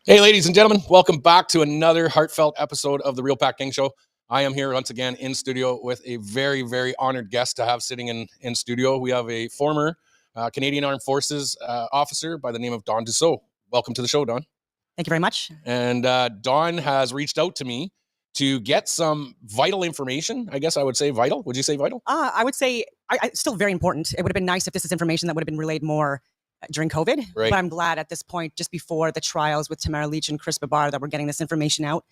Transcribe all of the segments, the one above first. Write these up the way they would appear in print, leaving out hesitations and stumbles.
Hey, ladies and gentlemen, welcome back to another heartfelt episode of the Real Pack King Show. I am here once again in studio with a very, very honored guest to have sitting in studio. We have a former Canadian Armed Forces officer by the name of Dawn Dussault. Welcome to the show, Dawn. Thank you very much. And Dawn has reached out to me to get some vital information. I guess I would say vital. Would you say vital? I would say it's still very important. It would have been nice if this is information that would have been relayed more during COVID. Right. But I'm glad at this point, just before the trials with Tamara Leach and Chris Babar, that we're getting this information out.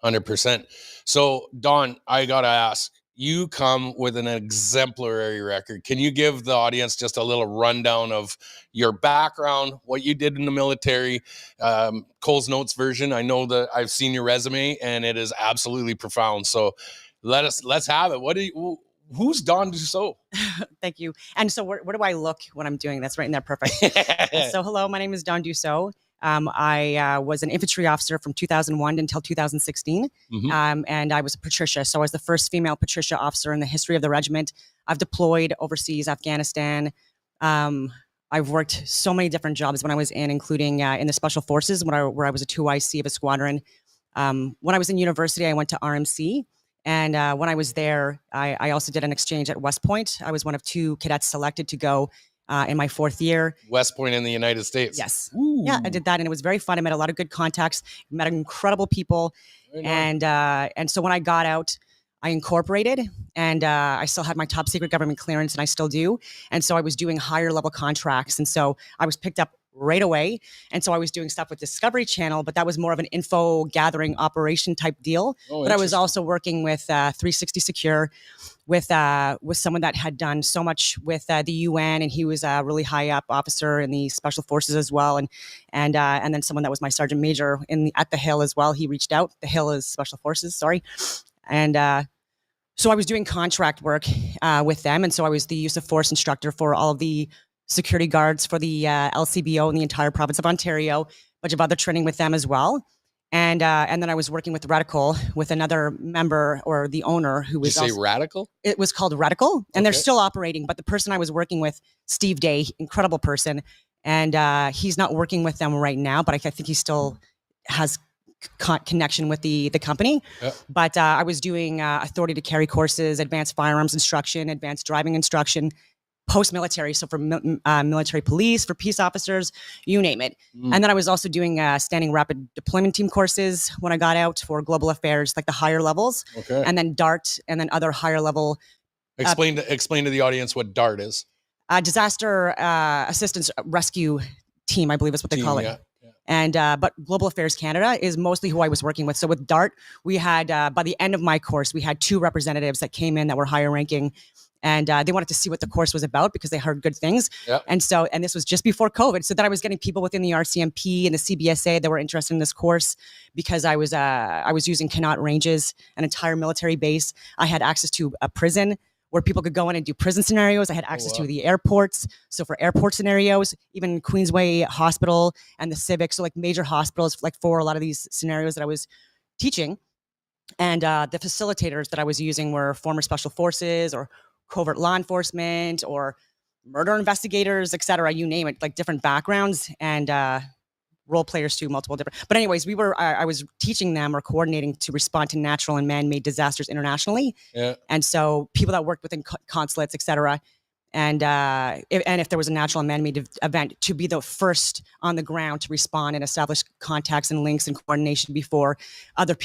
100%. So, Dawn, I got to ask, you come with an exemplary record. Can you give the audience just a little rundown of your background, what you did in the military, Cole's Notes version? I know that I've seen your resume and it is absolutely profound. So let's have it. Who's Dawn Dussault? Thank you. And so where do I look when I'm doing this? Right in there. Perfect. So hello, my name is Dawn Dussault. I was an infantry officer from 2001 until 2016. Mm-hmm. And I was a Patricia. So I was the first female Patricia officer in the history of the regiment. I've deployed overseas, Afghanistan. I've worked so many different jobs when I was including in the Special Forces, where I was a 2IC of a squadron. When I was in university, I went to RMC. And when I was there, I also did an exchange at West Point. I was one of two cadets selected to go in my fourth year. West Point in the United States. Yes. Ooh. Yeah, I did that. And it was very fun. I met a lot of good contacts, met incredible people. And so when I got out, I incorporated, and I still had my top secret government clearance, and I still do. And so I was doing higher level contracts. And so I was picked up right away. And so I was doing stuff with Discovery Channel, but that was more of an info gathering operation type deal. But I was also working with 360 Secure, with someone that had done so much with the UN, and he was a really high up officer in the Special Forces as well, and then someone that was my sergeant major at the Hill as well. He reached out. The Hill is Special Forces, sorry, and so I was doing contract work with them, and so I was the use of force instructor for all of the security guards for the LCBO in the entire province of Ontario, a bunch of other training with them as well. And then I was working with Reticle, with another member or the owner who was. Did you say Reticle? It was called Reticle, and they're still operating. But the person I was working with, Steve Day, incredible person, and he's not working with them right now. But I think he still has connection with the company. Yep. But I was doing authority to carry courses, advanced firearms instruction, advanced driving instruction. Post-military, so for military police, for peace officers, you name it. And then I was also doing standing rapid deployment team courses when I got out for global affairs, like the higher levels, and then DART, and then other higher level. Explain to the audience what DART is. Disaster Assistance Rescue Team, I believe is what they call it. Yeah. And but Global Affairs Canada is mostly who I was working with. So with DART, we had by the end of my course, we had 2 representatives that came in that were higher ranking. And they wanted to see what the course was about because they heard good things. Yep. And this was just before COVID. So then I was getting people within the RCMP and the CBSA that were interested in this course because I was using Connaught Ranges, an entire military base. I had access to a prison where people could go in and do prison scenarios. I had access to the airports. So for airport scenarios, even Queensway Hospital and the Civic. So like major hospitals, like for a lot of these scenarios that I was teaching. And the facilitators that I was using were former Special Forces or covert law enforcement or murder investigators, et cetera, you name it, like different backgrounds and role players too, multiple different. But anyways, I was teaching them or coordinating to respond to natural and man-made disasters internationally. Yeah. And so people that worked within consulates, et cetera. And if there was a natural and man-made event, to be the first on the ground to respond and establish contacts and links and coordination before other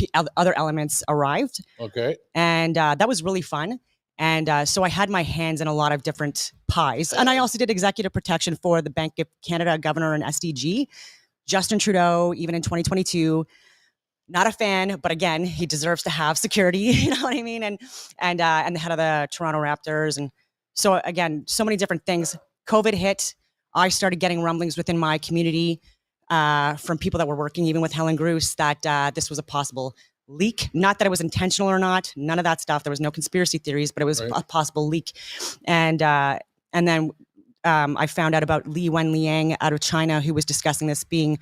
elements arrived. Okay. And that was really fun. And so I had my hands in a lot of different pies. And I also did executive protection for the Bank of Canada governor and SDG, Justin Trudeau, even in 2022. Not a fan, but again, he deserves to have security, you know what I mean? And the head of the Toronto Raptors. And so again, so many different things. COVID hit. I started getting rumblings within my community from people that were working, even with Helen Gruss, that this was a possible leak. Not that it was intentional or not, none of that stuff. There was no conspiracy theories, but it was a possible leak. And then I found out about Li Wenliang out of China, who was discussing this being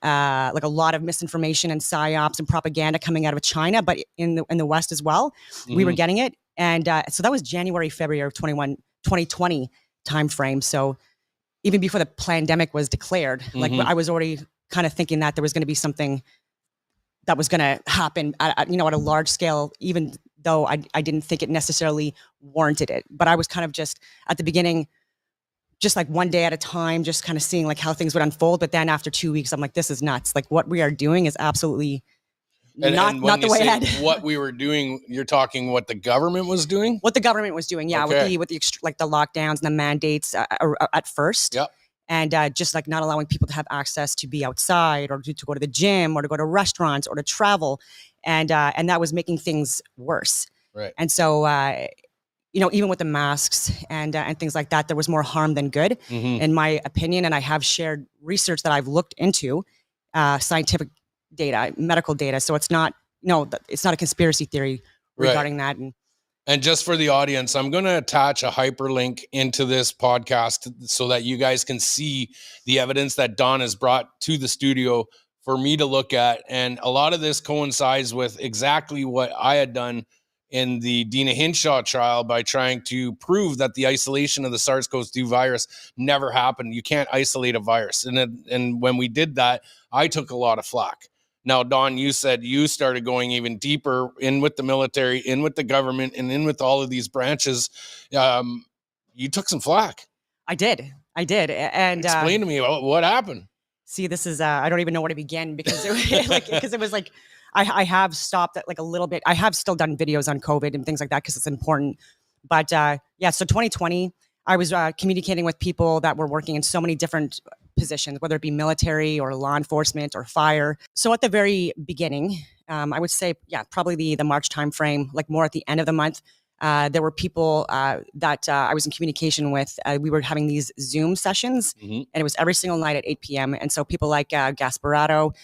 like a lot of misinformation and psyops and propaganda coming out of China, but in the West as well. We were getting it. And so that was January, February of 2020 timeframe. So even before the pandemic was declared, like I was already kind of thinking that there was going to be something that was going to happen at a large scale, even though I didn't think it necessarily warranted it. But I was kind of just at the beginning, just like one day at a time, just kind of seeing like how things would unfold. But then after 2 weeks, I'm like, this is nuts. Like what we are doing is absolutely not the way ahead. What we were doing, you're talking what the government was doing? What the government was doing, yeah, okay. with the lockdowns and the mandates at first. Yep. And just like not allowing people to have access to be outside or to go to the gym or to go to restaurants or to travel. And that was making things worse. Right. And so, even with the masks and things like that, there was more harm than good, in my opinion. And I have shared research that I've looked into, scientific data, medical data. So it's not a conspiracy theory regarding that. And just for the audience, I'm going to attach a hyperlink into this podcast so that you guys can see the evidence that Dawn has brought to the studio for me to look at. And a lot of this coincides with exactly what I had done in the Dina Hinshaw trial by trying to prove that the isolation of the SARS-CoV-2 virus never happened. You can't isolate a virus. And when we did that, I took a lot of flack. Now, Dawn, you said you started going even deeper in with the military, in with the government, and in with all of these branches. You took some flack. I did. And explain to me what happened. See, this is I don't even know where to begin because it was like I have stopped at like a little bit. I have still done videos on COVID and things like that because it's important. But so 2020, I was communicating with people that were working in so many different positions, whether it be military or law enforcement or fire. So at the very beginning, I would say, probably the March timeframe, like more at the end of the month, there were people that I was in communication with. We were having these Zoom sessions, and it was every single night at 8 p.m. And so people like Gasparato,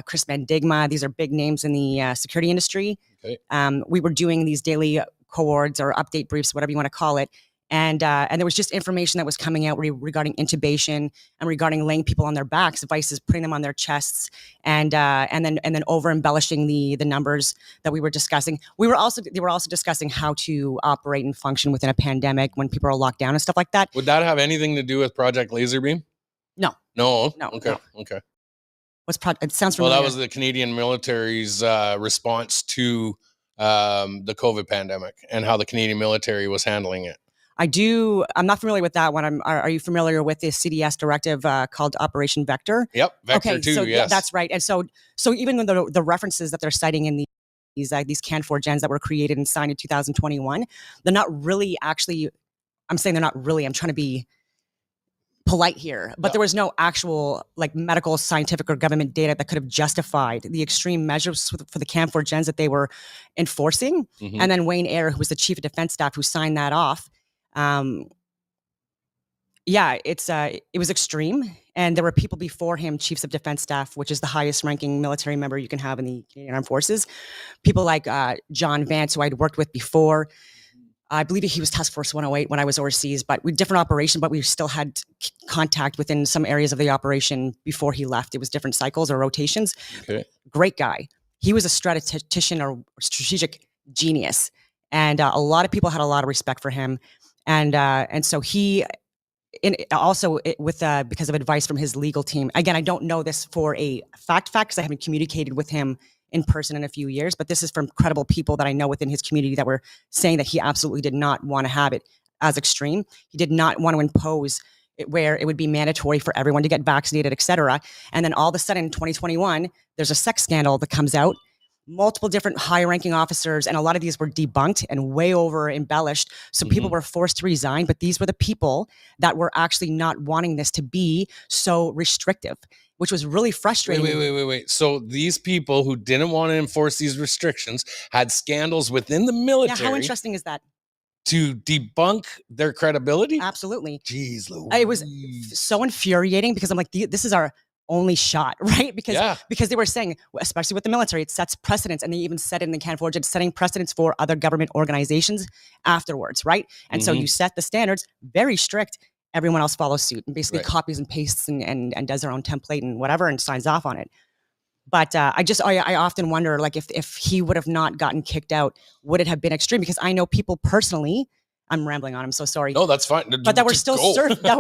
Chris Mandigma, these are big names in the security industry. Okay. We were doing these daily cohorts or update briefs, whatever you want to call it. And there was just information that was coming out regarding intubation and regarding laying people on their backs, devices, putting them on their chests, and then over embellishing the numbers that we were discussing. They were also discussing how to operate and function within a pandemic when people are locked down and stuff like that. Would that have anything to do with Project Laserbeam? No. Okay. No. Okay. It sounds familiar. Well, that was the Canadian military's response to the COVID pandemic and how the Canadian military was handling it. I'm not familiar with that one. Are you familiar with the CDS directive called Operation Vector? Yep, Vector 2, yes. That's right. And so even though the references that they're citing in these CAN4 gens that were created and signed in 2021, they're not really actually, I'm saying they're not really, I'm trying to be polite here, but there was no actual like medical, scientific, or government data that could have justified the extreme measures for the CAN4 gens that they were enforcing. And then Wayne Eyre, who was the chief of defense staff who signed that off, it was extreme, and there were people before him, chiefs of defense staff, which is the highest ranking military member you can have in the Canadian Armed Forces. People like John Vance, who I'd worked with before. I believe he was Task Force 108 when I was overseas, but we different operation, but we still had contact within some areas of the operation before he left. It was different cycles or rotations. Okay. Great guy. He was a strategician or strategic genius, and a lot of people had a lot of respect for him. And so he, because of advice from his legal team. Again, I don't know this for a fact because I haven't communicated with him in person in a few years, but this is from credible people that I know within his community that were saying that he absolutely did not want to have it as extreme. He did not want to impose it where it would be mandatory for everyone to get vaccinated, et cetera. And then all of a sudden in 2021, there's a sex scandal that comes out. Multiple different high-ranking officers, and a lot of these were debunked and way over embellished. So people were forced to resign, but these were the people that were actually not wanting this to be so restrictive, which was really frustrating. Wait. So these people who didn't want to enforce these restrictions had scandals within the military. Yeah, how interesting is that? To debunk their credibility? Absolutely. Jeez Louise. It was so infuriating because I'm like, this is our only shot, right? Because they were saying, especially with the military, it sets precedents, and they even said it in the CAN4, it's setting precedents for other government organizations afterwards, right? And so you set the standards, very strict, everyone else follows suit and basically copies and pastes and does their own template and whatever and signs off on it. But I often wonder, like, if he would have not gotten kicked out, would it have been extreme? Because I know people personally I'm rambling on. I'm so sorry. No, that's fine. But that were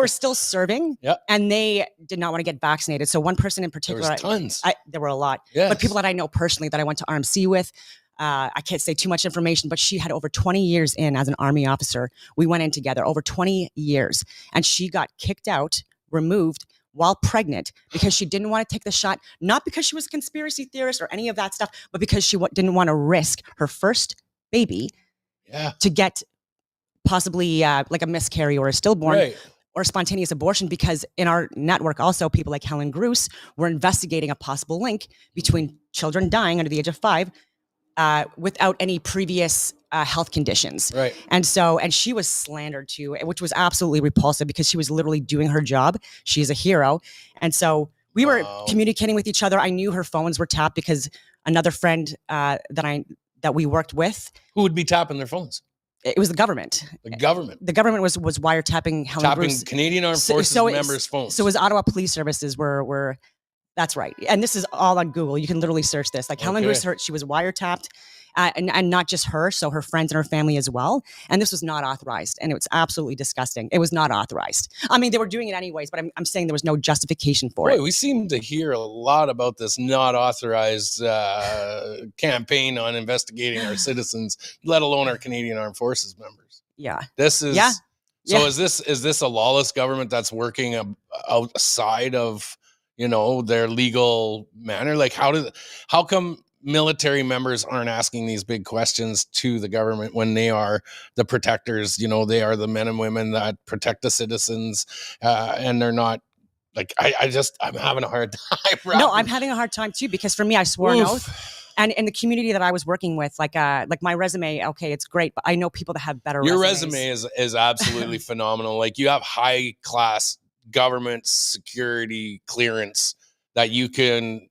still serving. Yeah. And they did not want to get vaccinated. So one person in particular, there was tons. There were a lot. Yes. But people that I know personally that I went to RMC with, I can't say too much information, but she had over 20 years in as an Army officer. We went in together over 20 years, and she got kicked out, removed while pregnant because she didn't want to take the shot, not because she was a conspiracy theorist or any of that stuff, but because she didn't want to risk her first baby to get possibly like a miscarry or a stillborn or spontaneous abortion, because in our network also people like Helen Gruss were investigating a possible link between children dying under the age of 5 without any previous health conditions. Right. And she was slandered too, which was absolutely repulsive because she was literally doing her job. She's a hero. And so we were communicating with each other. I knew her phones were tapped because another friend that we worked with. Who would be tapping their phones? It was the government. The government. The government was wiretapping Helen Gruss. Canadian Armed Forces members' phones. So it was Ottawa Police Services were that's right. And this is all on Google. You can literally search this. Like Helen Gruss, she was wiretapped. And not just her, so her friends and her family as well. And this was not authorized. And it was absolutely disgusting. It was not authorized. I mean, they were doing it anyways, but I'm saying there was no justification for it. We seem to hear a lot about this not authorized campaign on investigating our citizens, let alone our Canadian Armed Forces members. Yeah. This is... Yeah. So is this a lawless government that's working outside of, their legal manner? Like, how come military members aren't asking these big questions to the government when they are the protectors? They are the men and women that protect the citizens, and they're not like, I'm having a hard time. No, I'm having a hard time too, because for me, I swore an oath. And in the community that I was working with, like my resume, okay, it's great, but I know people that have better Your resumes. resume is absolutely phenomenal. Like, you have high class government security clearance that you can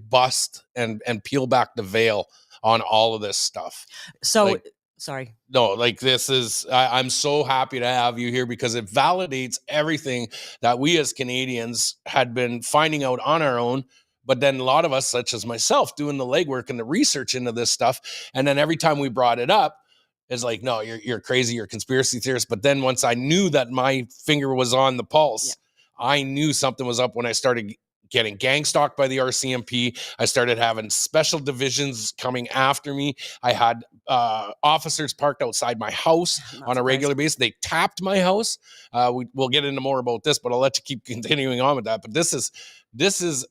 bust and peel back the veil on all of this stuff. So, sorry. No, like, this is, I'm so happy to have you here because it validates everything that we as Canadians had been finding out on our own. But then a lot of us, such as myself, doing the legwork and the research into this stuff. And then every time we brought it up, it's like, no, you're crazy, you're a conspiracy theorist. But then once I knew that my finger was on the pulse, I knew something was up when I started getting gang stalked by the RCMP. I started having special divisions coming after me. I had officers parked outside my house on a regular basis. They tapped my house. We'll get into more about this, but I'll let you keep continuing on with that. But this is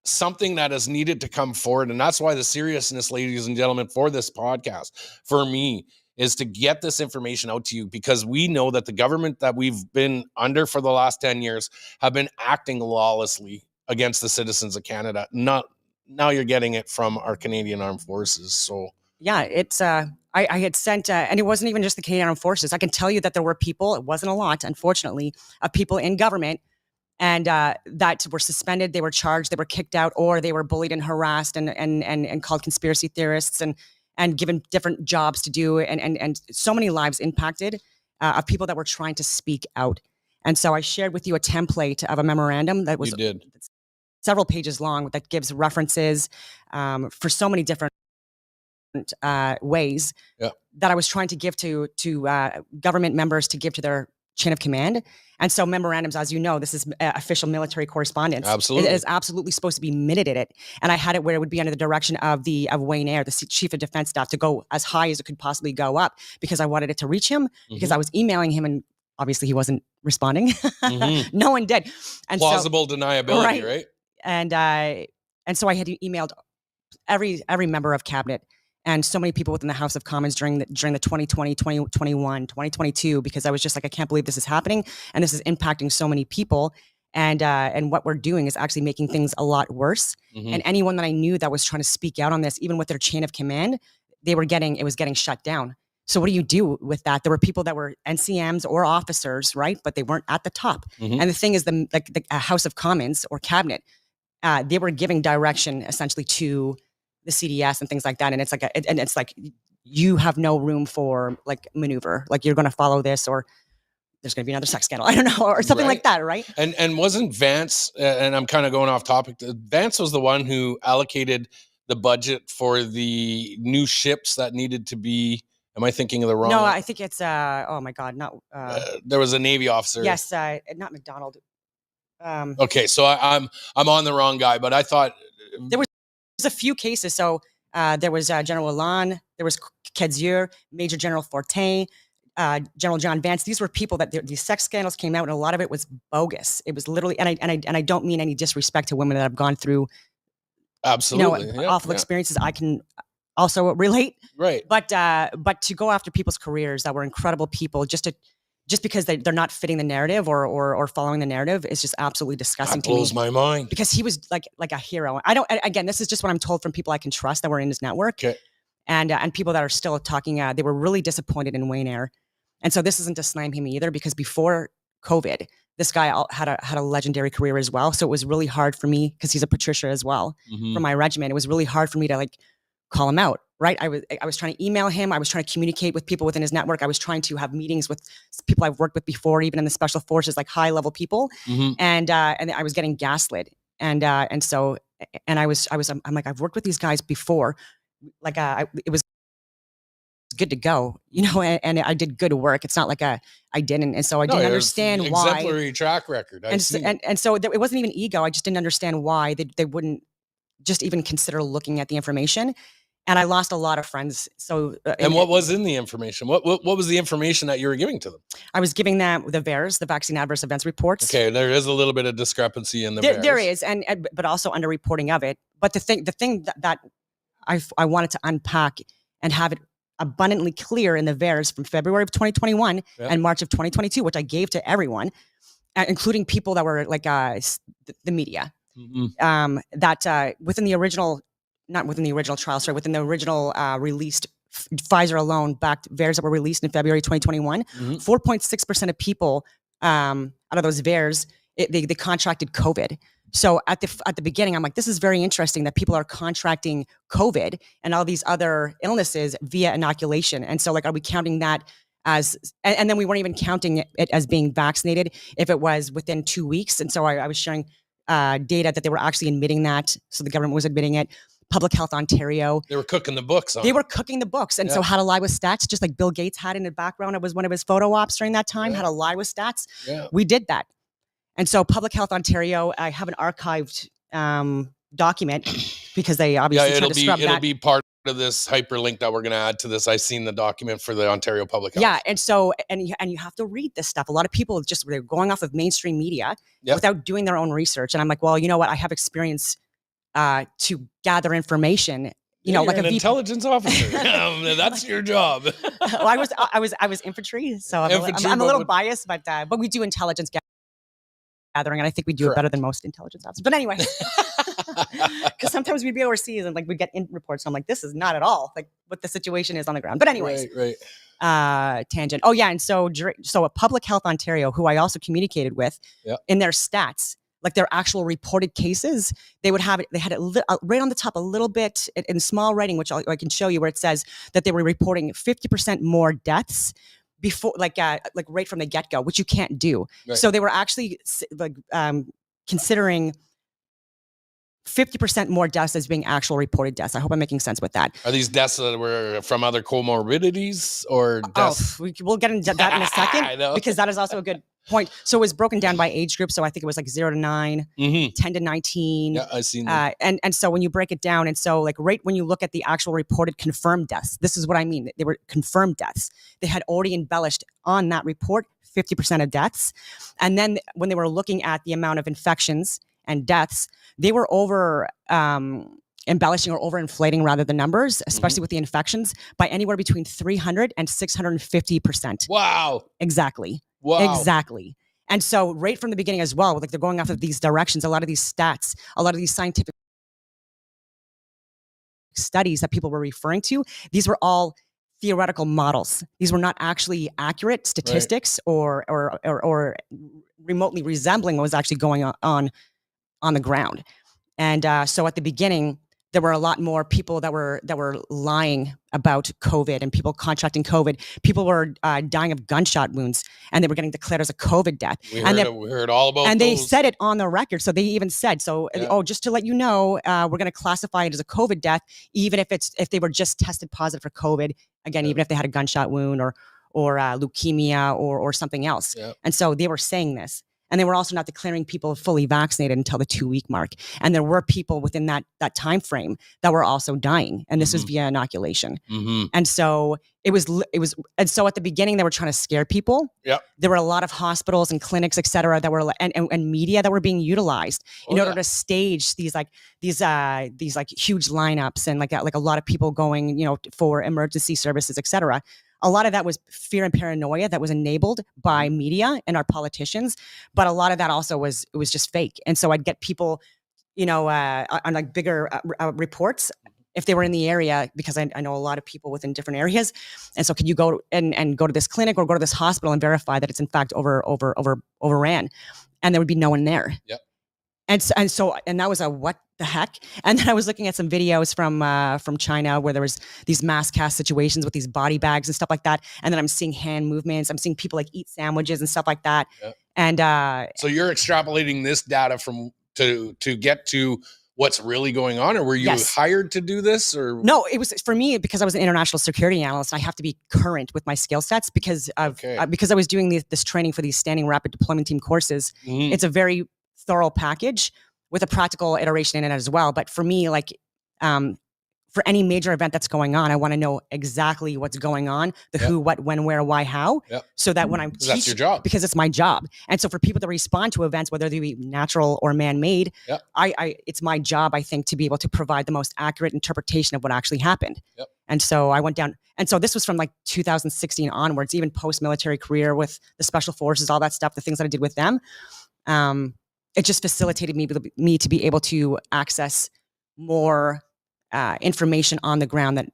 something that is needed to come forward. And that's why the seriousness, ladies and gentlemen, for this podcast, for me, is to get this information out to you, because we know that the government that we've been under for the last 10 years have been acting lawlessly against the citizens of Canada. Now you're getting it from our Canadian Armed Forces. So yeah, it's I had sent, and it wasn't even just the Canadian Armed Forces. I can tell you that there were people, it wasn't a lot, unfortunately, of people in government and that were suspended, they were charged, they were kicked out, or they were bullied and harassed and called conspiracy theorists and given different jobs to do, and so many lives impacted of people that were trying to speak out. And so I shared with you a template of a memorandum that was several pages long that gives references for so many different ways that I was trying to give to government members to give to their chain of command. And so memorandums, as you know, this is official military correspondence. Absolutely. It is absolutely supposed to be minuted it. And I had it where it would be under the direction of Wayne Eyre, the chief of defense staff, to go as high as it could possibly go up, because I wanted it to reach him, because I was emailing him and obviously he wasn't responding. No one did. And plausible deniability, right? And so I had emailed every member of cabinet and so many people within the House of Commons during the 2020, 2021, 2022, because I was just like, I can't believe this is happening. And this is impacting so many people. And what we're doing is actually making things a lot worse. And anyone that I knew that was trying to speak out on this, even with their chain of command, it was getting shut down. So what do you do with that? There were people that were NCMs or officers, right? But they weren't at the top. And the thing is, the House of Commons or cabinet, they were giving direction essentially to the CDS and things like that. And it's like, you have no room for like maneuver. Like, you're going to follow this, or there's going to be another sex scandal. I don't know, or something like that. Right. And wasn't Vance, and I'm kind of going off topic, Vance was the one who allocated the budget for the new ships that needed to be Am I thinking of the wrong? No, one? I think it's oh my God, not there was a Navy officer. Yes, not McDonald. Okay, so I'm on the wrong guy, but I thought there was a few cases. So there was General Alon, there was Kedzier, Major General Fortin, General John Vance. These were people that these sex scandals came out, and a lot of it was bogus. It was literally, and I don't mean any disrespect to women that have gone through absolutely awful experiences. I can also relate, right? But to go after people's careers that were incredible people just because they're not fitting the narrative or following the narrative is just absolutely disgusting to me. Blows my mind. Because he was like a hero. Again, this is just what I'm told from people I can trust that were in his network. Okay. And people that are still talking, they were really disappointed in Wayne Eyre. And so this isn't to slam him either, because before COVID, this guy had a legendary career as well. So it was really hard for me, because he's a Patricia as well, from my regiment. It was really hard for me to call him out, right? I was trying to email him. I was trying to communicate with people within his network. I was trying to have meetings with people I've worked with before, even in the special forces, high level people. And I was getting gaslit. And I'm like, I've worked with these guys before. It was good to go, and I did good work. It's not like I didn't. And so I didn't understand why. Exemplary track record. And so it wasn't even ego. I just didn't understand why they wouldn't just even consider looking at the information. And I lost a lot of friends. So, and what was in the information? What was the information that you were giving to them? I was giving them the VAERS, the Vaccine Adverse Events Reports. Okay, there is a little bit of discrepancy in the VAERS. There is, but also underreporting of it. But the thing that I wanted to unpack and have it abundantly clear in the VAERS from February of 2021 and March of 2022, which I gave to everyone, including people that were the media, that within the original. Not within the original trial, sorry, within the original released Pfizer alone backed VAERS that were released in February 2021, 4.6% of people out of those VAERS, they contracted COVID. So at the beginning, I'm like, this is very interesting that people are contracting COVID and all these other illnesses via inoculation. And so are we counting that as, and then we weren't even counting it as being vaccinated if it was within 2 weeks. And so I was sharing data that they were actually admitting that. So the government was admitting it. Public Health Ontario. They were cooking the books. They were cooking the books. And so how to lie with stats, just like Bill Gates had in the background. It was one of his photo ops during that time, how to lie with stats. Yeah. We did that. And so Public Health Ontario, I have an archived document because they obviously tried to scrub that. It'll be part of this hyperlink that we're going to add to this. I've seen the document for the Ontario Public Health. Yeah. And so, and you have to read this stuff. A lot of people they're going off of mainstream media without doing their own research. And I'm like, well, you know what? I have experience to gather information. You're an intelligence officer. That's your job. Well, I was infantry, so I'm a little biased, but we do intelligence gathering, and I think we do it better than most intelligence officers. But anyway, because sometimes we'd be overseas and we'd get in reports. So I'm like, this is not at all what the situation is on the ground. But anyways, right. Tangent. Oh yeah, and so a Public Health Ontario, who I also communicated with, in their stats. Their actual reported cases, they would have it. They had it right on the top, a little bit in small writing, which I can show you, where it says that they were reporting 50% more deaths before, right from the get go, which you can't do. Right. So they were actually considering 50% more deaths as being actual reported deaths. I hope I'm making sense with that. Are these deaths that were from other comorbidities or deaths? We'll get into that in a second, because that is also a good point. So it was broken down by age group. So I think it was 0 to 9, 10 to 19. Yeah, I've seen that. And so when you break it down, and so right when you look at the actual reported confirmed deaths, this is what I mean. They were confirmed deaths. They had already embellished on that report 50% of deaths. And then when they were looking at the amount of infections and deaths, they were over embellishing or overinflating rather the numbers, especially with the infections, by anywhere between 300 and 650%. Wow. Exactly. Wow. Exactly. And so right from the beginning as well, they're going off of these directions, a lot of these stats, a lot of these scientific studies that people were referring to, these were all theoretical models. These were not actually accurate statistics or remotely resembling what was actually going on the ground. And so at the beginning, there were a lot more people that were lying about COVID and people contracting COVID. People were dying of gunshot wounds, and they were getting declared as a COVID death. We heard all about and those. They said it on the record. So they even said, just to let you know, we're going to classify it as a COVID death, even if they were just tested positive for COVID. Again, even if they had a gunshot wound or leukemia or something else. Yeah. And so they were saying this. And they were also not declaring people fully vaccinated until the 2-week mark. And there were people within that time frame that were also dying. And this was via inoculation. And so it was, and so at the beginning they were trying to scare people. Yeah. There were a lot of hospitals and clinics, et cetera, that were, and media that were being utilized in order to stage these huge lineups and like a lot of people going, for emergency services, et cetera. A lot of that was fear and paranoia that was enabled by media and our politicians, but a lot of that also was just fake. And so I'd get people, on like bigger reports if they were in the area, because I know a lot of people within different areas. And so, can you go and go to this clinic or go to this hospital and verify that it's in fact overran? And there would be no one there. Yep. And that was a what the heck? And then I was looking at some videos from China where there was these mass cast situations with these body bags and stuff like that. And then I'm seeing hand movements. I'm seeing people like eat sandwiches and stuff like that. Yep. And so you're extrapolating this data to get to what's really going on, or were you hired to do this? Or no, it was for me because I was an international security analyst. I have to be current with my skill sets because because I was doing this training for these standing rapid deployment team courses. It's a very thorough package with a practical iteration in it as well. But for me, for any major event that's going on, I want to know exactly what's going on, the who, what, when, where, why, how, so that when I'm teaching, that's your job, because it's my job. And so for people to respond to events, whether they be natural or man-made, it's my job, I think, to be able to provide the most accurate interpretation of what actually happened. Yep. And so I went down, and so this was from 2016 onwards, even post-military career with the special forces, all that stuff, the things that I did with them. It just facilitated me to be able to access more information on the ground that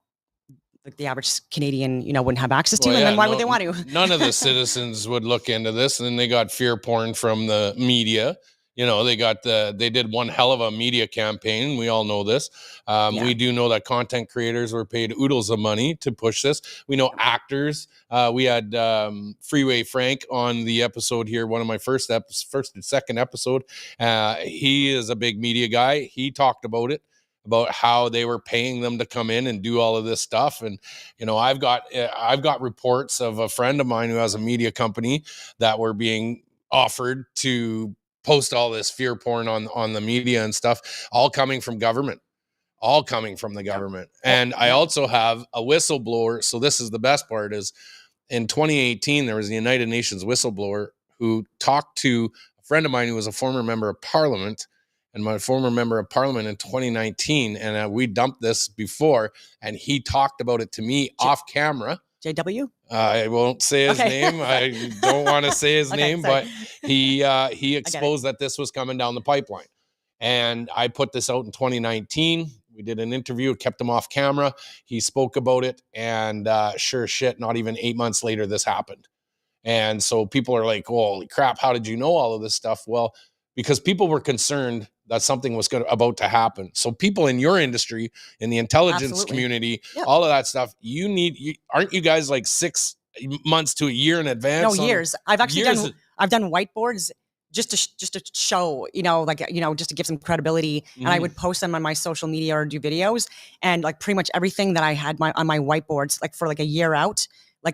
the average Canadian, wouldn't have access to. And then why would they want to? None of the citizens would look into this. And then they got fear porn from the media. They did one hell of a media campaign. We all know this. We do know that content creators were paid oodles of money to push this. We know actors. We had Freeway Frank on the episode here, one of my first and second episode. He is a big media guy. He talked about it, about how they were paying them to come in and do all of this stuff. And, I've got reports of a friend of mine who has a media company that were being offered to post all this fear porn on the media and stuff, all coming from the government. And I also have a whistleblower. So this is the best part is in 2018, there was the United Nations whistleblower who talked to a friend of mine who was a former member of parliament, and my former member of parliament in 2019. And we dumped this before, and he talked about it to me off camera. JW? I won't say his name. I don't want to say his name, but he exposed that this was coming down the pipeline. And I put this out in 2019. We did an interview, kept him off camera. He spoke about it, and sure shit, not even 8 months later, this happened. And so people are like, holy crap, how did you know all of this stuff? Well, because people were concerned that something was about to happen. So people in your industry, in the intelligence community, all of that stuff, aren't you guys 6 months to a year in advance? No, years. I've actually done whiteboards just to show, just to give some credibility. Mm-hmm. And I would post them on my social media or do videos, and pretty much everything that I had on my whiteboards, for a year out,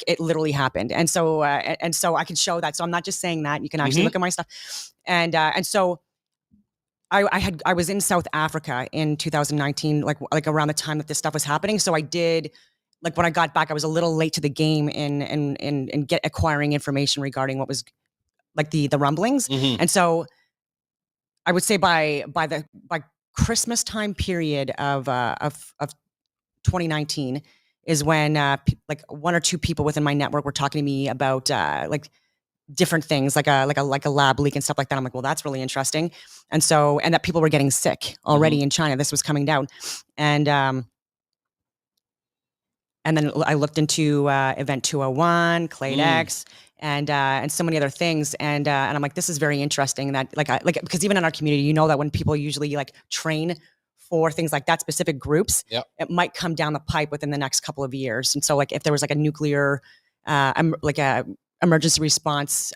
it literally happened. And so I can show that. So I'm not just saying that. You can actually look at my stuff. And so I was in South Africa in 2019, around the time that this stuff was happening. So I did, when I got back, I was a little late to the game in acquiring information regarding what was the rumblings. Mm-hmm. And so I would say by Christmas time period of 2019 is when one or two people within my network were talking to me about different things, like a lab leak and stuff like that. I'm like, well, that's really interesting. And that people were getting sick already in China. This was coming down. And then I looked into Event 201, Clade X, and so many other things. And I'm like, this is very interesting. That because even in our community, that when people usually train for things like that, specific groups, Yep. it might come down the pipe within the next couple of years. And so like if there was like a nuclear, like a emergency response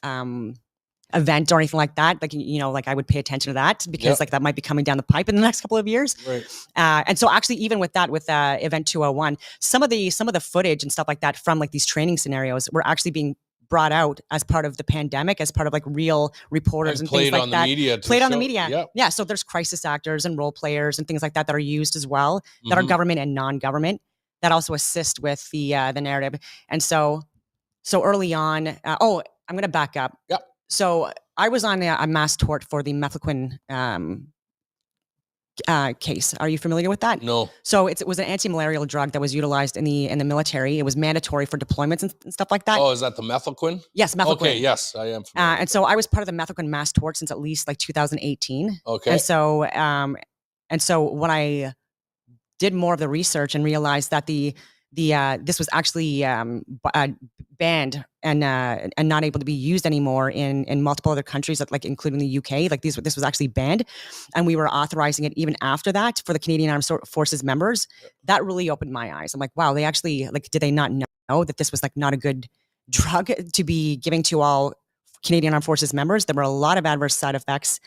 event or anything like that, like, you know, like I would pay attention to that because like that might be coming down the pipe in the next couple of years. Right. And so actually even with that, with Event 201, some of the footage and stuff like that from like these training scenarios were actually being brought out as part of the pandemic, as part of like real reporters and things like that. Played on the media. Yep. Yeah. So there's crisis actors and role players and things like that that are used as well, that are government and non-government, that also assist with the narrative. And so early on, I'm going to back up. Yep. So I was on a mass tort for the mefloquine case. Are you familiar with that? No. So it was an anti-malarial drug that was utilized in the military. It was mandatory for deployments and stuff like that. Oh, is that the mefloquine? Yes, mefloquine. Okay, yes, I am familiar. And so I was part of the mefloquine mass tort since at least like 2018. Okay. And so when I did more of the research and realized that this was actually banned and not able to be used anymore in multiple other countries, like including the UK. Like this was actually banned, and we were authorizing it even after that for the Canadian Armed Forces members. That really opened my eyes. I'm like, wow, they actually did they not know that this was like not a good drug to be giving to all Canadian Armed Forces members? There were a lot of adverse side effects,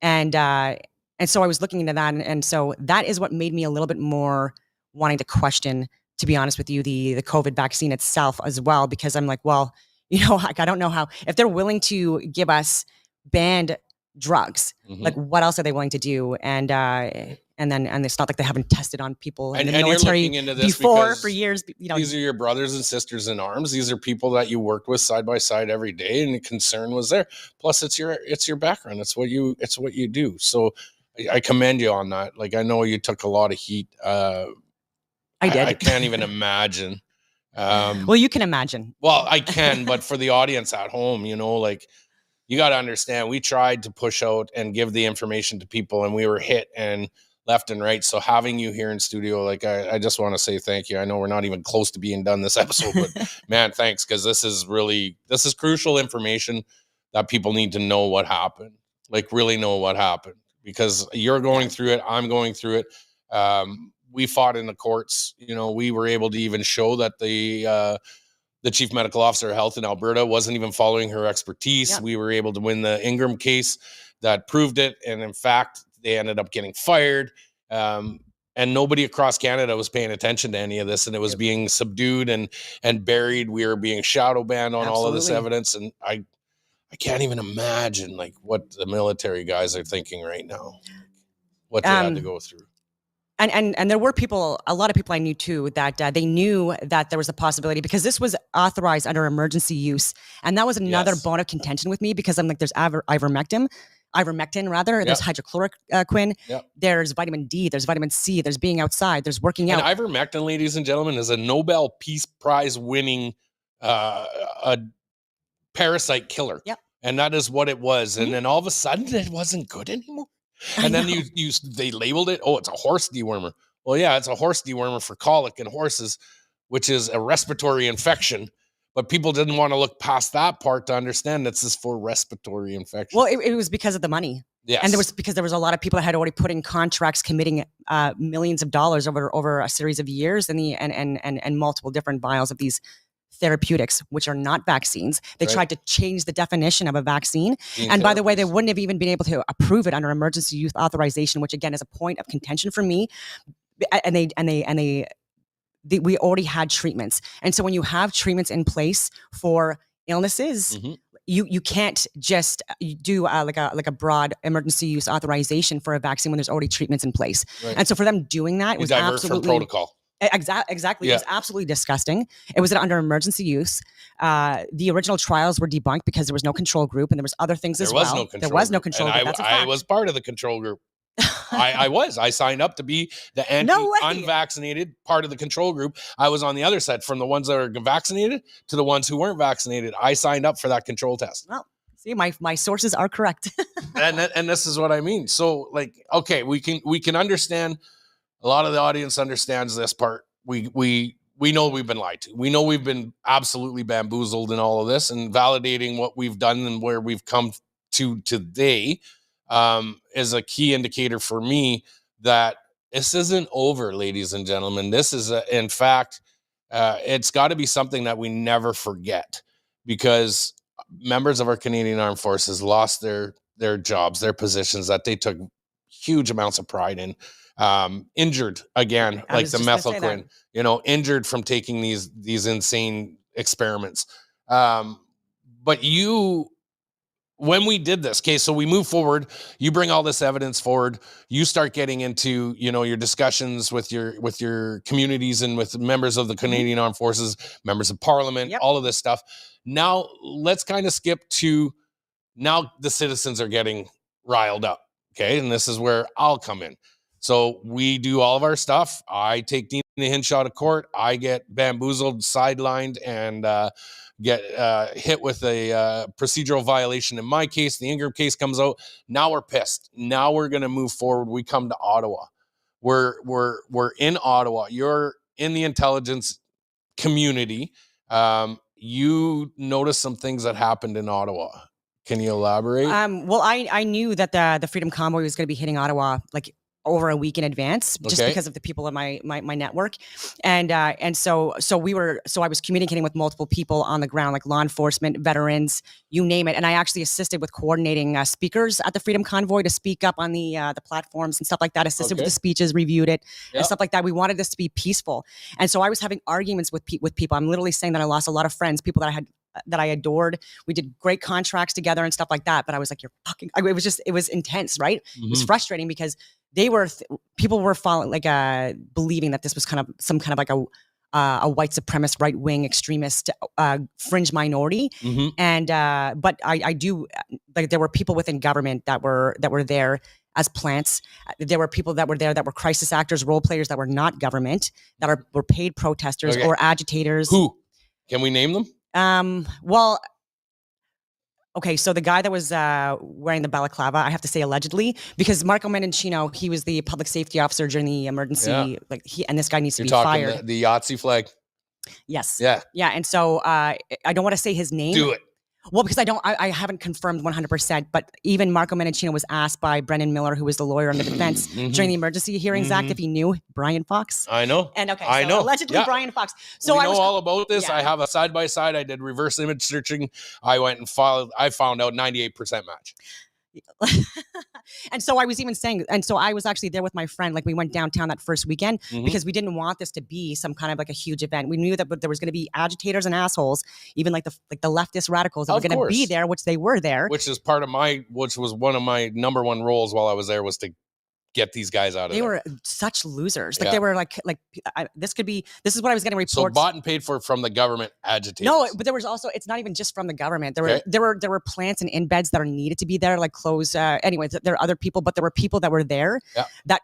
and so I was looking into that, and so that is what made me a little bit more wanting to question, to be honest with you, the COVID vaccine itself as well, because I'm like, well, you know, like I don't know how, if they're willing to give us banned drugs, like what else are they willing to do? And it's not like they haven't tested on people in the military you're looking into this before for years. You know, these are your brothers and sisters in arms. These are people that you worked with side by side every day, and the concern was there. Plus, it's your background. It's what you do. So I commend you on that. Like I know you took a lot of heat. I did. I can't even imagine. Well, you can imagine. Well, I can, but for the audience at home, you know, like you got to understand, we tried to push out and give the information to people, and we were hit and left and right. So having you here in studio, like I just want to say thank you. I know we're not even close to being done this episode, but man, thanks, because this is crucial information that people need to know what happened. Like really know what happened, because you're going through it. I'm going through it. We fought in the courts. You know, we were able to even show that the chief medical officer of health in Alberta wasn't even following her expertise. Yep. We were able to win the Ingram case that proved it. And in fact, they ended up getting fired. And nobody across Canada was paying attention to any of this. And it was being subdued and buried. We were being shadow banned on all of this evidence. And I can't even imagine like what the military guys are thinking right now, what they had to go through. And there were a lot of people I knew too, that they knew that there was a possibility, because this was authorized under emergency use. And that was another bone of contention with me, because I'm like, there's ivermectin, there's hydrochloroquine, there's vitamin D, there's vitamin C, there's being outside, there's working out. And ivermectin, ladies and gentlemen, is a Nobel Peace Prize winning a parasite killer. Yep. And that is what it was. And then all of a sudden it wasn't good anymore. And then they labeled it, it's a horse dewormer. Well, yeah, it's a horse dewormer for colic in horses, which is a respiratory infection. But people didn't want to look past that part to understand this is for respiratory infection. Well, it was because of the money. Yes. And because there was a lot of people that had already put in contracts committing millions of dollars over a series of years, and multiple different vials of these therapeutics, which are not vaccines. They tried to change the definition of a vaccine. And by the way, they wouldn't have even been able to approve it under emergency use authorization, which again is a point of contention for me. We already had treatments. And so when you have treatments in place for illnesses, you can't just do like a broad emergency use authorization for a vaccine when there's already treatments in place. Right. And so for them doing that was absolutely from protocol. Exactly. Yeah. It was absolutely disgusting. It was under emergency use. The original trials were debunked because there was no control group, and there was other things as well. There was no control group. That's a fact. I was part of the control group. I signed up to be the unvaccinated part of the control group. I was on the other side, from the ones that are vaccinated to the ones who weren't vaccinated. I signed up for that control test. Well, see, my sources are correct. and this is what I mean. So like, okay, we can understand. A lot of the audience understands this part. We know we've been lied to. We know we've been absolutely bamboozled in all of this, and validating what we've done and where we've come to today is a key indicator for me that This isn't over, ladies and gentlemen. This is, in fact, it's got to be something that we never forget, because members of our Canadian Armed Forces lost their jobs, their positions that they took huge amounts of pride in, injured again, like the methylquin, injured from taking these insane experiments. But when we did this, okay, so we move forward, you bring all this evidence forward, you start getting into, your discussions with your communities and with members of the Canadian Armed Forces, members of Parliament, all of this stuff. Now let's kind of skip to, now the citizens are getting riled up, okay? And this is where I'll come in. So we do all of our stuff. I take Dina Hinshaw to court. I get bamboozled, sidelined, and get hit with a procedural violation. In my case, the Ingram case comes out. Now we're pissed. Now we're going to move forward. We come to Ottawa. We're in Ottawa. You're in the intelligence community. You noticed some things that happened in Ottawa. Can you elaborate? Well, I knew that the Freedom Convoy was going to be hitting Ottawa like over a week in advance, just because of the people in my network, and so I was communicating with multiple people on the ground, like law enforcement, veterans, you name it, and I actually assisted with coordinating speakers at the Freedom Convoy to speak up on the platforms and stuff like that. Assisted with the speeches, reviewed it, and stuff like that. We wanted this to be peaceful, and so I was having arguments with people. I'm literally saying that I lost a lot of friends, people that I adored. We did great contracts together and stuff like that. But I was like, it was intense, right? It was frustrating because people were following, like, believing that this was kind of some kind of like a white supremacist, right wing extremist, fringe minority. And, but I do, like, there were people within government that were there as plants. There were people that were there that were crisis actors, role players that were not government, that were paid protesters or agitators. Who? Can we name them? Well, okay, so the guy that was wearing the balaclava, I have to say allegedly, because Marco Mendocino, he was the public safety officer during the emergency, and this guy needs to be fired. The Yahtzee flag? Yes. Yeah. Yeah, and so I don't want to say his name. Do it. Well, because I haven't confirmed 100%, but even Marco Mendocino was asked by Brendan Miller, who was the lawyer on the defense during the Emergency Hearings Act, if he knew Brian Fox. I know. And I know. Allegedly Brian Fox. So I know all about this. I have a side-by-side. I did reverse image searching. I went and I found out 98% match. And so I was even saying, and so I was actually there with my friend, like we went downtown that first weekend because we didn't want this to be some kind of like a huge event. We knew that there was going to be agitators and assholes, even like the leftist radicals that were going to be there, which they were there. Which was one of my number one roles while I was there, was to get these guys out of there. They were such losers. Like they were this is what I was getting reports. So bought and paid for from the government agitators. No, but there was also, it's not even just from the government. There were plants and embeds that are needed to be there, like clothes. Anyways, there are other people, but there were people that were there that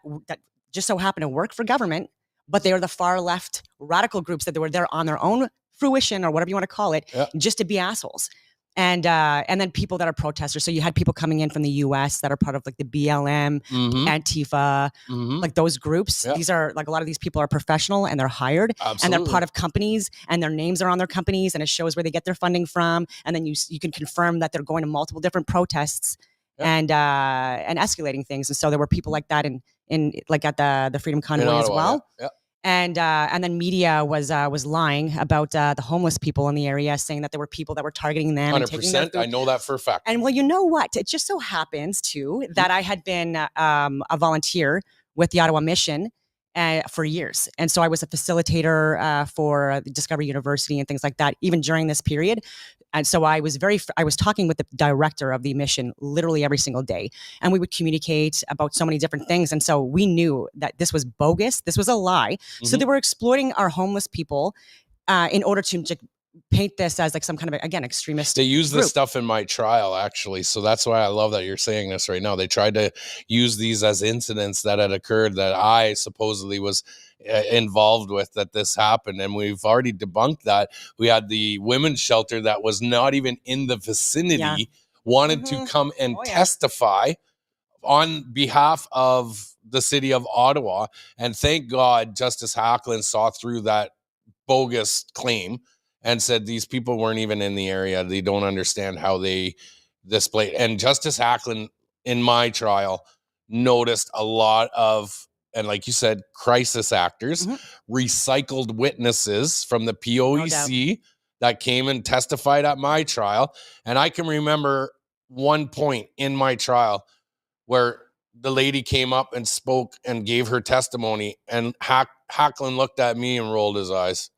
just so happened to work for government, but they are the far left radical groups that they were there on their own fruition, or whatever you want to call it, just to be assholes. And then people that are protesters. So you had people coming in from the US that are part of like the BLM, Antifa, like those groups. These are like, a lot of these people are professional and they're hired. And they're part of companies, and their names are on their companies, and it shows where they get their funding from. And then you can confirm that they're going to multiple different protests and escalating things. And so there were people like that in like at the Freedom Convoy as well. And then media was lying about the homeless people in the area, saying that there were people that were targeting them. 100%. I know that for a fact. And well, you know what? It just so happens too that I had been a volunteer with the Ottawa Mission for years, and so I was a facilitator for Discovery University and things like that, even during this period. And so I was talking with the director of the mission literally every single day, and we would communicate about so many different things. And so we knew that this was bogus. This was a lie. So they were exploiting our homeless people in order to paint this as like some kind of, again, extremist. They used this stuff in my trial, actually. So that's why I love that you're saying this right now. They tried to use these as incidents that had occurred that I supposedly was involved with, that this happened. And we've already debunked that. We had the women's shelter that was not even in the vicinity, wanted to come and testify on behalf of the city of Ottawa. And thank God Justice Hacklin saw through that bogus claim and said these people weren't even in the area. They don't understand how they displayed. And Justice Hacklin, in my trial, noticed a lot of and like you said, crisis actors, recycled witnesses from the POEC that came and testified at my trial. And I can remember one point in my trial where the lady came up and spoke and gave her testimony, and Hacklin looked at me and rolled his eyes.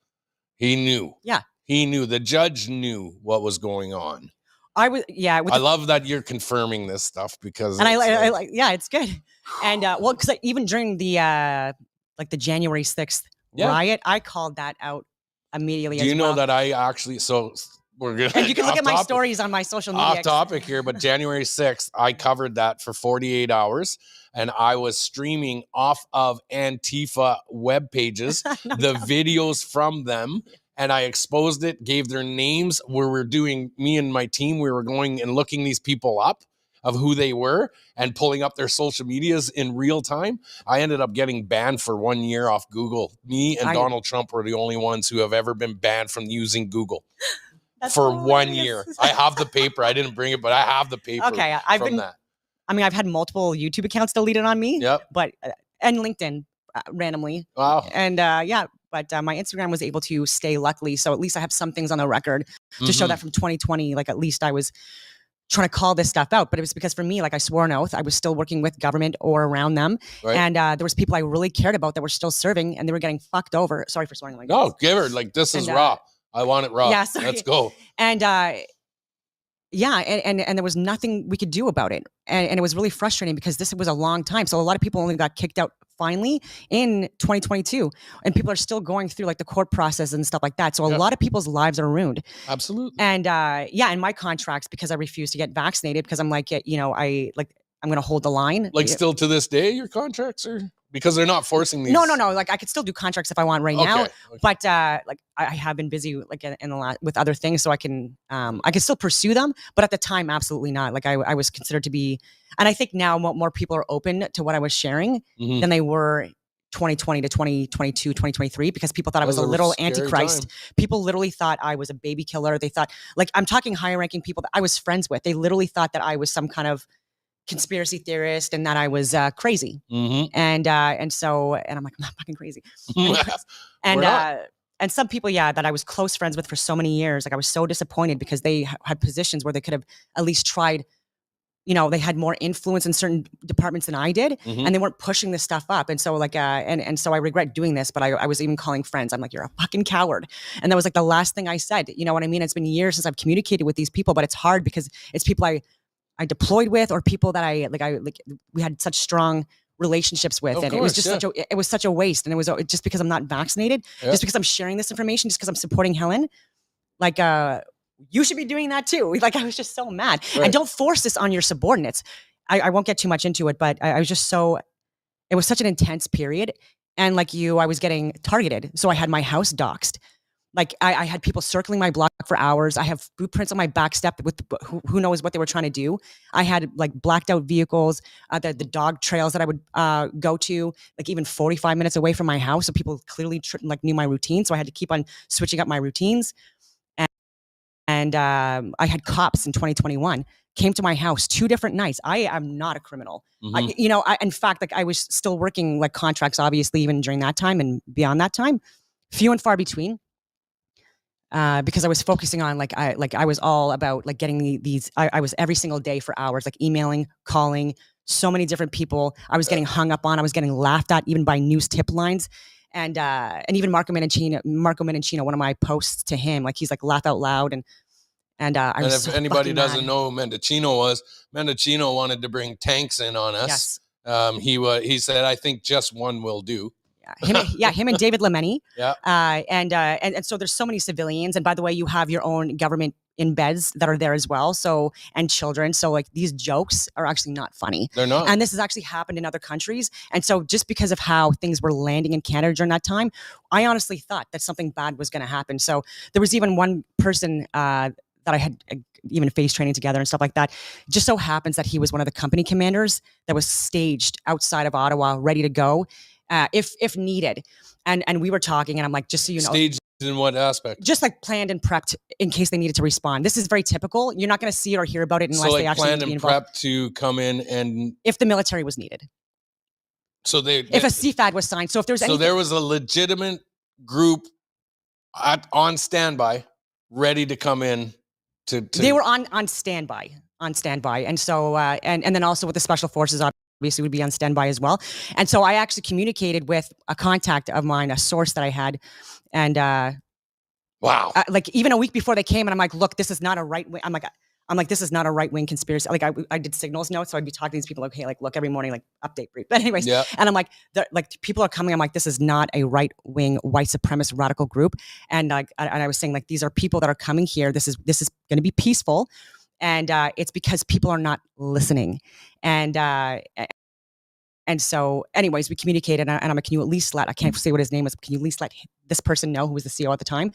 He knew. Yeah. He knew. The judge knew what was going on. I love that you're confirming this stuff because, and I like, yeah, it's good. And well, because even during the like the January 6th riot, I called that out immediately. Do you know that I actually? So we're good. And you can look at my stories on my social media. Off topic here, but January 6th, I covered that for 48 hours, and I was streaming off of Antifa web pages the videos from them. And I exposed it, gave their names where we're doing, me and my team, we were going and looking these people up of who they were and pulling up their social medias in real time. I ended up getting banned for 1 year off Google. Me and Donald Trump were the only ones who have ever been banned from using Google. That's for hilarious. 1 year. I have the paper. I didn't bring it, but I have the paper. Okay, I've had multiple YouTube accounts deleted on me. Yep. But and LinkedIn randomly. Wow. And but my Instagram was able to stay, luckily. So at least I have some things on the record to show that from 2020, like at least I was trying to call this stuff out. But it was because for me, like I swore an oath, I was still working with government or around them. Right. And there was people I really cared about that were still serving and they were getting fucked over. Sorry for swearing like no, give her like this is raw. I want it raw. Yeah, sorry. Let's go. And and there was nothing we could do about it. And it was really frustrating because this was a long time. So a lot of people only got kicked out finally in 2022. And people are still going through like the court process and stuff like that. So a lot of people's lives are ruined. Absolutely. And and my contracts, because I refuse to get vaccinated, because I'm like, I'm going to hold the line. Like still to this day, your contracts are... Because they're not forcing these. No. Like I could still do contracts if I want now, but like I have been busy like in the last with other things, so I can still pursue them. But at the time, absolutely not. Like I was considered to be, and I think now more people are open to what I was sharing than they were 2020 to 2022, 2023, because people thought I was a little antichrist. Time. People literally thought I was a baby killer. They thought, like, I'm talking higher ranking people that I was friends with. They literally thought that I was some kind of conspiracy theorist and that I was crazy. And so I'm like, I'm not fucking crazy. And some people, that I was close friends with for so many years. Like I was so disappointed because they had positions where they could have at least tried, they had more influence in certain departments than I did, and they weren't pushing this stuff up. And so like, and so I regret doing this, but I was even calling friends. I'm like, you're a fucking coward. And that was like the last thing I said. You know what I mean? It's been years since I've communicated with these people, but it's hard because it's people I deployed with, or people that we had such strong relationships with. And it was just such a waste. And it was just because I'm not vaccinated, just because I'm sharing this information, just because I'm supporting Helen, like, you should be doing that too. Like, I was just so mad. Right. And don't force this on your subordinates. I won't get too much into it, but I was just it was such an intense period. And like I was getting targeted. So I had my house doxxed. Like I had people circling my block for hours. I have footprints on my back step with who knows what they were trying to do. I had like blacked out vehicles, the dog trails that I would go to, like even 45 minutes away from my house. So people clearly knew my routine. So I had to keep on switching up my routines. And I had cops in 2021 came to my house 2 different nights. I am not a criminal. In fact, like I was still working like contracts, obviously, even during that time and beyond that time, few and far between. Because I was focusing on I was all about like getting these. I was every single day for hours, like emailing, calling so many different people. I was getting hung up on. I was getting laughed at even by news tip lines, and even Marco Menincino, one of my posts to him, like he's like laugh out loud and if anybody doesn't know who Mendocino wanted to bring tanks in on us. Yes. He said, I think just one will do. Him and David Lemeni. Yeah. And so there's so many civilians. And by the way, you have your own government embeds that are there as well. So, and children. So like these jokes are actually not funny. They're not. And this has actually happened in other countries. And so just because of how things were landing in Canada during that time, I honestly thought that something bad was going to happen. So there was even one person that I had even face training together and stuff like that. It just so happens that he was one of the company commanders that was staged outside of Ottawa, ready to go. If needed. And we were talking and I'm like, just so you know. Staged in what aspect? Just like planned and prepped in case they needed to respond. This is very typical. You're not going to see it or hear about it unless they actually planned and prepped to come in and... If the military was needed. So if a CFAD was signed. So if there's anything, there was a legitimate group on standby, ready to come in. They were on standby, and so and then also with the special forces, obviously would be on standby as well. And so I actually communicated with a contact of mine, a source that I had, and wow, like even a week before they came, and I'm like, look, this is not a right wing. I'm like, this is not a right wing conspiracy. Like I did signals notes, so I'd be talking to these people, like, hey, like look every morning, like update brief. But anyways, yeah. And I'm like, people are coming. I'm like, this is not a right wing white supremacist radical group. And like, and I was saying, like, these are people that are coming here. This is going to be peaceful, and it's because people are not listening. And so, anyways, we communicated, and I'm like, can you at least I can't say what his name is, but can you at least let this person know, who was the CEO at the time?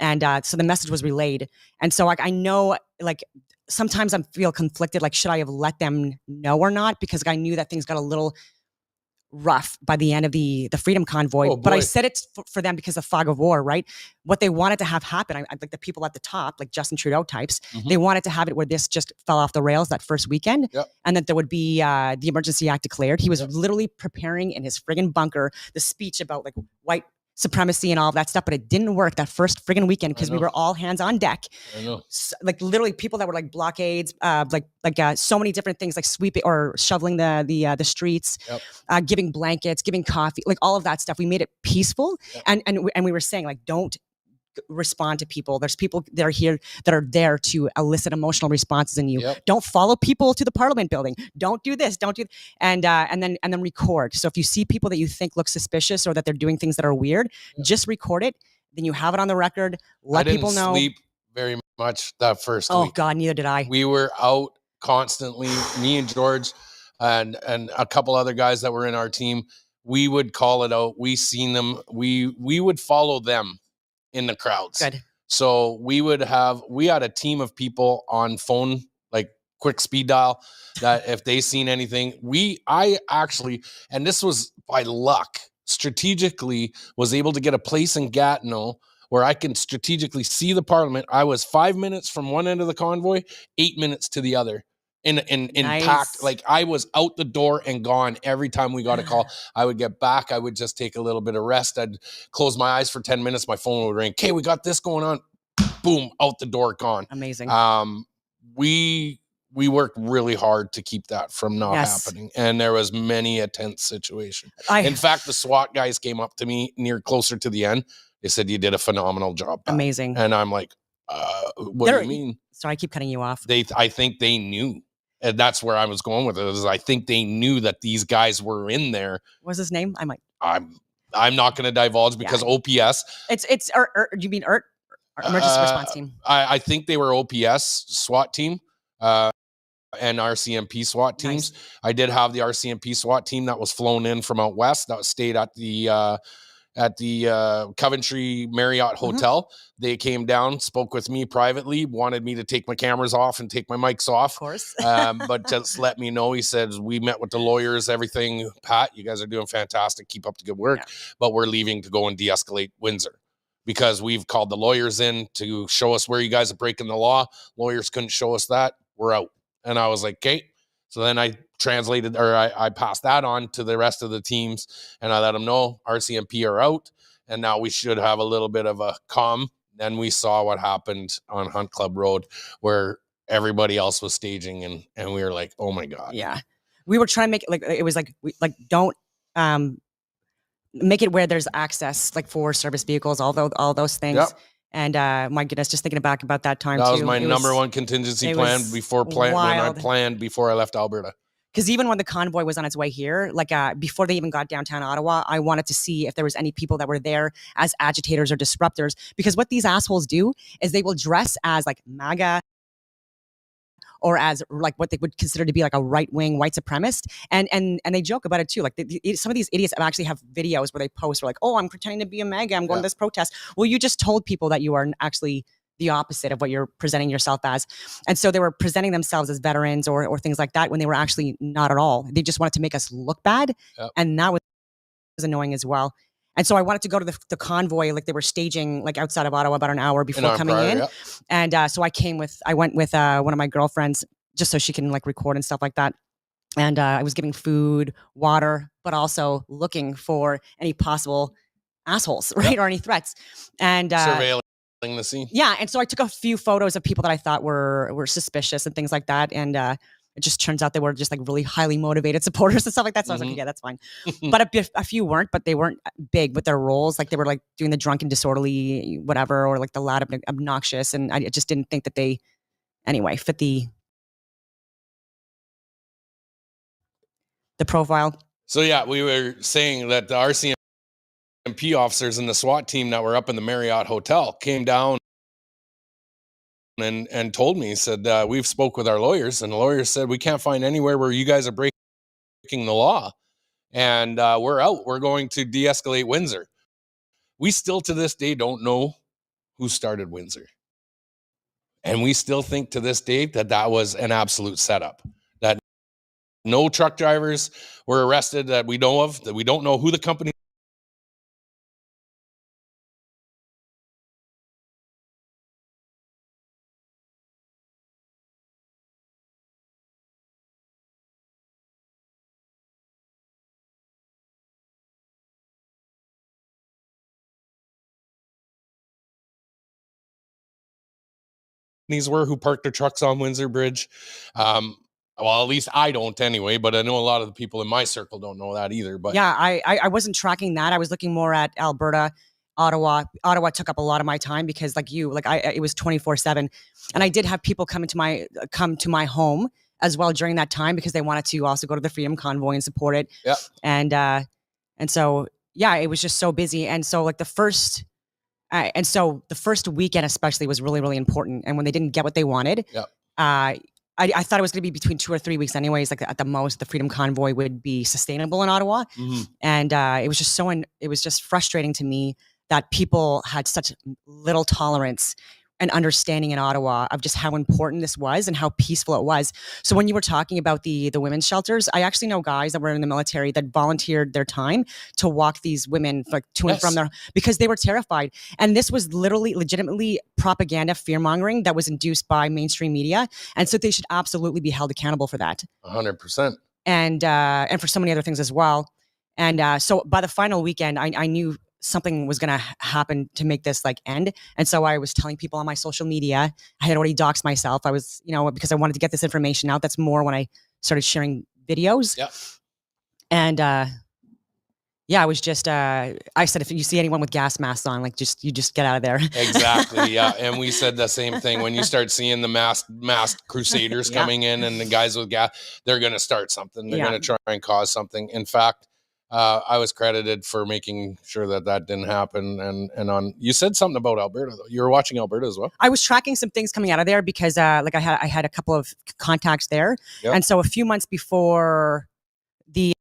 And so the message was relayed. And so I know, like, sometimes I feel conflicted, like, should I have let them know or not? Because I knew that things got a little rough by the end of the Freedom Convoy, but I said it's for them because of fog of war, right? What they wanted to have happen, I like the people at the top, like Justin Trudeau types, they wanted to have it where this just fell off the rails that first weekend, and that there would be the Emergency Act declared. He was literally preparing in his friggin' bunker the speech about like white supremacy and all of that stuff, but it didn't work that first friggin' weekend because we were all hands on deck. I know. So, like literally people that were like blockades, like so many different things, like sweeping or shoveling the streets, giving blankets, giving coffee, like all of that stuff. We made it peaceful, and we were saying, like, don't respond to people. There's people that are here that are there to elicit emotional responses in you. Don't follow people to the Parliament building. Don't do this. Don't do, and then record. So if you see people that you think look suspicious or that they're doing things that are weird, just record it. Then you have it on the record. Let people know. I didn't sleep very much that first week. Oh God, neither did I. We were out constantly. Me and George and a couple other guys that were in our team. We would call it out. We seen them. We would follow them in the crowds. Good. So we had a team of people on phone, like quick speed dial, that if they seen anything, I actually, and this was by luck, strategically was able to get a place in Gatineau where I can strategically see the Parliament. I was 5 minutes from one end of the convoy, 8 minutes to the other. In Nice. packed, like I was out the door and gone every time we got a call. I would get back. I would just take a little bit of rest. I'd close my eyes for 10 minutes. My phone would ring. Okay, we got this going on. Boom, out the door, gone. Amazing. We worked really hard to keep that from not happening. And there was many a tense situation. In fact, the SWAT guys came up to me closer to the end. They said, you did a phenomenal job, Pat. Amazing. And I'm like, what do you mean? Sorry, I keep cutting you off. I think they knew. And that's where I was going with it. Is I think they knew that these guys were in there. What's his name? I'm not going to divulge because OPS. It's you mean ERT? Emergency Response Team. I think they were OPS SWAT team and RCMP SWAT teams. Nice. I did have the RCMP SWAT team that was flown in from out west that stayed at the Coventry Marriott Hotel. They came down, spoke with me privately, wanted me to take my cameras off and take my mics off. Of course. But just let me know. He said, we met with the lawyers, everything. Pat, you guys are doing fantastic. Keep up the good work. But we're leaving to go and de-escalate Windsor because we've called the lawyers in to show us where you guys are breaking the law. Lawyers couldn't show us that. We're out. And I was like, okay. So then I translated, or I passed that on to the rest of the teams, and I let them know RCMP are out, and now we should have a little bit of a calm. Then we saw what happened on Hunt Club Road, where everybody else was staging, and we were like, oh my God. Yeah, we were trying to make it like it was like don't make it where there's access, like for service vehicles, all those things. Yep. And my goodness, just thinking back about that time, that was my number one contingency plan when I planned before I left Alberta. Because even when the convoy was on its way here, like before they even got downtown Ottawa, I wanted to see if there was any people that were there as agitators or disruptors. Because what these assholes do is they will dress as like MAGA or as like what they would consider to be like a right-wing white supremacist. And they joke about it too. Like some of these idiots actually have videos where they post, where like, oh, I'm pretending to be a MAGA, I'm going to this protest. Well, you just told people that you are actually the opposite of what you're presenting yourself as. And so they were presenting themselves as veterans or things like that when they were actually not at all. They just wanted to make us look bad. Yep. And that was annoying as well. And so I wanted to go to the convoy, like they were staging like outside of Ottawa about an hour before coming in. Yep. And so I went with one of my girlfriends just so she can like record and stuff like that. And I was giving food, water, but also looking for any possible assholes, right? Or any threats. And surveilling the scene. Yeah. And so I took a few photos of people that I thought were suspicious and things like that. And it just turns out they were just like really highly motivated supporters and stuff like that. So I was like, yeah, that's fine. But a few weren't, but they weren't big with their roles. Like they were like doing the drunken, disorderly, whatever, or like the loud, obnoxious. And I just didn't think that they, anyway, fit the profile. So yeah, we were saying that the RCMP officers and the SWAT team that were up in the Marriott Hotel came down and told me, said, we've spoke with our lawyers, and the lawyers said, we can't find anywhere where you guys are breaking the law. And we're out. We're going to de-escalate Windsor. We still to this day don't know who started Windsor. And we still think to this day that was an absolute setup. That no truck drivers were arrested that we know of, that we don't know who the company were who parked their trucks on Windsor Bridge. Well, at least I don't anyway, but I know a lot of the people in my circle don't know that either. But yeah, I wasn't tracking that. I was looking more at Alberta, Ottawa. Ottawa took up a lot of my time because it was 24/7. And I did have people come to my home as well during that time because they wanted to also go to the Freedom Convoy and support it. Yeah. And so, yeah, it was just so busy. And so like the first weekend especially was really, really important. And when they didn't get what they wanted, I thought it was going to be between 2 or 3 weeks anyways. Like at the most, the Freedom Convoy would be sustainable in Ottawa. And it was just frustrating to me that people had such little tolerance and understanding in Ottawa of just how important this was and how peaceful it was. So when you were talking about the women's shelters, I actually know guys that were in the military that volunteered their time to walk these women like to and from because they were terrified. And this was legitimately propaganda, fear mongering that was induced by mainstream media. And so they should absolutely be held accountable for that. 100%. And for so many other things as well. And so by the final weekend, I knew something was going to happen to make this like end. And so I was telling people on my social media, I had already doxed myself. I was, because I wanted to get this information out. That's more when I started sharing videos. Yeah. And, I was just, I said, if you see anyone with gas masks on, like you just get out of there. Exactly. Yeah. And we said the same thing. When you start seeing the masked crusaders coming in and the guys with gas, they're going to start something. They're going to try and cause something. In fact, I was credited for making sure that didn't happen. And you said something about Alberta though. You were watching Alberta as well. I was tracking some things coming out of there because I had a couple of contacts there. Yep. And so a few months before the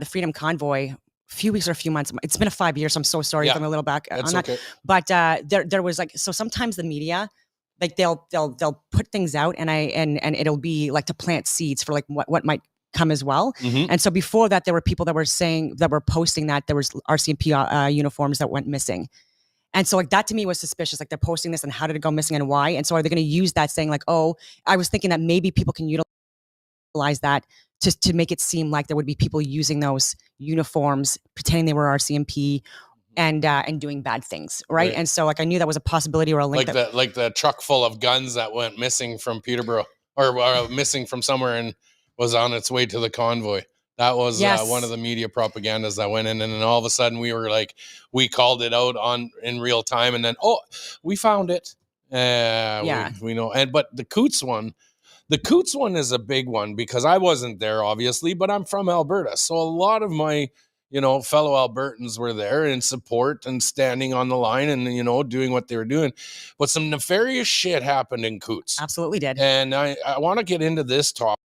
Freedom Convoy, a few weeks or a few months, it's been 5 years. So I'm so sorry if I'm a little back on that. Okay. But there was so sometimes the media, like they'll put things out and it'll be like to plant seeds for like what might come as well. Mm-hmm. And so before that, there were people that were posting that there was RCMP uniforms that went missing. And so like that to me was suspicious. Like they're posting this and how did it go missing and why? And so are they going to use that saying like, oh, I was thinking that maybe people can utilize that to make it seem like there would be people using those uniforms, pretending they were RCMP and doing bad things. Right. And so like, I knew that was a possibility or a link. Like the truck full of guns that went missing from Peterborough or missing from somewhere and was on its way to the convoy. That was one of the media propagandas that went in. And then all of a sudden we called it out in real time. And then, we found it. We know. But the Coots one is a big one because I wasn't there obviously, but I'm from Alberta. So a lot of my, fellow Albertans were there in support and standing on the line and, doing what they were doing. But some nefarious shit happened in Coots. Absolutely did. And I want to get into this topic.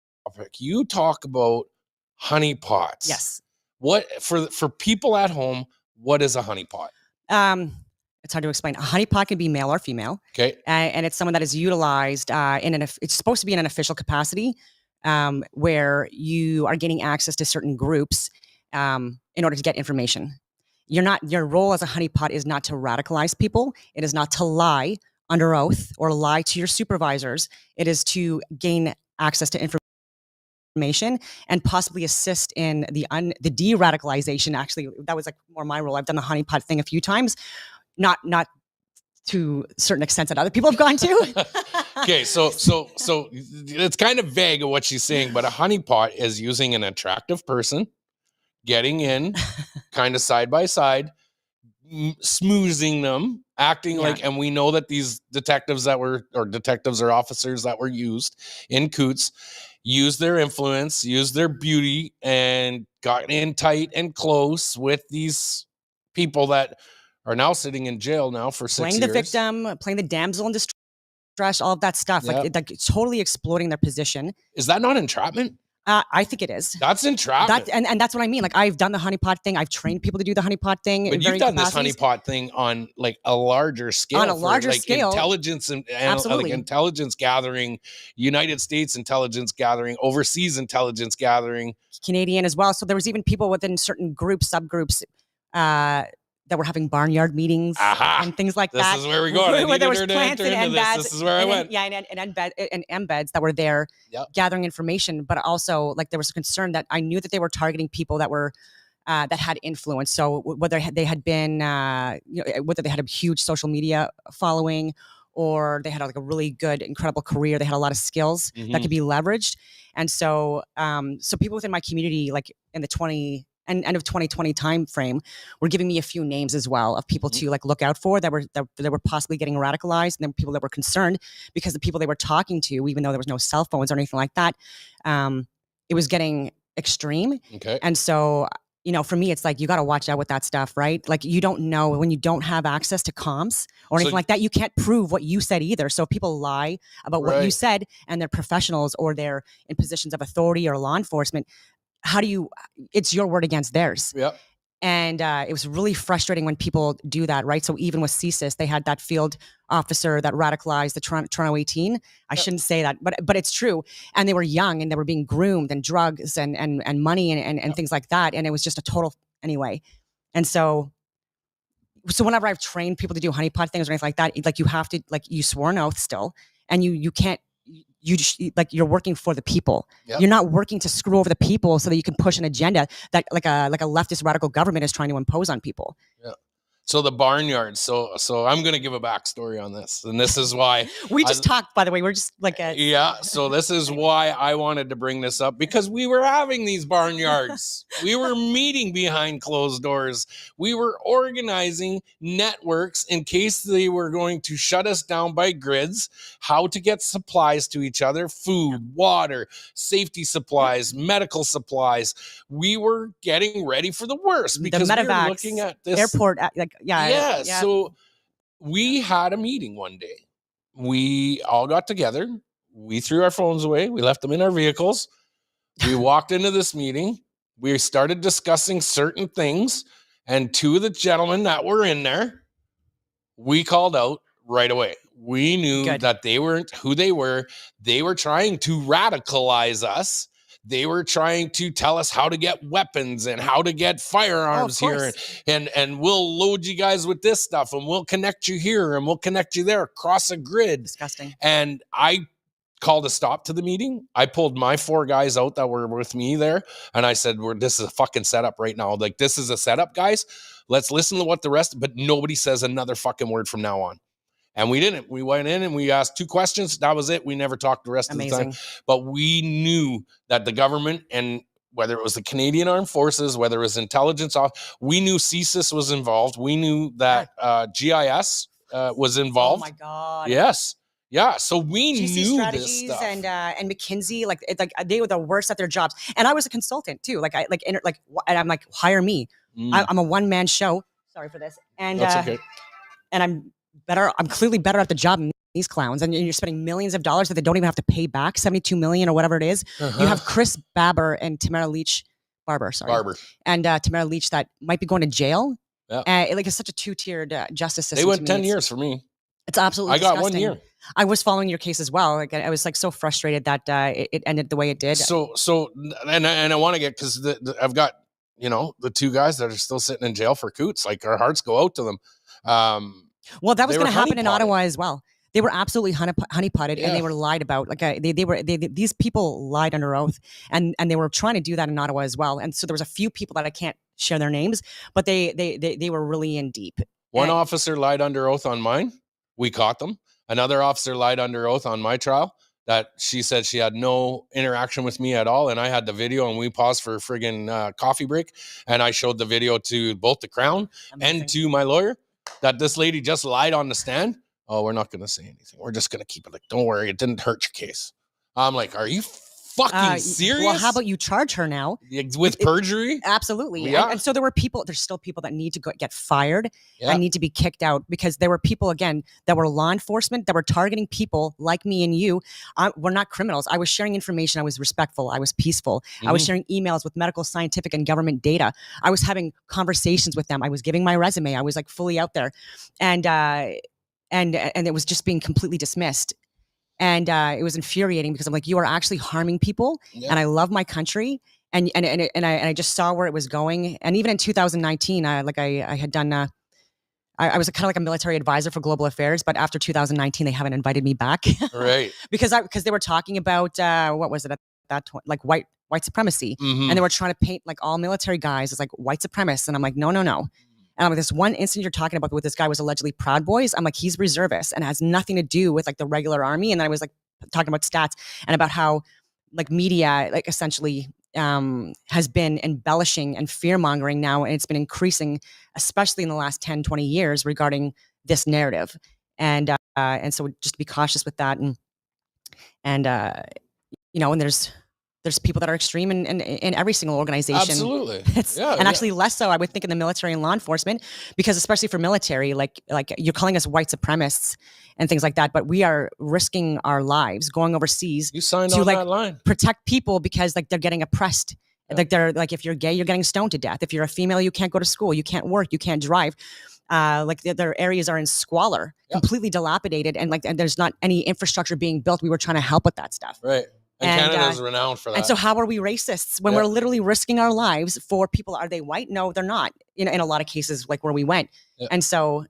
You talk about honeypots. Yes. What for people at home, what is a honeypot? It's hard to explain. A honeypot can be male or female. Okay. And it's someone that is utilized it's supposed to be in an official capacity where you are gaining access to certain groups in order to get information. Your role as a honeypot is not to radicalize people. It is not to lie under oath or lie to your supervisors. It is to gain access to information information and possibly assist in the de-radicalization. Actually, that was like more my role. I've done the honeypot thing a few times, not to a certain extent that other people have gone to. Okay, so it's kind of vague of what she's saying, but a honeypot is using an attractive person, getting in, kind of side by side, smoozing them, acting like, and we know that these detectives or officers that were used in Coots used their influence, used their beauty, and got in tight and close with these people that are now sitting in jail now for 6 years. Playing the victim, playing the damsel in distress, all of that stuff. Like it's totally exploiting their position. Is that not entrapment? I think it is. That's entrapment. And that's what I mean. Like I've done the honeypot thing. I've trained people to do the honeypot thing. But you've done this honeypot thing on like a larger scale. On a larger scale. Intelligence and like intelligence gathering, United States intelligence gathering, overseas intelligence gathering. Canadian as well. So there was even people within certain groups, subgroups, that were having barnyard meetings and things like that. This is where we go. Where there was plants and embeds. This is where I went. Yeah, and embeds that were there gathering information. But also, like, there was a concern that I knew that they were targeting people that were that had influence. So whether they had been, whether they had a huge social media following, or they had like a really good, incredible career, they had a lot of skills that could be leveraged. And so, so people within my community, like in the end of 2020 time frame, were giving me a few names as well of people to like look out for that were possibly getting radicalized, and then people that were concerned because the people they were talking to, even though there was no cell phones or anything like that, it was getting extreme. Okay. And so, for me, it's like, you got to watch out with that stuff, right? Like, you don't know when you don't have access to comms or anything like that, you can't prove what you said either. So if people lie about what you said and they're professionals or they're in positions of authority or law enforcement, it's your word against theirs. Yep. And it was really frustrating when people do that, right? So even with CSIS, they had that field officer that radicalized the Toronto 18. I shouldn't say that, but it's true. And they were young and they were being groomed, and drugs and money and things like that. And it was just a total anyway. And so whenever I've trained people to do honeypot things or anything like that, like, you have to, like, you swore an oath still, and you can't. You're working for the people. Yep. You're not working to screw over the people so that you can push an agenda that like a leftist radical government is trying to impose on people. Yeah. So the barnyard. So I'm going to give a backstory on this, and this is why we just talked. By the way, we're just like So this is why I wanted to bring this up, because we were having these barnyards. We were meeting behind closed doors. We were organizing networks in case they were going to shut us down by grids. How to get supplies to each other: food, water, safety supplies, medical supplies. We were getting ready for the worst because we were looking at this airport, So we had a meeting one day. We all got together. We threw our phones away. We left them in our vehicles. We walked into this meeting. We started discussing certain things. And two of the gentlemen that were in there, we called out right away. We knew that they weren't who they were. They were trying to radicalize us. They were trying to tell us how to get weapons and how to get firearms here. And we'll load you guys with this stuff, and we'll connect you here, and we'll connect you there across a grid. Disgusting. And I called a stop to the meeting. I pulled my 4 guys out that were with me there, and I said, this is a fucking setup right now. Like, this is a setup, guys. Let's listen to what the rest, but nobody says another fucking word from now on. And we didn't. We went in and we asked 2 questions. That was it. We never talked the rest of the time. But we knew that the government, and whether it was the Canadian Armed Forces, whether it was intelligence, we knew CSIS was involved. We knew that GIS was involved. Oh my God. Yes. Yeah. So we GC knew this stuff. And McKinsey, like they were the worst at their jobs. And I was a consultant too. And I'm like, hire me. I'm a one-man show. Sorry for this. And that's okay. And I'm clearly better at the job than these clowns, and you're spending millions of dollars that they don't even have to pay back, 72 million or whatever it is. You have Chris Barber and Tamara Leach, and Tamara Leach that might be going to jail. Yeah. It's such a 2-tiered justice system. They went 10 years for me. It's absolutely I got disgusting. 1 year. I was following your case as well. Like, I was like so frustrated that it ended the way it did. So I want to get, because I've got, the 2 guys that are still sitting in jail for Coots. Like, our hearts go out to them. Well, that was going to happen in Ottawa as well. They were absolutely honeypotted, and they were lied about. Like these people lied under oath, and they were trying to do that in Ottawa as well. And so there was a few people that I can't share their names, but they were really in deep. One officer lied under oath on mine. We caught them. Another officer lied under oath on my trial that she said she had no interaction with me at all. And I had the video, and we paused for a friggin' coffee break. And I showed the video to both the Crown and to my lawyer that this lady just lied on the stand. Oh, we're not going to say anything. We're just going to keep it like, don't worry, it didn't hurt your case. I'm like, are you fucking serious? Well, how about you charge her now? With perjury? Absolutely. Yeah. And so there's still people that need to get fired and need to be kicked out, because there were people, again, that were law enforcement that were targeting people like me and you. We're not criminals. I was sharing information. I was respectful. I was peaceful. I was sharing emails with medical, scientific, and government data. I was having conversations with them. I was giving my resume. I was like fully out there. And it was just being completely dismissed. And it was infuriating, because I'm like, you are actually harming people, and I love my country, and I just saw where it was going. And even in 2019, I had done I was kind of like a military advisor for global affairs, but after 2019, they haven't invited me back, right? because they were talking about what was it at that point, like white supremacy, and they were trying to paint like all military guys as like white supremacists, and I'm like, no. And I'm like, this one incident you're talking about with this guy was allegedly Proud Boys. I'm like, he's reservist and has nothing to do with like the regular army. And then I was like talking about stats and about how like media, like essentially has been embellishing and fear mongering now. And it's been increasing, especially in the last 10, 20 years regarding this narrative. And so just be cautious with that. And there's people that are extreme in every single organization. Absolutely. Actually less so, I would think, in the military and law enforcement, because especially for military, like you're calling us white supremacists and things like that, but we are risking our lives going overseas to like that line. Protect people, because like they're getting oppressed. Like they're like, if you're gay, you're getting stoned to death. If you're a female, you can't go to school, you can't work, you can't drive. Like their areas are in squalor, completely dilapidated, and there's not any infrastructure being built. We were trying to help with that stuff. Right. And Canada's renowned for that. And so how are we racists when we're literally risking our lives for people? Are they white? No, they're not. In a lot of cases, like where we went. And so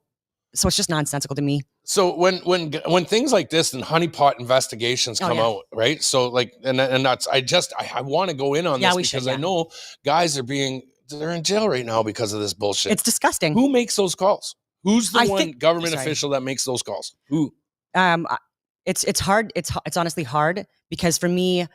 it's just nonsensical to me. So when things like this and honeypot investigations come out, right? So like, and that's, I want to go in on this because I know guys they're in jail right now because of this bullshit. It's disgusting. Who makes those calls? Who's the government official that makes those calls? Who? It's hard. It's honestly hard, because for me,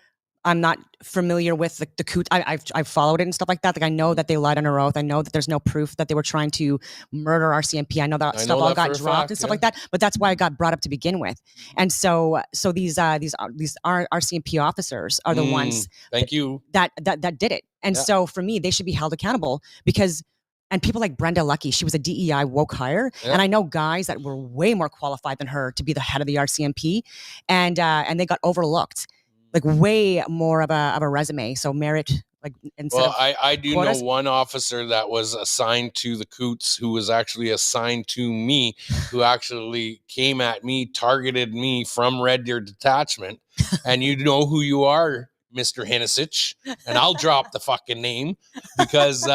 I'm not familiar with the coup. I've followed it and stuff like that. Like I know that they lied under oath. I know that there's no proof that they were trying to murder RCMP. I know that stuff all got dropped and stuff like that. But that's why it got brought up to begin with. And so these RCMP officers are the ones. Thank you. That did it. And so for me, they should be held accountable, because. And people like Brenda Lucky, she was a DEI woke hire. And I know guys that were way more qualified than her to be the head of the RCMP. And they got overlooked, like way more of a resume. So merit, like instead of I do quotas. Know one officer that was assigned to the Coots, who was actually assigned to me, who actually came at me, targeted me from Red Deer Detachment. And you know who you are, Mr. Hennesich. And I'll drop the fucking name, because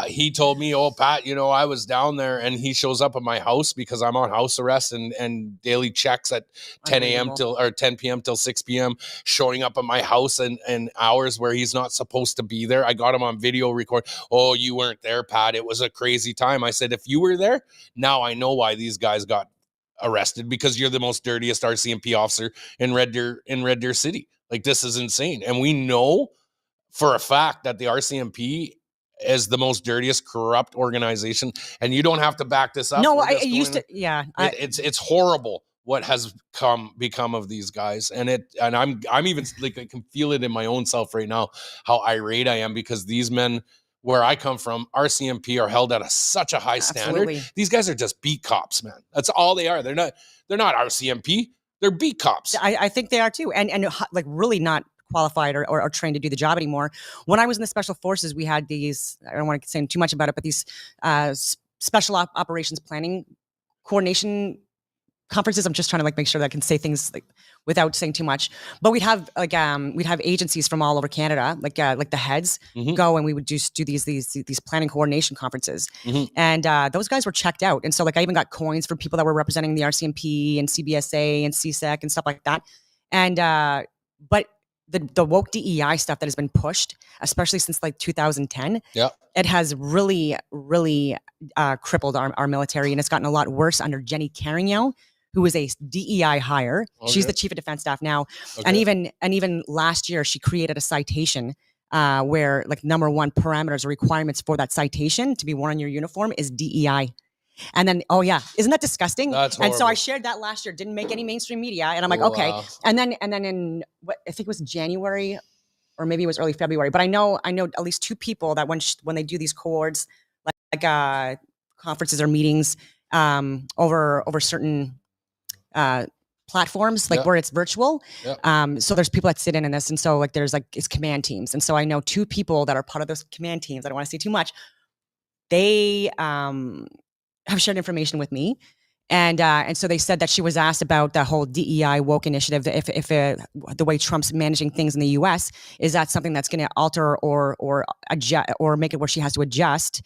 he told me, oh, Pat, I was down there, and he shows up at my house because I'm on house arrest and daily checks at 10 p.m. till 6 p.m. showing up at my house and hours where he's not supposed to be there. I got him on video record. Oh, you weren't there, Pat. It was a crazy time. I said, if you were there, now I know why these guys got arrested, because you're the most dirtiest RCMP officer in Red Deer City. Like, this is insane. And we know for a fact that the RCMP is the most dirtiest, corrupt organization, and you don't have to back this up. No, I used to. Yeah, it's horrible what has become of these guys, and I'm even like, I can feel it in my own self right now how irate I am, because these men, where I come from, RCMP, are held at such a high standard. These guys are just beat cops, man. That's all they are. They're not RCMP. They're beat cops. I think they are too, and like really not qualified or trained to do the job anymore. When I was in the special forces, we had these, I don't want to say too much about it, but these special operations planning coordination conferences. I'm just trying to like make sure that I can say things like without saying too much. But we'd have agencies from all over Canada, like the heads go, and we would just do these planning coordination conferences. And those guys were checked out. And so like I even got coins for people that were representing the RCMP and CBSA and CSEC and stuff like that. And but the woke DEI stuff that has been pushed, especially since like 2010, it has really, really crippled our military, and it's gotten a lot worse under Jenny Carignan, who is a DEI hire. She's the chief of defense staff now. And even last year, she created a citation where like number one parameters or requirements for that citation to be worn on your uniform is DEI. And then, isn't that disgusting? That's horrible. And so I shared that last year, didn't make any mainstream media. And I'm like, okay. And then in what I think it was January, or maybe it was early February, but I know at least two people that when they do these coords, like conferences or meetings over certain platforms, like where it's virtual. So there's people that sit in this. And so like there's like it's command teams. And so I know two people that are part of those command teams. I don't want to say too much. They have shared information with me. And so they said that she was asked about the whole DEI woke initiative, if the way Trump's managing things in the U.S., is that something that's going to alter or adjust or make it where she has to adjust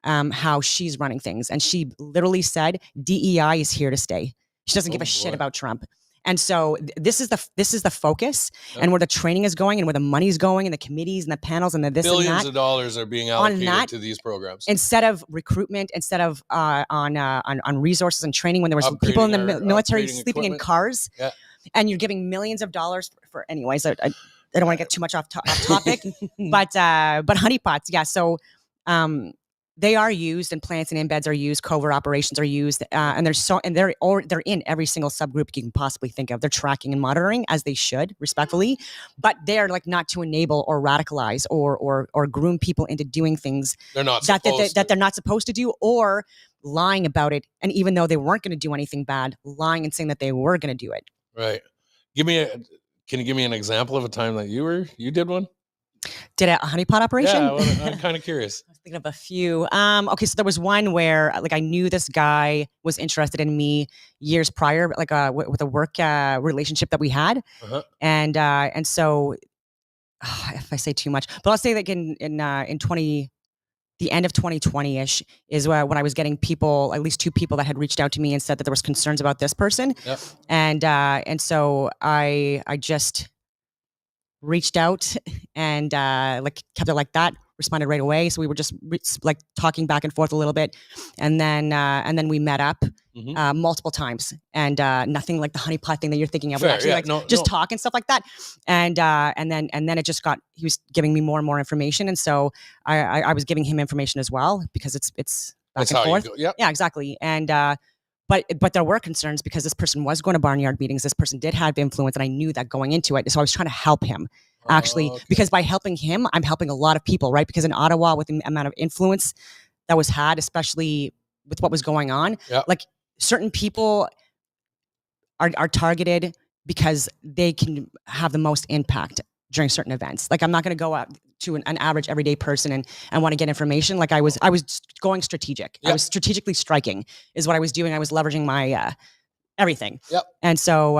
how she's running things. And she literally said, DEI is here to stay. She doesn't give a shit about Trump. And so this is the focus, and where the training is going, and where the money is going, and the committees and the panels and the this billions and that. of dollars are being allocated to these programs instead of recruitment, instead of on resources and training. When there was people in the military sleeping in cars, and you're giving millions of dollars for anyways. I don't want to get too much off topic, but honeypots, So they are used, and plants and embeds are used, covert operations are used, and they're in every single subgroup you can possibly think of. They're tracking and monitoring, as they should, respectfully, but they're like not to enable or radicalize or groom people into doing things that they're not supposed to do, or lying about it. And even though they weren't going to do anything bad, lying and saying that they were going to do it. Right. Can you give me an example of a time that you did one? Did a honeypot operation? Yeah, I'm kind of curious. I was thinking of a few. Okay, so there was one where like I knew this guy was interested in me years prior, like with a work relationship that we had, and so if I say too much, but I'll say like in the end of 2020-ish is when I was getting people, at least two people that had reached out to me and said that there was concerns about this person, and so I just reached out and like kept it like that, responded right away. So we were just like talking back and forth a little bit, and then we met up multiple times, and nothing like the honeypot thing that you're thinking of. Fair, actually talk and stuff like that, and then it just got, he was giving me more and more information, and so I was giving him information as well, because it's back and forth. Yeah, exactly. And But there were concerns because this person was going to barnyard meetings. This person did have influence, and I knew that going into it. So I was trying to help him, actually, because by helping him, I'm helping a lot of people, right? Because in Ottawa, with the amount of influence that was had, especially with what was going on, like certain people are targeted because they can have the most impact during certain events. Like I'm not going to go out to an average everyday person and want to get information. Like I was going strategic. I was strategically striking is what I was doing. I was leveraging my everything. And so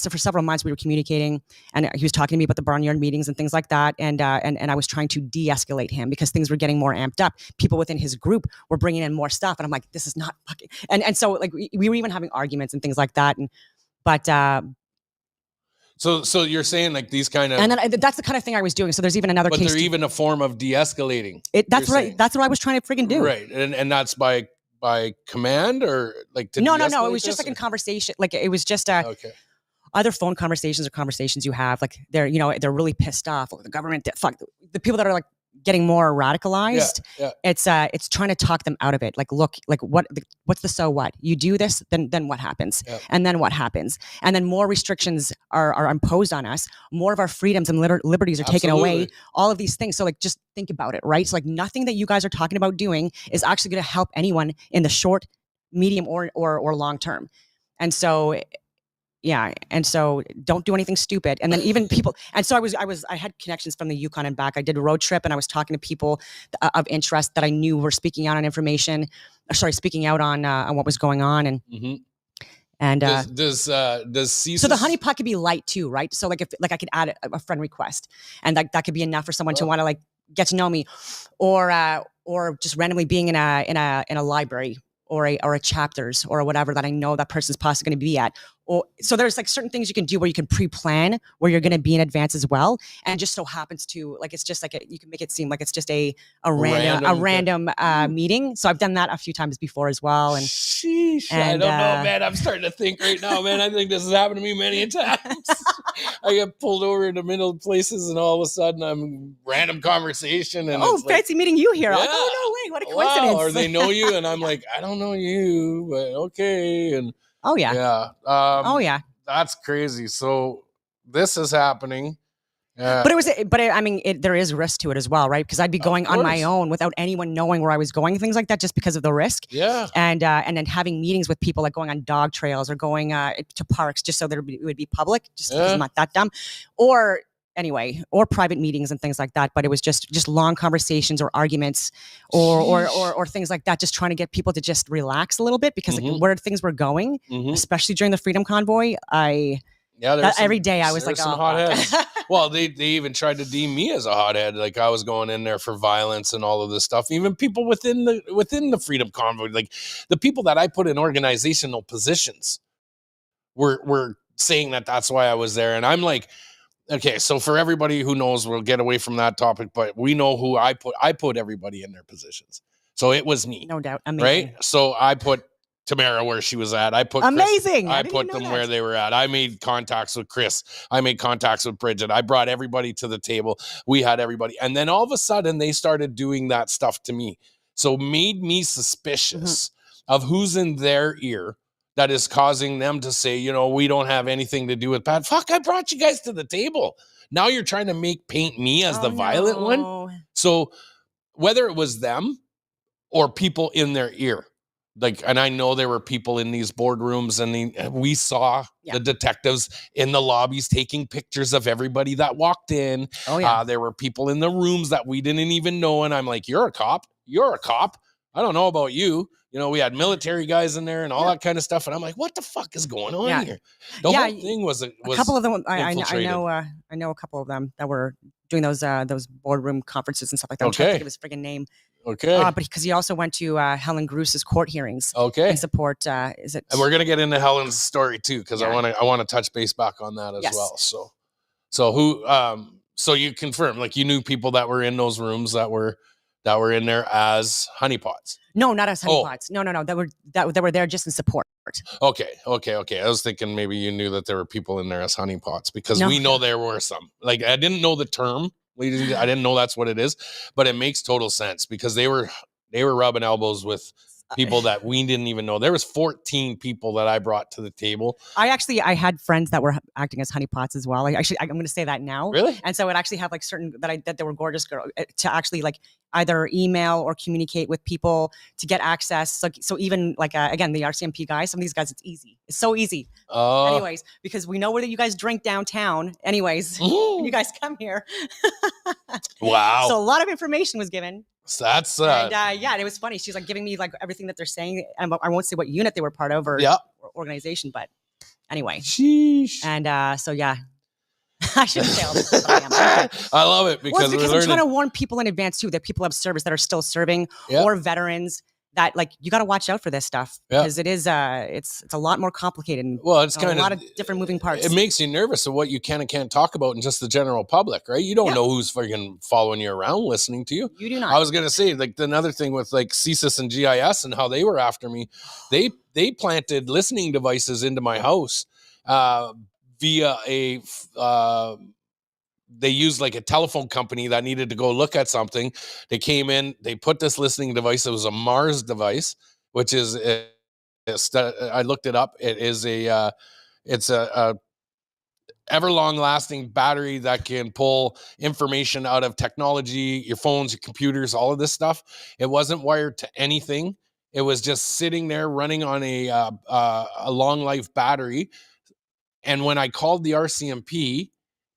for several months we were communicating, and he was talking to me about the barnyard meetings and things like that. And I was trying to de-escalate him because things were getting more amped up. People within his group were bringing in more stuff, and I'm like, this is not fucking. And so like we were even having arguments and things like that. So you're saying like these kind of, and then that's the kind of thing I was doing. So there's even another case. But they're even a form of de-escalating. That's right. Saying. That's what I was trying to friggin' do. Right, and that's by command, or like to no. It was just like in conversation. Like it was just other phone conversations or conversations you have. Like they're really pissed off. Like the government, fuck the people that are like getting more radicalized. It's trying to talk them out of it. Like, look, like what's the so what? You do this, then what happens? And then what happens? And then more restrictions are imposed on us. More of our freedoms and liberties are taken away. All of these things. So like, just think about it, right? So like nothing that you guys are talking about doing is actually going to help anyone in the short, medium, or long term. And so and so don't do anything stupid. And then even people, and so I had connections from the Yukon and back. I did a road trip, and I was talking to people of interest that I knew were speaking out on what was going on, and And does CSIS... So the honeypot could be light too, right? So like if I could add a friend request, and that could be enough for someone to want to like get to know me, or just randomly being in a library or a chapters or whatever that I know that person's possibly going to be at. Or so there's like certain things you can do where you can pre-plan where you're going to be in advance as well, and just so happens to like it's just like you can make it seem like it's just a random meeting. So I've done that a few times before as well. And sheesh, I don't know, man. I'm starting to think right now, man. I think this has happened to me many times. I get pulled over in the middle of places, and all of a sudden I'm random conversation. And it's fancy meeting you here. Yeah. Like, oh no way, what a coincidence! Wow. Or they know you, and I'm like, I don't know you, but okay. And oh yeah, that's crazy. So this is happening. But I mean, there is risk to it as well, right? Because I'd be going on my own without anyone knowing where I was going, things like that, just because of the risk. Yeah. And then having meetings with people, like going on dog trails or going to parks, just so that it would be public, just because I'm not that dumb. Or private meetings and things like that. But it was just long conversations or arguments or things like that, just trying to get people to just relax a little bit, because like, where things were going, especially during the Freedom Convoy, every day I was like, some hotheads. Well, they even tried to deem me as a hothead. Like I was going in there for violence and all of this stuff. Even people within the Freedom Convoy, like the people that I put in organizational positions were saying that that's why I was there. And I'm like, okay, so for everybody who knows, we'll get away from that topic, but we know who I put everybody in their positions. So it was me. No doubt. Amazing. Right? So I put Tamara where she was at. I put amazing. I put them where they were at. I made contacts with Chris. I made contacts with Bridget. I brought everybody to the table. We had everybody. And then all of a sudden they started doing that stuff to me. So made me suspicious of who's in their ear that is causing them to say, we don't have anything to do with Pat. Fuck, I brought you guys to the table. Now you're trying to paint me as the violent one. So whether it was them or people in their ear, and I know there were people in these boardrooms, and we saw the detectives in the lobbies taking pictures of everybody that walked in. Oh, yeah. There were people in the rooms that we didn't even know. And I'm like, you're a cop. You're a cop. I don't know about you. We had military guys in there and all that kind of stuff. And I'm like, what the fuck is going on here? The whole thing was a couple of them. I know a couple of them that were doing those boardroom conferences and stuff like that. I'm trying to think of his friggin' name. Okay. But because he also went to Helen Gruse's court hearings. Okay. In support. And we're gonna get into Helen's story too, because I want to touch base back on that as well. So who? So you confirm, like you knew people that were in those rooms that were in there as honeypots. No, not as honeypots. No. That were there just in support. Okay. I was thinking maybe you knew that there were people in there as honeypots, because we know there were some. Like I didn't know the term. I didn't know that's what it is, but it makes total sense because they were rubbing elbows with people that we didn't even know. There was 14 people that I brought to the table. I had friends that were acting as honeypots as well. I'm going to say that now. Really? And so it actually have like certain that they were gorgeous girls to actually like either email or communicate with people to get access. So even like again, the RCMP guys, some of these guys, it's easy. It's so easy. Anyways, because we know where you guys drink downtown. Anyways, when you guys come here. Wow. So a lot of information was given. So that's and it was funny. She's like giving me like everything that they're saying, and I won't say what unit they were part of or organization, but anyway. Sheesh. And I shouldn't say all this, but I am. I love it because I'm trying to warn people in advance too, that people have service that are still serving or veterans, that like you got to watch out for this stuff because it is it's a lot more complicated. And, it's kind of a lot of different moving parts. It makes you nervous of what you can and can't talk about in just the general public, right? You don't know who's freaking following you around, listening to you. You do not. I was gonna say like another thing with like CSIS and GIS and how they were after me. They planted listening devices into my house via a. They used like a telephone company that needed to go look at something. They came in, they put this listening device. It was a Mars device, which is, I looked it up. It is it's a ever long lasting battery that can pull information out of technology, your phones, your computers, all of this stuff. It wasn't wired to anything. It was just sitting there running on a long life battery. And when I called the RCMP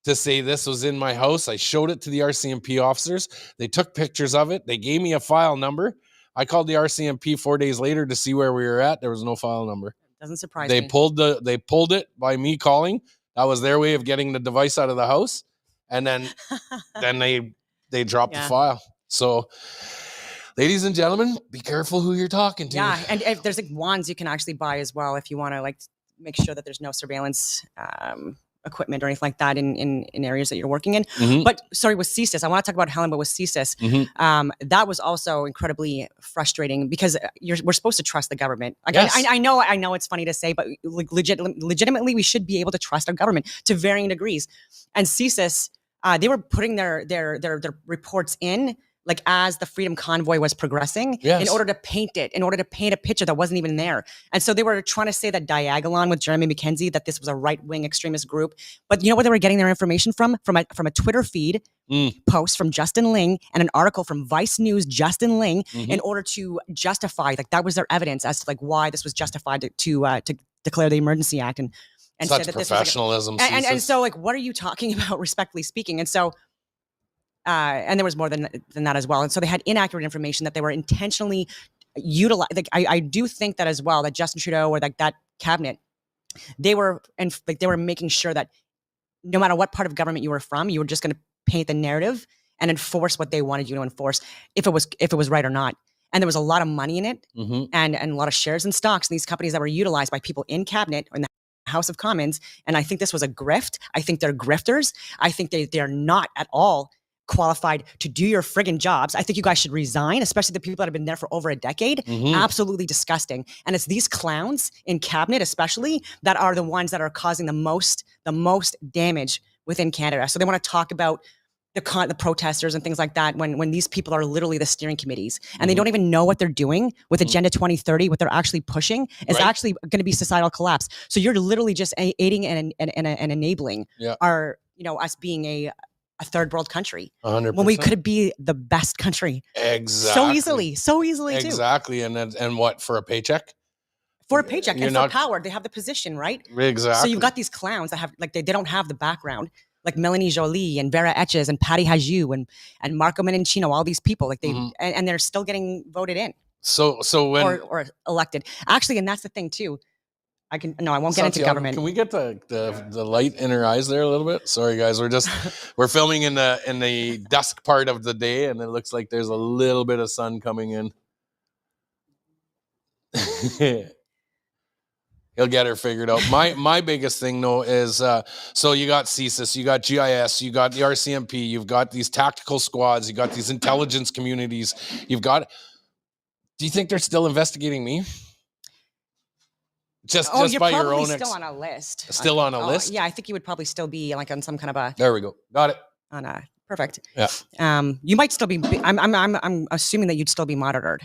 to say this was in my house, I showed it to the RCMP officers. They took pictures of it. They gave me a file number. I called the RCMP 4 days later to see where we were at. There was no file number. Doesn't surprise They me. pulled it by me calling. That was their way of getting the device out of the house. And then they dropped the file. So, ladies and gentlemen, be careful who you're talking to. Yeah, and if there's like wands you can actually buy as well if you want to like make sure that there's no surveillance equipment or anything like that in areas that you're working in. Mhm. But sorry, with CSIS, I want to talk about Helen, but with CSIS, that was also incredibly frustrating because we're supposed to trust the government. Like, Yes. I know it's funny to say, but like legitimately, we should be able to trust our government to varying degrees. And CSIS, they were putting their reports in like as the Freedom Convoy was progressing, in order to paint a picture that wasn't even there. And so they were trying to say that Diagolon with Jeremy McKenzie, that this was a right-wing extremist group. But you know where they were getting their information from? From a Twitter feed post from Justin Ling and an article from Vice News, Justin Ling, in order to justify, like that was their evidence as to like why this was justified to declare the Emergency Act and such said that professionalism. This was like and so like, what are you talking about, respectfully speaking? And so and there was more than that as well. And so they had inaccurate information that they were intentionally utilizing. Like, I do think that as well, that Justin Trudeau or like that cabinet, they were making sure that no matter what part of government you were from, you were just going to paint the narrative and enforce what they wanted you to enforce, if it was right or not. And there was a lot of money in it, and a lot of shares and stocks in these companies that were utilized by people in cabinet or in the House of Commons. And I think this was a grift. I think they're grifters. I think they're not at all qualified to do your friggin' jobs. I think you guys should resign, especially the people that have been there for over a decade. Absolutely disgusting. And it's these clowns in cabinet, especially, that are the ones that are causing the most damage within Canada. So they want to talk about the protesters and things like that when these people are literally the steering committees and they don't even know what they're doing with Agenda 2030. What they're actually pushing is actually going to be societal collapse. So you're literally just aiding and enabling our, us being a third world country 100%. when we could be the best country. Exactly. So easily too. Exactly. And what, for a paycheck? For a paycheck and for power. They have the position, right? Exactly. So you've got these clowns that have, like, they don't have the background, like Melanie Joly and Vera Etches and Patty Hajdu and Marco Menincino, all these people, like and they're still getting voted in. So when or elected. Actually, and that's the thing too. I won't get into government. Can we get the light in her eyes there a little bit? Sorry, guys. We're filming in the dusk part of the day, and it looks like there's a little bit of sun coming in. He'll get her figured out. My biggest thing though is so you got CSIS, you got GIS, you got the RCMP, you've got these tactical squads, you got these intelligence communities. Do you think they're still investigating me? Just by your own. Still on a list. Still on a list? Yeah, I think you would probably still be like on some kind of a. There we go. Got it. On a perfect. Yeah. You might still be. I'm assuming that you'd still be monitored.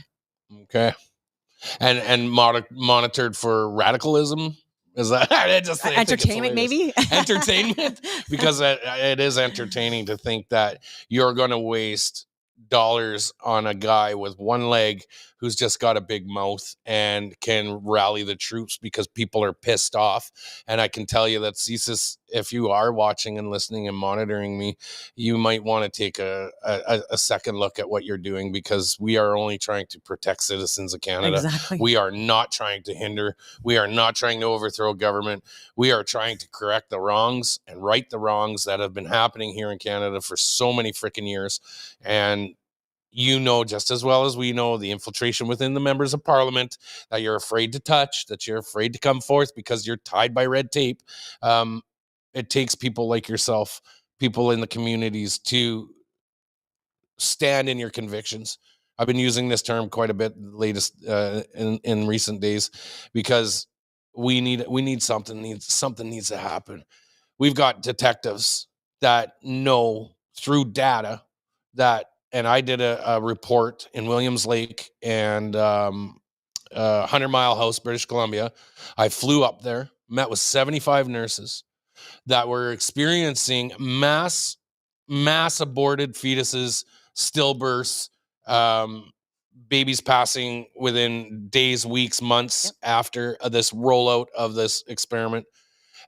Okay. And monitored for radicalism. Is that just entertainment? Maybe entertainment, because it is entertaining to think that you're going to waste dollars on a guy with one leg who's just got a big mouth and can rally the troops because people are pissed off. And I can tell you that CSIS, if you are watching and listening and monitoring me, you might want to take a second look at what you're doing, because we are only trying to protect citizens of Canada. Exactly. We are not trying to hinder. We are not trying to overthrow government. We are trying to correct the wrongs and right the wrongs that have been happening here in Canada for so many freaking years. And you know just as well as we know the infiltration within the members of parliament that you're afraid to touch, that you're afraid to come forth because you're tied by red tape. It takes people like yourself, people in the communities, to stand in your convictions. I've been using this term quite a bit latest in recent days, because we need something. Something needs to happen. We've got detectives that know through data that. And I did a report in Williams Lake and 100 Mile House, British Columbia. I flew up there, met with 75 nurses that were experiencing mass aborted fetuses, stillbirths, babies passing within days, weeks, months after this rollout of this experiment.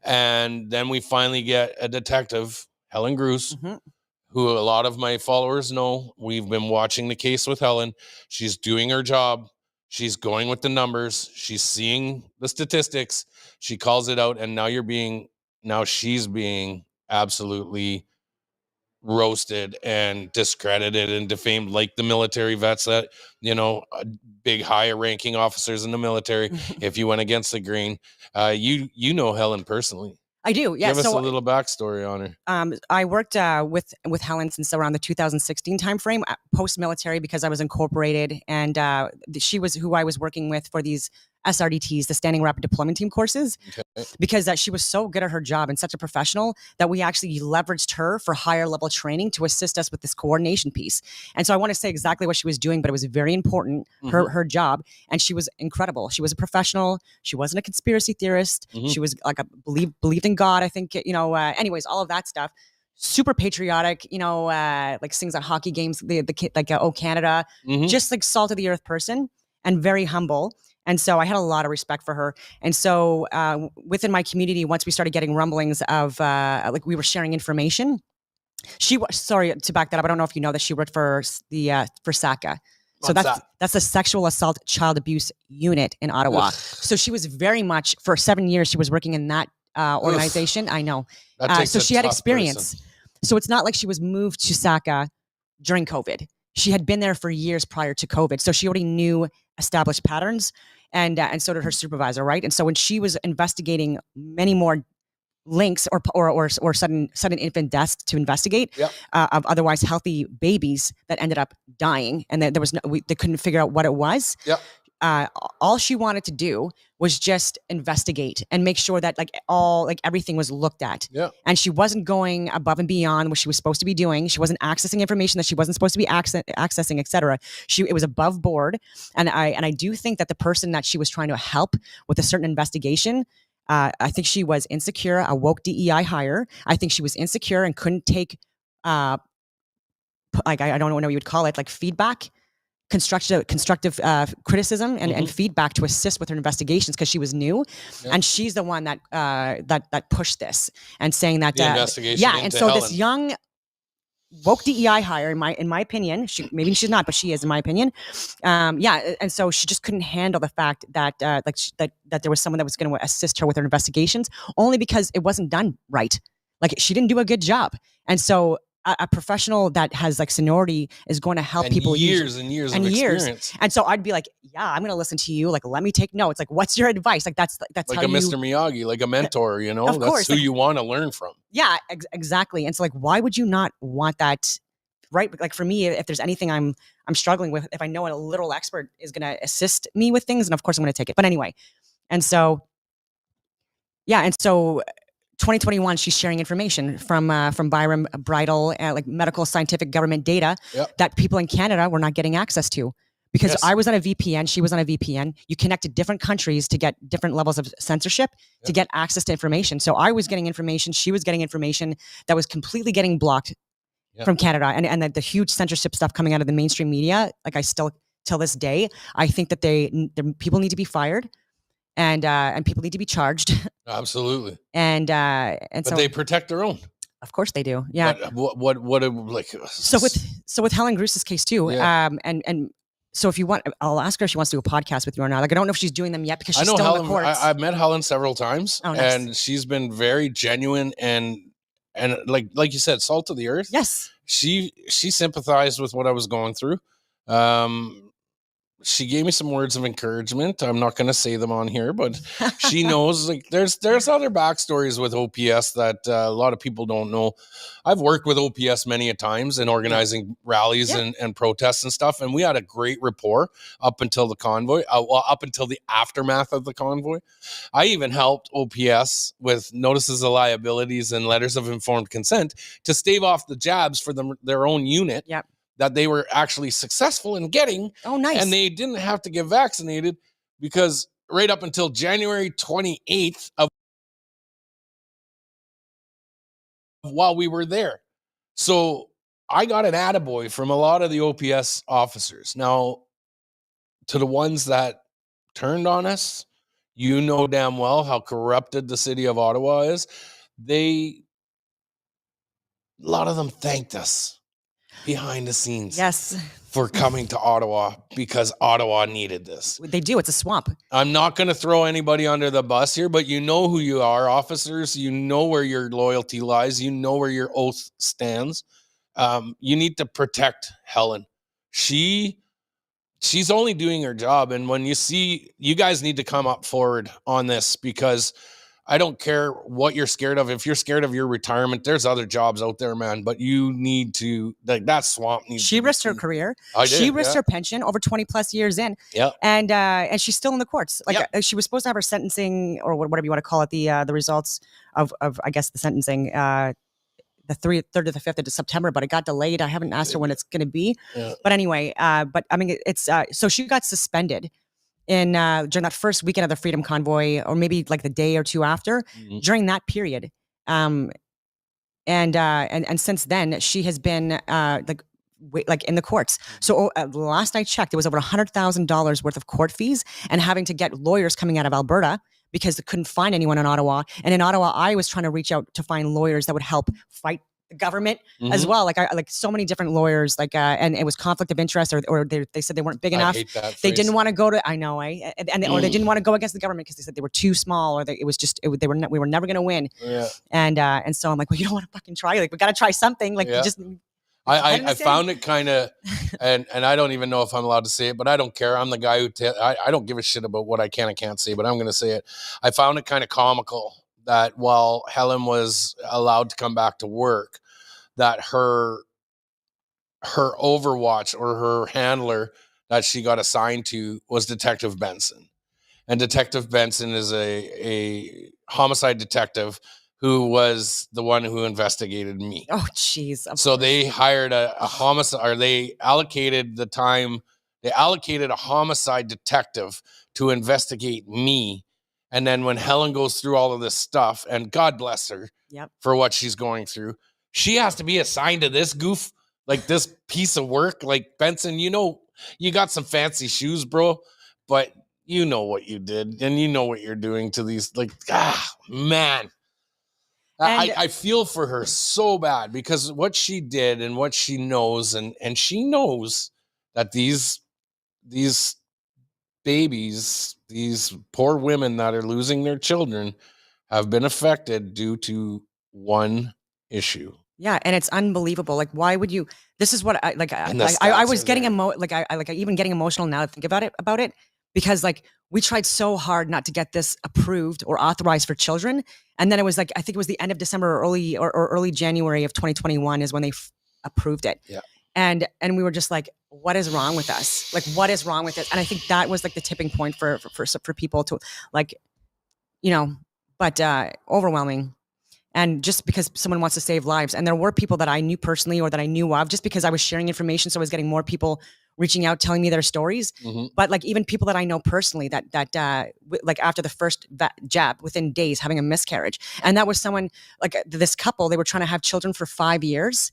And then we finally get a detective, Helen Gruss, who a lot of my followers know. We've been watching the case with Helen. She's doing her job. She's going with the numbers. She's seeing the statistics. She calls it out, and now she's being absolutely roasted and discredited and defamed, like the military vets that, big higher ranking officers in the military. If you went against the grain, you know Helen personally. I do. Yeah. Give us a little backstory on her. I worked with Helen since around the 2016 timeframe, post military, because I was incorporated, and she was who I was working with for these SRDTs, the Standing Rapid Deployment Team courses, because she was so good at her job and such a professional that we actually leveraged her for higher level training to assist us with this coordination piece. And so I want to say exactly what she was doing, but it was very important, her job, and she was incredible. She was a professional. She wasn't a conspiracy theorist. She was like believed in God, I think, anyways, all of that stuff. Super patriotic, like sings at hockey games, the kid, like, oh, Canada, just like salt of the earth person, and very humble. And so I had a lot of respect for her. And so within my community, once we started getting rumblings of like we were sharing information, sorry to back that up, I don't know if you know that she worked for SACA. So that's the Sexual Assault Child Abuse Unit in Ottawa. So she was very much, for 7 years, she was working in that organization. I know. So she had experience. Person. So it's not like she was moved to SACA during COVID. She had been there for years prior to COVID. So she already knew established patterns, and so did her supervisor, right? And so when she was investigating many more links or sudden infant deaths to investigate of otherwise healthy babies that ended up dying, and there was they couldn't figure out what it was. All she wanted to do was just investigate and make sure that everything was looked at. And she wasn't going above and beyond what she was supposed to be doing. She wasn't accessing information that she wasn't supposed to be accessing, etc. It was above board. And I do think that the person that she was trying to help with a certain investigation, I think she was insecure, a woke DEI hire. I think she was insecure and couldn't take, I don't know what you would call it, like feedback. Constructive criticism and feedback to assist with her investigations, because she was new, and she's the one that pushed this and saying that the investigation. And so Helen. This young woke DEI hire, in my opinion, maybe she's not, but she is, in my opinion. And so she just couldn't handle the fact that that there was someone that was going to assist her with her investigations, only because it wasn't done right. Like, she didn't do a good job, and so. A professional that has like seniority is going to help people years and years of experience. And so I'd be like, yeah, I'm going to listen to you. Like, let me take notes. Like, what's your advice? Like, that's like how a Mr. Miyagi, like a mentor, Of that's course, who you want to learn from. Yeah, exactly. And so like, why would you not want that? Right. Like, for me, if there's anything I'm struggling with, if I know a literal expert is going to assist me with things, and of course I'm going to take it. But anyway. And so 2021, she's sharing information from Byram Bridal, like medical, scientific, government data that people in Canada were not getting access to, because I was on a VPN, she was on a VPN. You connect to different countries to get different levels of censorship to get access to information. So I was getting information, she was getting information that was completely getting blocked from Canada, and the huge censorship stuff coming out of the mainstream media. Like, I still, till this day, I think that the people need to be fired. And people need to be charged. Absolutely. But so they protect their own. Of course they do. Yeah. But what like? So with Helen Gruse's case too. And so if you want, I'll ask her if she wants to do a podcast with you or not. Like, I don't know if she's doing them yet, because she's still Helen, in the courts. I've met Helen several times, and she's been very genuine and like you said, salt of the earth. Yes. She sympathized with what I was going through. She gave me some words of encouragement. I'm not going to say them on here, but she knows, like, there's other backstories with OPS that a lot of people don't know. I've worked with OPS many a times in organizing rallies and protests and stuff. And we had a great rapport up until the convoy, up until the aftermath of the convoy. I even helped OPS with notices of liabilities and letters of informed consent to stave off the jabs for their own unit. Yep. That they were actually successful in getting. Oh, nice. And they didn't have to get vaccinated, because right up until January 28th while we were there. So I got an attaboy from a lot of the OPS officers. Now, to the ones that turned on us, you know damn well how corrupted the city of Ottawa is. A lot of them thanked us behind the scenes. Yes. for coming to Ottawa because Ottawa needed this. They do. It's a swamp. I'm not going to throw anybody under the bus here, but you know who you are, officers. You know where your loyalty lies. You know where your oath stands. You need to protect Helen. She's only doing her job. And when you guys need to come up forward on this, because I don't care what you're scared of. If you're scared of your retirement, there's other jobs out there, man. But you need to, like, that swamp needs. She risked her career. She risked her pension over 20 plus years in. Yeah. And she's still in the courts. Like she was supposed to have her sentencing, or whatever you want to call it, the results of I guess the sentencing, the 3rd to the 5th of September, but it got delayed. I haven't asked her when it's going to be. Yeah. But anyway, but I mean, it's so she got suspended in during that first weekend of the Freedom Convoy, or maybe like the day or two after, during that period. And since then she has been like in the courts. So last I checked, there was over $100,000 worth of court fees and having to get lawyers coming out of Alberta because they couldn't find anyone in Ottawa. And in Ottawa, I was trying to reach out to find lawyers that would help fight the government as well. Like like so many different lawyers, like and it was conflict of interest, or they said they weren't big enough. They didn't want to go to, I know, or they didn't want to go against the government because they said they were too small, or we were never going to win. Yeah. And so I'm like, well, you don't want to fucking try. Like, we got to try something. Like, you just. I found it kind of, and I don't even know if I'm allowed to say it, but I don't care. I'm the guy who I don't give a shit about what I can and can't say, but I'm going to say it. I found it kind of comical that while Helen was allowed to come back to work, that her overwatch, or her handler that she got assigned to, was Detective Benson. And Detective Benson is a homicide detective who was the one who investigated me. Oh, jeez. So they hired a homicide, or they allocated the time. They allocated a homicide detective to investigate me. And then when Helen goes through all of this stuff, and God bless her for what she's going through, she has to be assigned to this goof, like this piece of work. Like, Benson, you know, you got some fancy shoes, bro, but you know what you did, and you know what you're doing to these, like, man. I feel for her so bad, because what she did and what she knows, and she knows that these babies, these poor women that are losing their children, have been affected due to one issue. Yeah, and it's unbelievable. Like, why would you? This is what I like. I was getting even getting emotional now to think about it, because like we tried so hard not to get this approved or authorized for children, and then it was like, I think it was the end of December or early January of 2021 is when they approved it. Yeah, and we were just like, what is wrong with us? Like, what is wrong with it? And I think that was like the tipping point for people to, like, you know, but overwhelming. And just because someone wants to save lives. And there were people that I knew personally, or that I knew of, just because I was sharing information. So I was getting more people reaching out, telling me their stories. But like, even people that I know personally that like after the first jab, within days, having a miscarriage. And that was someone, like this couple, they were trying to have children for 5 years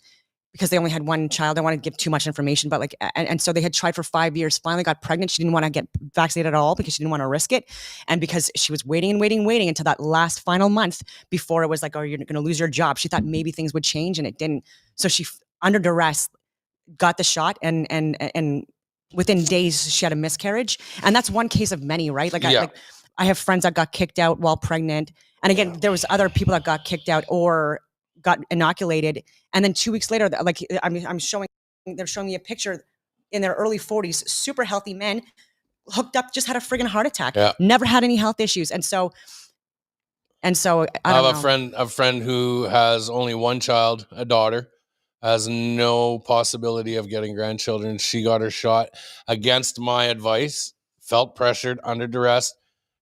because they only had one child. I don't want to give too much information, but like, and so they had tried for 5 years, finally got pregnant. She didn't want to get vaccinated at all because she didn't want to risk it. And because she was waiting until that last final month before it was like, oh, you're going to lose your job. She thought maybe things would change, and it didn't. So she, under duress, got the shot, and within days she had a miscarriage. And that's one case of many, right? Like, I have friends that got kicked out while pregnant. And again, there was other people that got kicked out or got inoculated, and then 2 weeks later, like they're showing me a picture in their early 40s, super healthy men, hooked up, just had a friggin' heart attack, never had any health issues. And so I have a friend who has only one child, a daughter, has no possibility of getting grandchildren. She got her shot against my advice, felt pressured, under duress,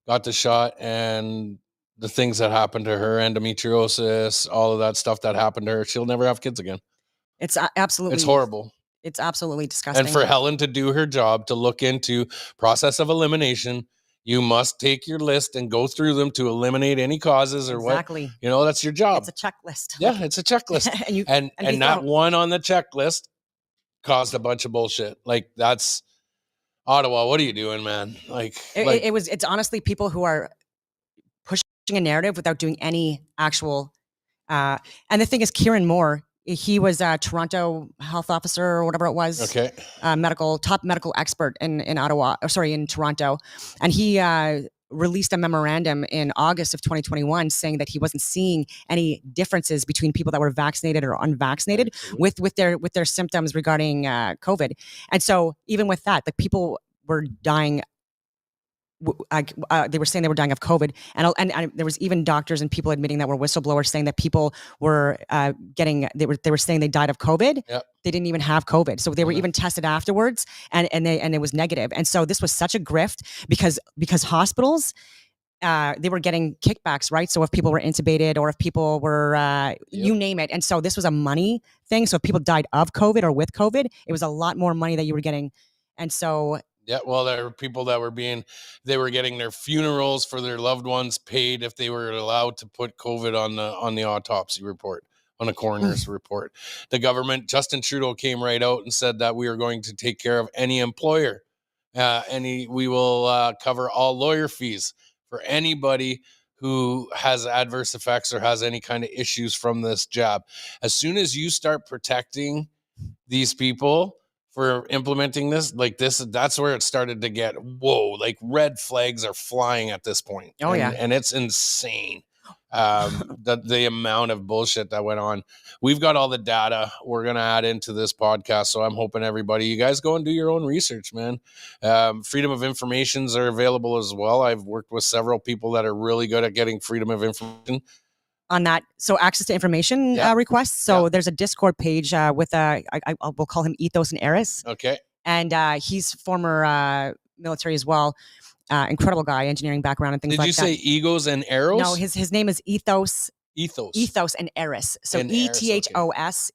got the shot, and the things that happened to her, endometriosis, all of that stuff that happened to her, she'll never have kids again. It's absolutely, it's horrible. It's absolutely disgusting. And for Helen to do her job, to look into process of elimination, you must take your list and go through them to eliminate any causes or what. You know, that's your job. It's a checklist. Yeah, it's a checklist. and not one on the checklist caused a bunch of bullshit. Like, that's Ottawa. What are you doing, man? It's honestly people who are pushing a narrative without doing any actual. And the thing is, Kieran Moore He was a Toronto health officer or whatever it was. Okay. Top medical expert in Ottawa, in Toronto. And he released a memorandum in August of 2021 saying that he wasn't seeing any differences between people that were vaccinated or unvaccinated with their symptoms regarding COVID. And so even with that, like people were dying. They were saying they were dying of COVID, and there was even doctors and people admitting that were whistleblowers saying that people were they were saying they died of COVID. Yep. They didn't even have COVID, so they were even tested afterwards, and it was negative. And so this was such a grift because hospitals, they were getting kickbacks, right? So if people were intubated or if people were, you name it. And so this was a money thing. So if people died of COVID or with COVID, it was a lot more money that you were getting. And so. Yeah, well, there were people that were they were getting their funerals for their loved ones paid if they were allowed to put COVID on the autopsy report, on a coroner's report. The government, Justin Trudeau, came right out and said that we are going to take care of any employer. We will cover all lawyer fees for anybody who has adverse effects or has any kind of issues from this jab. As soon as you start protecting these people for implementing this, that's where it started to get, whoa, like red flags are flying at this point. Oh, and it's insane. The amount of bullshit that went on. We've got all the data we're going to add into this podcast. So I'm hoping you guys go and do your own research, man. Freedom of informations are available as well. I've worked with several people that are really good at getting freedom of information. On that, so access to information requests. So there's a Discord page with we'll call him Ethos and Eris. Okay. And he's former military as well. Incredible guy, engineering background and things like that. Did you say egos and arrows? No, his name is Ethos. Ethos and Eris. So ETHOS.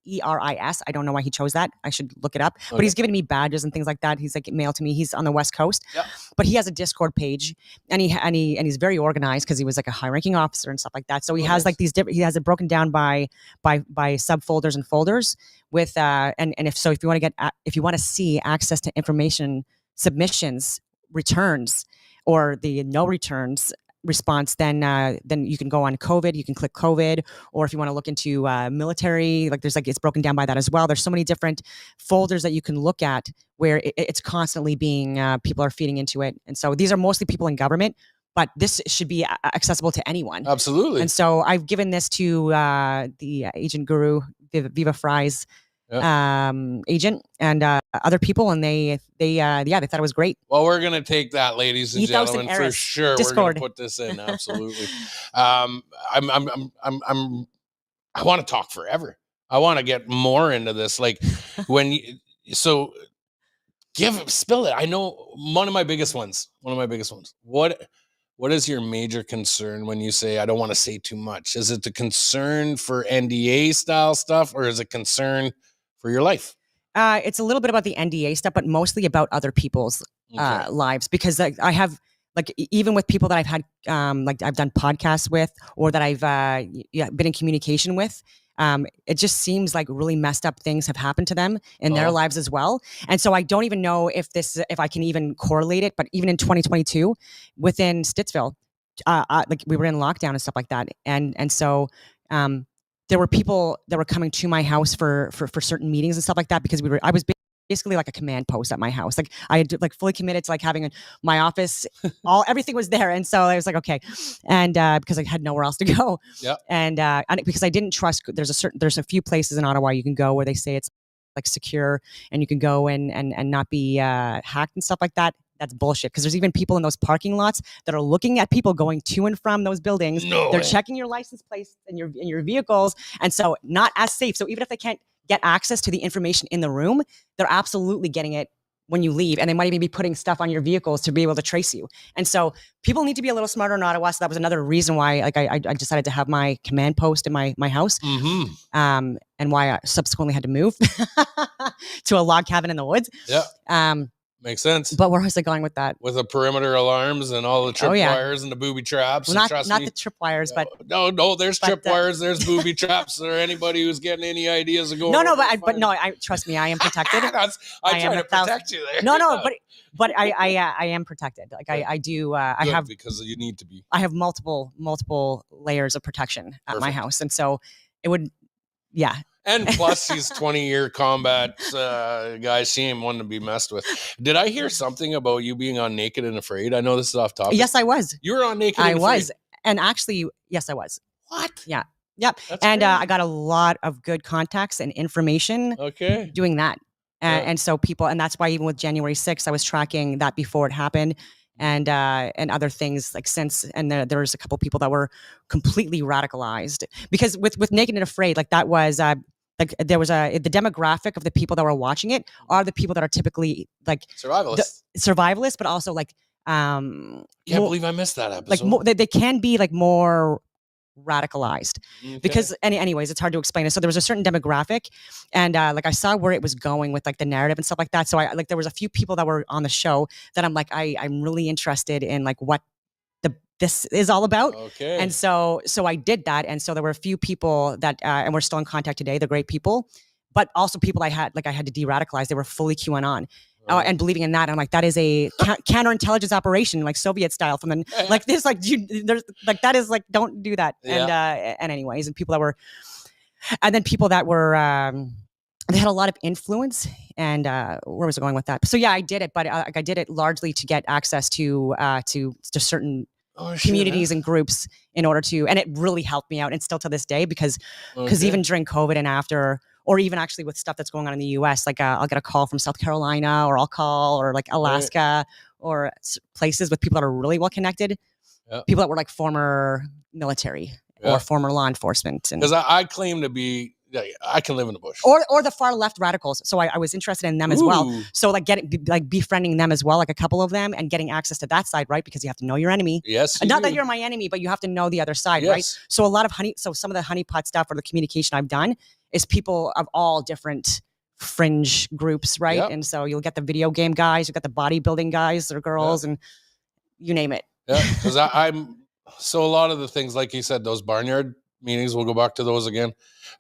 ERIS. I don't know why he chose that. I should look it up. Okay. But he's given me badges and things like that. He's like mailed to me. He's on the West Coast. Yep. But he has a Discord page, and he's very organized because he was like a high-ranking officer and stuff like that. So he has like these he has it broken down by subfolders and folders with and if you want to see access to information, submissions, returns, or the no returns response, then you can go on COVID. You can click COVID, or if you want to look into military, it's broken down by that as well. There's so many different folders that you can look at where it's constantly being people are feeding into it. And so these are mostly people in government, but this should be accessible to anyone. Absolutely. And so I've given this to the agent guru, Viva Fry's agent, and other people, and they thought it was great. Well, we're gonna take that, ladies and Ethos gentlemen, and for sure. Discord. We're gonna put this in. Absolutely. I want to talk forever. I want to get more into this. Like spill it. I know one of my biggest ones. What is your major concern when you say, I don't want to say too much? Is it the concern for NDA style stuff, or is it concern for your life? It's a little bit about the NDA stuff, but mostly about other people's lives, because I have, even with people that I've had, I've done podcasts with, or that I've been in communication with, it just seems like really messed up things have happened to them in their lives as well. And so I don't even know if I can even correlate it, but even in 2022 within Stittsville, we were in lockdown and stuff like that. And so, there were people that were coming to my house for certain meetings and stuff like that, because I was basically like a command post at my house. Like I had fully committed to having my office, everything was there. And so I was like, okay. And because I had nowhere else to go. Yeah. And because I didn't trust, there's a few places in Ottawa you can go where they say it's secure and you can go and not be hacked and stuff like that. That's bullshit, because there's even people in those parking lots that are looking at people going to and from those buildings. They're checking your license plates and your vehicles, and so not as safe. So even if they can't get access to the information in the room, they're absolutely getting it when you leave, and they might even be putting stuff on your vehicles to be able to trace you. And so people need to be a little smarter in Ottawa. So that was another reason why I decided to have my command post in my house, and why I subsequently had to move to a log cabin in the woods. Yeah. Makes sense. But where was I going with that? With the perimeter alarms and all the tripwires and the booby traps. Well, not the tripwires, but no, there's tripwires, there's booby traps. Or anybody who's getting any ideas of going. I trust me, I am protected. I try to protect you there. But I am protected. I do. I have, because you need to be. I have multiple layers of protection at my house, and so it would, yeah. And plus, he's 20-year combat guy. She ain't one to be messed with. Did I hear something about you being on Naked and Afraid? I know this is off topic. Yes, I was. You were on Naked and Afraid? I was. And actually, yes, I was. What? Yeah. Yep. That's and crazy. I got a lot of good contacts and information doing that. And so people, and that's why even with January 6th, I was tracking that before it happened. And other things like since, and there was a couple people that were completely radicalized because with Naked and Afraid, like that was like there was the demographic of the people that were watching it are the people that are typically like survivalists, but also like can't believe I missed that episode. Like they can be like more radicalized because anyways, it's hard to explain it. So there was a certain demographic and like I saw where it was going with like the narrative and stuff like that. So I like there was a few people that were on the show that I'm like I'm really interested in like what this is all about. And so I did that. And so there were a few people that and we're still in contact today. They're great people, but also people I had to de-radicalize. They were fully QAnon. And believing in that, and I'm like, that is a counterintelligence operation, like Soviet style. From the like this, like there's like that is like don't do that. And anyways, and people that were, and then people that were, they had a lot of influence. And where was I going with that? So yeah, I did it, but I did it largely to get access to certain communities and groups in order to, and it really helped me out, and still to this day because even during COVID and after. Or even actually with stuff that's going on in the U.S., like I'll get a call from South Carolina, or I'll call, or like Alaska, or places with people that are really well connected, people that were like former military or former law enforcement. Because I claim to be, I can live in the bush, or the far left radicals. So I was interested in them as well. So like befriending them as well, like a couple of them, and getting access to that side, right? Because you have to know your enemy. Yes, not that you're my enemy, but you have to know the other side, right? So a lot of some of the honeypot stuff or the communication I've done is people of all different fringe groups, right? And so you'll get the video game guys, you got the bodybuilding guys or girls, and you name it. Yeah, because I'm so a lot of the things, like you said, those barnyard meetings, we'll go back to those again.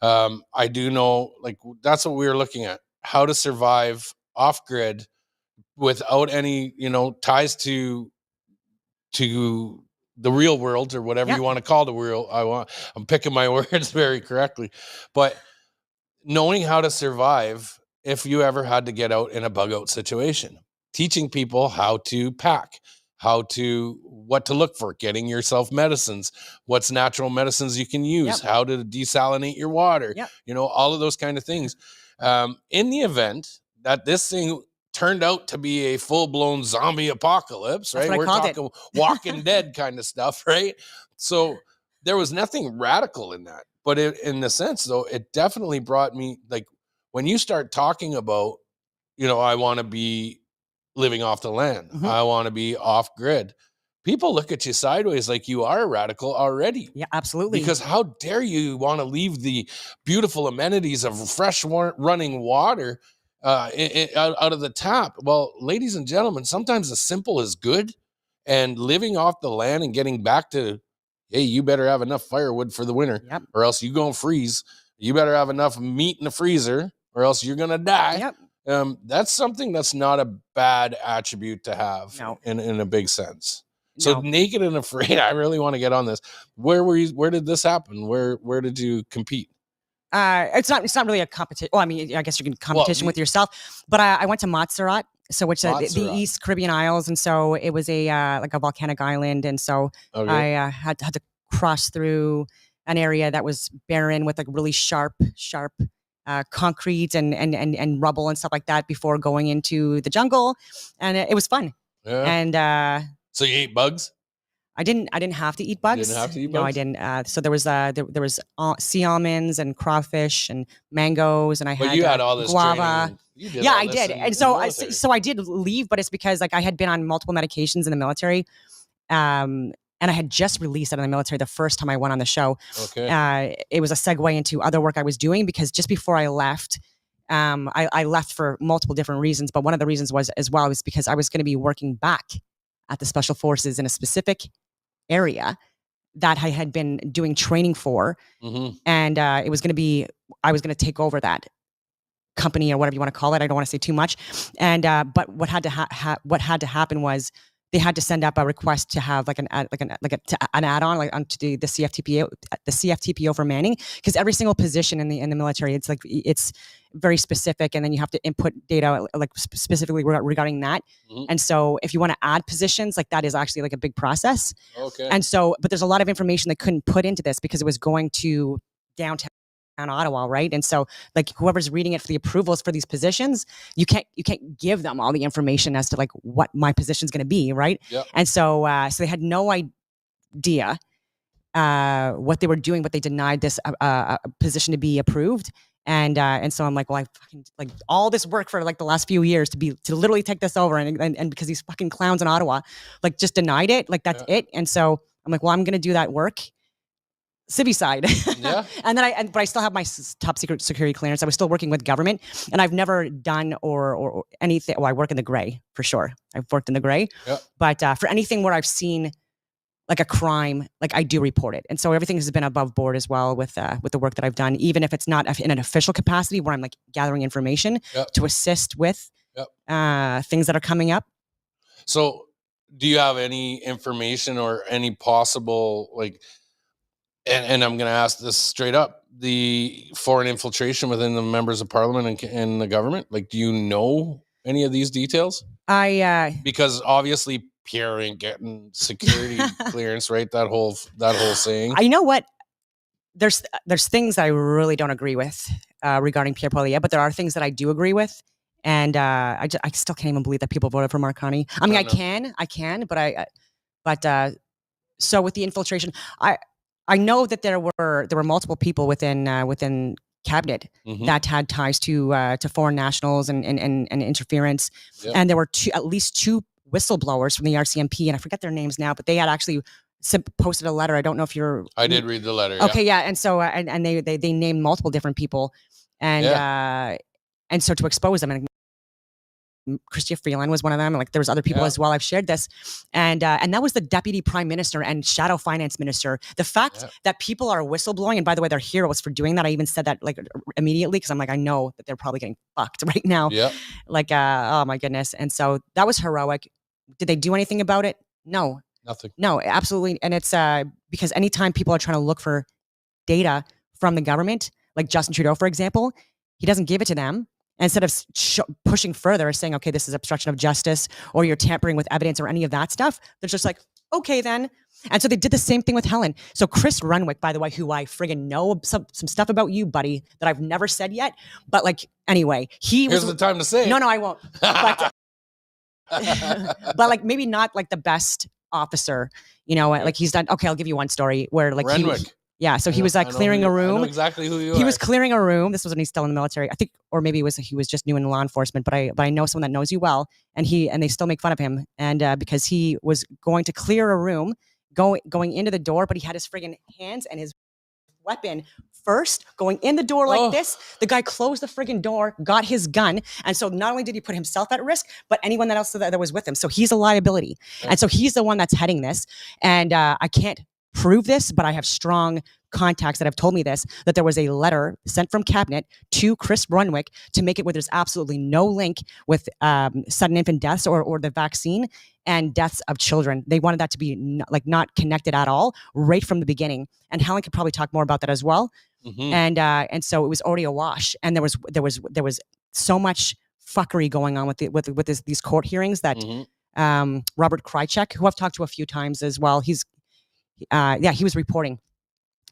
I do know, like that's what we were looking at: how to survive off grid without any, ties to the real world or whatever you want to call the real. I'm picking my words very correctly, but knowing how to survive if you ever had to get out in a bug out situation, teaching people how to pack, what to look for, getting yourself medicines, what's natural medicines you can use, how to desalinate your water, all of those kind of things. In the event that this thing turned out to be a full-blown zombie apocalypse, right? We're talking Walking Dead kind of stuff, right? So there was nothing radical in that. But in the sense, though, it definitely brought me, like, when you start talking about, I want to be living off the land. I want to be off grid. People look at you sideways like you are a radical already. Yeah, absolutely. Because how dare you want to leave the beautiful amenities of fresh running water out of the tap? Well, ladies and gentlemen, sometimes the simple is good, and living off the land and getting back to, hey, you better have enough firewood for the winter, or else you're going to freeze. You better have enough meat in the freezer, or else you're going to die. That's something that's not a bad attribute to have in a big sense. So Naked and Afraid, I really want to get on this. Where were you? Where did this happen? Where did you compete? It's not really a competition. Well, I mean, I guess you can competition with yourself, but I went to Montserrat. So which the East Caribbean Isles, and so it was a like a volcanic island, and so I had to cross through an area that was barren with like really sharp concrete and rubble and stuff like that before going into the jungle, and it was fun. And so you ate bugs? I didn't have to eat bugs. You didn't have to eat bugs? No, I didn't. So there was sea almonds and crawfish and mangoes, and I had you had all this guava. Yeah, I did. And so I did leave, but it's because like I had been on multiple medications in the military. And I had just released out of the military the first time I went on the show. It was a segue into other work I was doing, because just before I left, I left for multiple different reasons. But one of the reasons was because I was going to be working back at the Special Forces in a specific area that I had been doing training for. And it was going to be, I was going to take over that company or whatever you want to call it. I don't want to say too much. And but what had to happen was they had to send up a request to have like an add-on like onto the CFTPO for manning, because every single position in the military, it's very specific, and then you have to input data like specifically regarding that. And so if you want to add positions, like that is actually like a big process. Okay. And so, but there's a lot of information they couldn't put into this because it was going to downtown Ottawa, right? And so like whoever's reading it for the approvals for these positions, you can't give them all the information as to like what my position is going to be, right? Yep. And so so they had no idea what they were doing, but they denied this position to be approved. And so I'm like, well, I fucking like all this work for like the last few years to literally take this over, and because these fucking clowns in Ottawa like just denied it, like that's it. And so I'm like, well, I'm going to do that work. Civvy side. Yeah. And then but I still have my top secret security clearance. I was still working with government, and I've never done or anything. Well, I work in the gray for sure. I've worked in the gray, but for anything where I've seen like a crime, like I do report it. And so everything has been above board as well with the work that I've done, even if it's not in an official capacity where I'm like gathering information to assist with things that are coming up. So do you have any information or any possible like, and I'm going to ask this straight up, the foreign infiltration within the members of parliament and the government? Like, do you know any of these details? Because obviously Pierre ain't getting security clearance, right? That whole saying. I know what there's things I really don't agree with regarding Pierre Poilievre, but there are things that I do agree with. And I still can't even believe that people voted for Mark Carney. I mean, I can, but so with the infiltration, I know that there were multiple people within cabinet that had ties to foreign nationals and interference, and there were at least two whistleblowers from the RCMP, and I forget their names now, but they had actually posted a letter. I don't know if I did read the letter. Okay, yeah, and so and they named multiple different people, and so to expose them, and Chrystia Freeland was one of them. Like there was other people as well. I've shared this, and that was the deputy prime minister and shadow finance minister. The fact that people are whistleblowing, and by the way, they're heroes for doing that. I even said that like immediately because I'm like, I know that they're probably getting fucked right now. Yeah. Like, oh my goodness. And so that was heroic. Did they do anything about it? No. Nothing. No, absolutely. And it's because anytime people are trying to look for data from the government, like Justin Trudeau, for example, he doesn't give it to them. Instead of pushing further, saying, okay, this is obstruction of justice or you're tampering with evidence or any of that stuff, they're just like, okay, then. And so they did the same thing with Helen. So Chris Renwick, by the way, who I friggin' know some stuff about you, buddy, that I've never said yet. But like, anyway, Here's the time to say it. No, I won't. But, but like maybe not like the best officer, you know, like he's done. Okay, I'll give you one story where like Renwick. So he was like clearing a room. I know exactly who you are. He was clearing a room. This was when he's still in the military, I think, or maybe he was just new in law enforcement. But I know someone that knows you well, and they still make fun of him, and because he was going to clear a room, going into the door, but he had his friggin' hands and his weapon first going in the door like this. The guy closed the friggin' door, got his gun, and so not only did he put himself at risk, but anyone else that was with him. So he's a liability, and so he's the one that's heading this. And I can't prove this, but I have strong contacts that have told me this, that there was a letter sent from cabinet to Chris Renwick to make it where there's absolutely no link with sudden infant deaths or the vaccine and deaths of children. They wanted that to be not connected at all right from the beginning. And Helen could probably talk more about that as well. And so it was already a wash. And there was so much fuckery going on with these court hearings that Robert Krychek, who I've talked to a few times as well, he was reporting.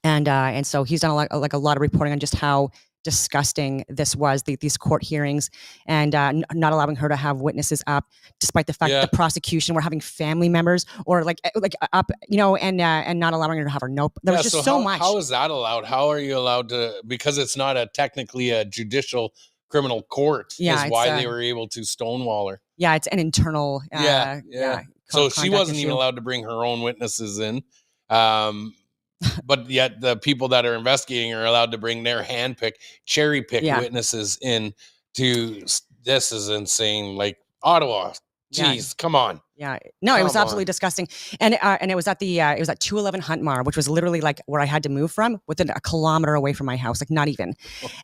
And so he's done a lot of reporting on just how disgusting this was, these court hearings, and not allowing her to have witnesses up, despite the fact that the prosecution were having family members or like up, you know, and not allowing her to have her note. There was just so much. How is that allowed? How are you allowed to? Because it's not technically a judicial criminal court. Is why they were able to stonewall her. Yeah, it's an internal. So she wasn't even allowed to bring her own witnesses in. But yet the people that are investigating are allowed to bring their cherry pick witnesses in to this is insane. Like Ottawa, Jeez, come on. Yeah, no, it was absolutely disgusting, and it was at the it was at 211 Huntmar, which was literally like where I had to move from, within a kilometer away from my house, like not even,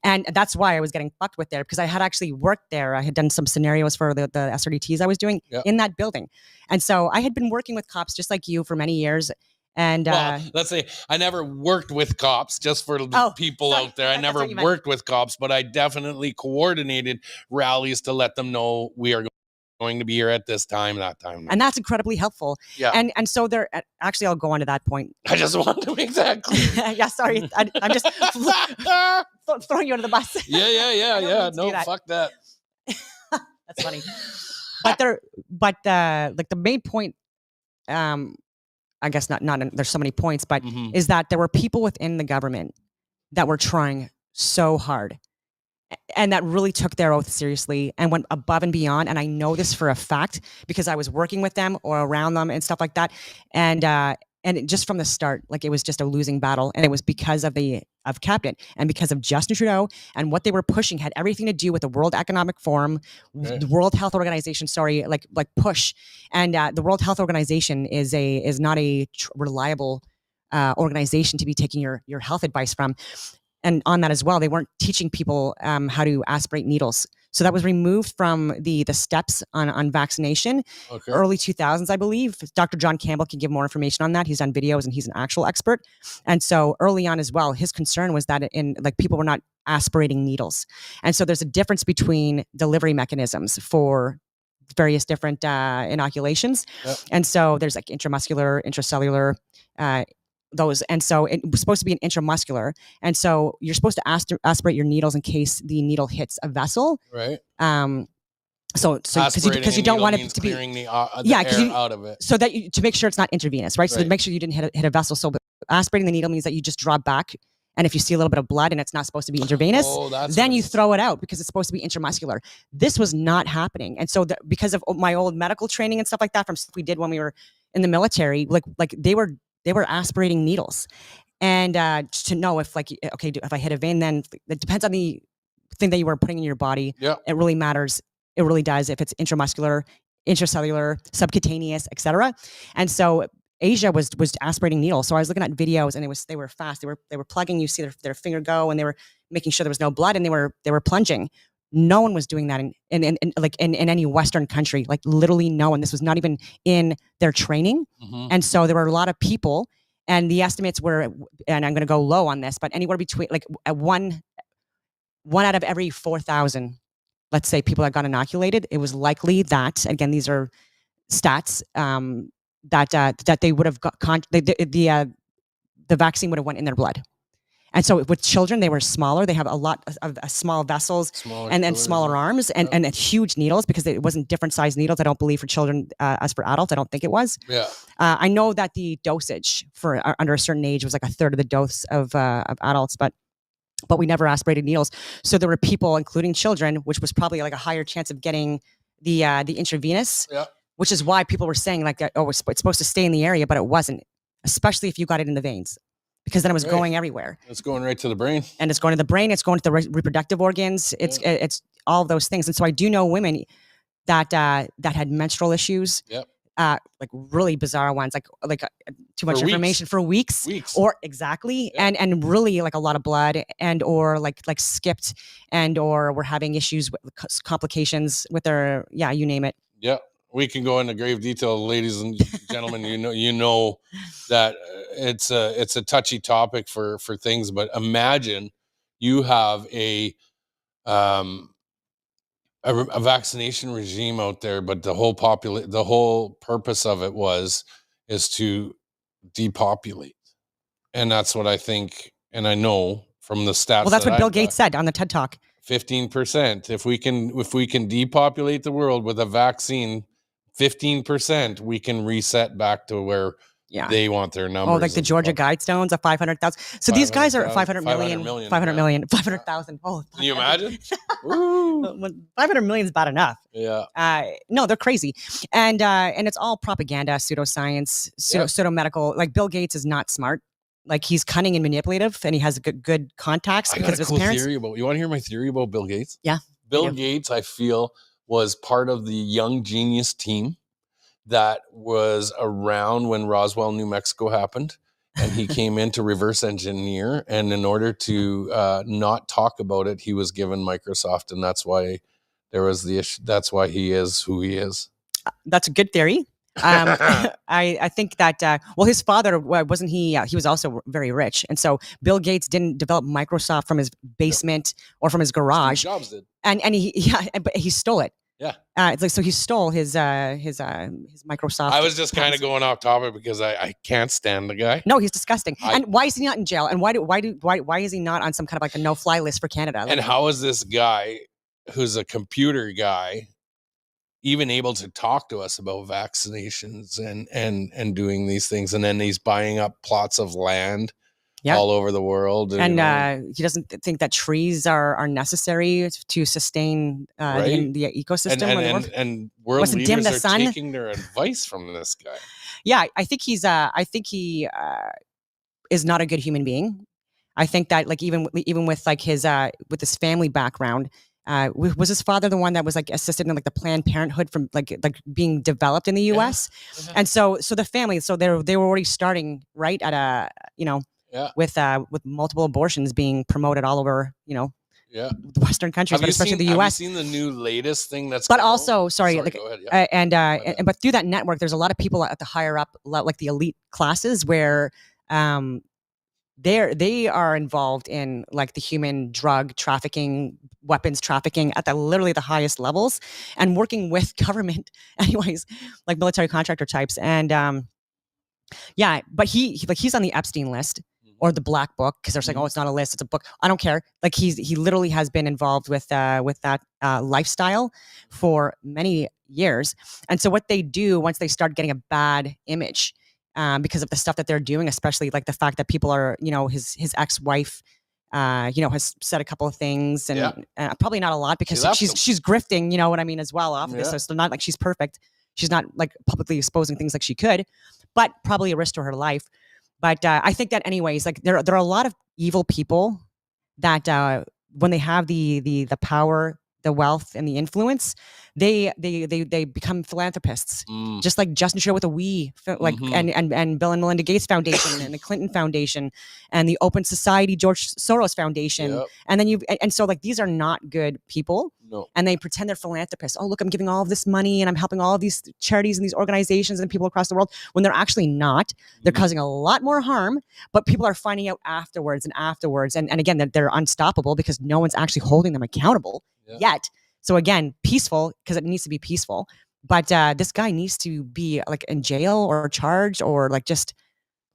and that's why I was getting fucked with there, because I had actually worked there. I had done some scenarios for the SRDTs I was doing in that building, and so I had been working with cops just like you for many years. And let's say I never worked with cops, just for the people out there. I never worked with cops, but I definitely coordinated rallies to let them know we are going to be here at this time, that time. And that's incredibly helpful. Yeah. And so there, actually, I'll go on to that point. I just want to make that clear. Yeah, sorry. I'm just throwing you under the bus. Yeah. No, fuck that. That's funny. But like the main point, I guess not there's so many points, but is that there were people within the government that were trying so hard and that really took their oath seriously and went above and beyond. And I know this for a fact because I was working with them or around them and stuff like that. And just from the start, like it was just a losing battle. And it was because of Cabinet and because of Justin Trudeau, and what they were pushing had everything to do with the World Economic Forum, the World Health Organization, like push. And the World Health Organization is not a reliable organization to be taking your health advice from. And on that as well, they weren't teaching people how to aspirate needles. So that was removed from the steps on vaccination. Early 2000s, I believe. Dr. John Campbell can give more information on that. He's done videos and he's an actual expert. And so early on as well, his concern was that people were not aspirating needles. And so there's a difference between delivery mechanisms for various different inoculations. And so there's like intramuscular, intracellular, those. And so it was supposed to be an intramuscular. And so you're supposed to aspirate your needles in case the needle hits a vessel. Right. So because you don't want it to be clearing the air out of it. So that to make sure it's not intravenous, right? So to make sure you didn't hit a vessel. So aspirating the needle means that you just draw back. And if you see a little bit of blood and it's not supposed to be intravenous, then you throw it out because it's supposed to be intramuscular. This was not happening. And so because of my old medical training and stuff like that from stuff we did when we were in the military, like they were aspirating needles. And to know if if I hit a vein, then it depends on the thing that you were putting in your body. Yeah. It really matters. It really does if it's intramuscular, intracellular, subcutaneous, etc. And so Asia was aspirating needles. So I was looking at videos and they were fast. They were plugging, you see their finger go, and they were making sure there was no blood, and they were plunging. No one was doing that in any Western country, like literally no one. This was not even in their training. And so there were a lot of people, and the estimates were, and I'm going to go low on this, but anywhere between like one out of every 4,000, let's say, people that got inoculated, it was likely that, again, these are stats, that they would have got the vaccine would have went in their blood. And so with children, they were smaller. They have a lot of small vessels and then smaller arms and huge needles because it wasn't different size needles. I don't believe for children as for adults. I don't think it was. Yeah. I know that the dosage for under a certain age was like a third of the dose of adults, but we never aspirated needles. So there were people, including children, which was probably like a higher chance of getting the intravenous. Yeah. Which is why people were saying like, oh, it's supposed to stay in the area, but it wasn't, especially if you got it in the veins, because then it was going everywhere. It's going right to the brain. And it's going to the brain. It's going to the reproductive organs. It's all of those things. And so I do know women that had menstrual issues. Yep. Like really bizarre ones, like too much information for weeks. Or exactly. Yep. And really like a lot of blood or like skipped or were having issues with complications with their, you name it. Yeah. We can go into grave detail, ladies and gentlemen. You know that it's a touchy topic for things. But imagine you have a vaccination regime out there, but the whole purpose of it is to depopulate, and that's what I think, and I know from the stats. Well, that's what Bill Gates said on the TED Talk. 15%. If we can depopulate the world with a vaccine. 15%, we can reset back to where they want their numbers. Oh, like the Georgia Guidestones of 500,000. So these guys are 500 million, 500,000. Oh, can you imagine? 500 million is bad enough. Yeah. No, they're crazy, and it's all propaganda, pseudoscience, pseudo medical. Like Bill Gates is not smart. Like he's cunning and manipulative, and he has good contacts because of his parents. Theory about. You want to hear my theory about Bill Gates? Yeah. Bill Gates, I feel, was part of the Young Genius team that was around when Roswell, New Mexico happened. And he came in to reverse engineer. And in order to not talk about it, he was given Microsoft. And that's why there was the issue. That's why he is who he is. That's a good theory. I think that, well, his father, wasn't he? He was also very rich. And so Bill Gates didn't develop Microsoft from his basement or from his garage. Steve Jobs did. And but he stole it. Yeah. It's like, so he stole his Microsoft. I was just kind of going off topic because I can't stand the guy. No, he's disgusting. And why is he not in jail? And why is he not on some kind of like a no-fly list for Canada? And how is this guy who's a computer guy even able to talk to us about vaccinations and doing these things? And then he's buying up plots of land all over the world. And he doesn't think that trees are necessary to sustain the ecosystem. And world leaders are taking their advice from this guy. Yeah, I think he is not a good human being. I think that like even with like his family background, was his father the one that was like assisted in like the Planned Parenthood from like being developed in the U.S. Yeah. And so the family, so they were already starting right at a with multiple abortions being promoted all over the Western countries, but especially the U.S. Have you seen the new latest thing that's? But also, sorry, go ahead, but through that network, there's a lot of people at the higher up, like the elite classes, where they are involved in like the human drug trafficking, weapons trafficking at literally the highest levels, and working with government, anyways, like military contractor types. And but he's on the Epstein list or the Black Book, because they're saying, oh, it's not a list, it's a book. I don't care. Like he literally has been involved with that lifestyle for many years. And so what they do once they start getting a bad image, because of the stuff that they're doing, especially like the fact that people are, his ex-wife, has said a couple of things, and probably not a lot, because she's grifting, you know what I mean, as well off of this. So it's not like she's perfect. She's not like publicly exposing things like she could, but probably a risk to her life. But I think that anyways, like there are a lot of evil people that when they have the power, the wealth, and the influence, they become philanthropists, just like Justin Trudeau with a we, like and Bill and Melinda Gates Foundation and the Clinton Foundation and the Open Society George Soros Foundation, and then and so like these are not good people, and they pretend they're philanthropists. Oh, look, I'm giving all of this money and I'm helping all of these charities and these organizations and people across the world, when they're actually not. They're causing a lot more harm, but people are finding out afterwards, and again they're unstoppable because no one's actually holding them accountable yet. So again, peaceful, because it needs to be peaceful. But this guy needs to be like in jail or charged, or like just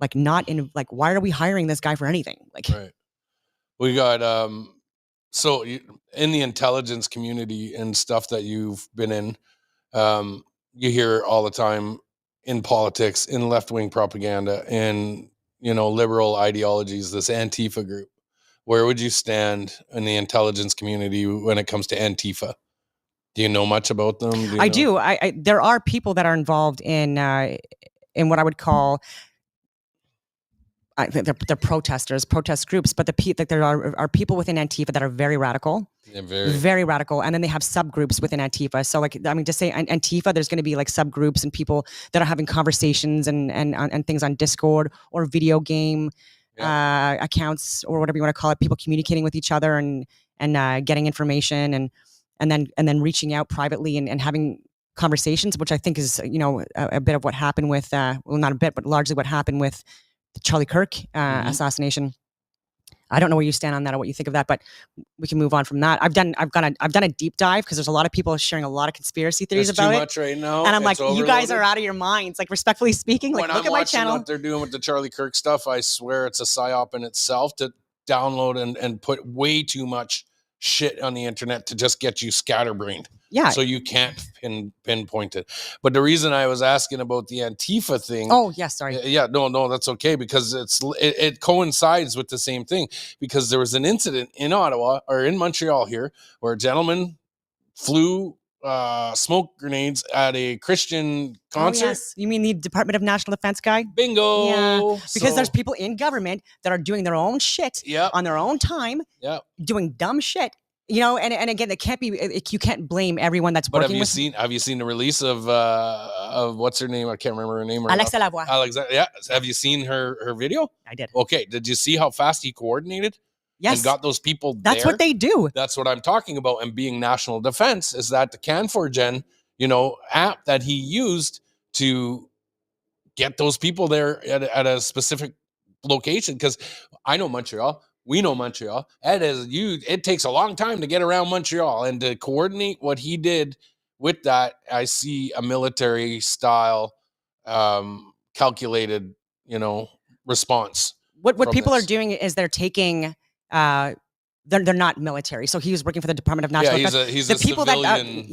like not in, like, why are we hiring this guy for anything? Like, right. We got so in the intelligence community and stuff that you've been in, you hear all the time in politics, in left-wing propaganda, in liberal ideologies, this Antifa group. Where would you stand in the intelligence community when it comes to Antifa? Do you know much about them? I do. There are people that are involved in what I would call, they're protesters, protest groups, but there are people within Antifa that are very radical. Very radical. And then they have subgroups within Antifa. So like, I mean, to say Antifa, there's going to be like subgroups and people that are having conversations and things on Discord or video game accounts, or whatever you want to call it, people communicating with each other and getting information and then reaching out privately and having conversations, which I think is a bit of what happened with well, not a bit, but largely what happened with the Charlie Kirk assassination. I don't know where you stand on that or what you think of that, but we can move on from that. I've done a deep dive because there's a lot of people sharing a lot of conspiracy theories about it. There's too much right now, and I'm like, you guys are out of your minds. Like, respectfully speaking, like, look at my channel. What they're doing with the Charlie Kirk stuff, I swear it's a psyop in itself to download and put way too much shit on the internet to just get you scatterbrained. Yeah. So you can't pinpoint it. But the reason I was asking about the Antifa thing. Oh, yes, sorry. Yeah, no, that's okay, because it coincides with the same thing, because there was an incident in Ottawa or in Montreal here where a gentleman flew smoke grenades at a Christian concert. Oh, yes. You mean the Department of National Defense guy? Bingo. Yeah. Because there's people in government that are doing their own shit on their own time, doing dumb shit. You know, and again, it can't be. You can't blame everyone that's But working. Have you seen the release of what's her name? I can't remember her name. Right Alexa now. Lavoie. Alexa, yeah. Have you seen her video? I did. Okay. Did you see how fast he coordinated? Yes. And got those people there? That's what they do. That's what I'm talking about. And being national defense is that the Can4Gen, app that he used to get those people there at a specific location. Because I know Montreal. We know Montreal. It takes a long time to get around Montreal, and to coordinate what he did with that, I see a military style, calculated, response. What people are doing is they're taking. They're not military, so he was working for the Department of National Defense. He's the people civilian.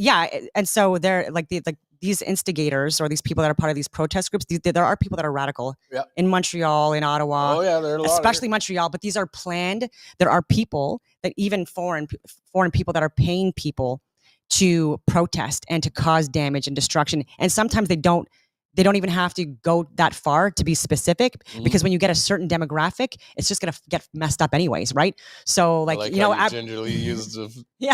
And so they're like these instigators or these people that are part of these protest groups. There are people that are radical in Montreal, in Ottawa. Oh yeah, there are a lot, especially Montreal. But these are planned. There are people that even foreign people that are paying people to protest and to cause damage and destruction. And sometimes they don't even have to go that far to be specific, because when you get a certain demographic, it's just going to get messed up anyways, right? So like you gingerly used the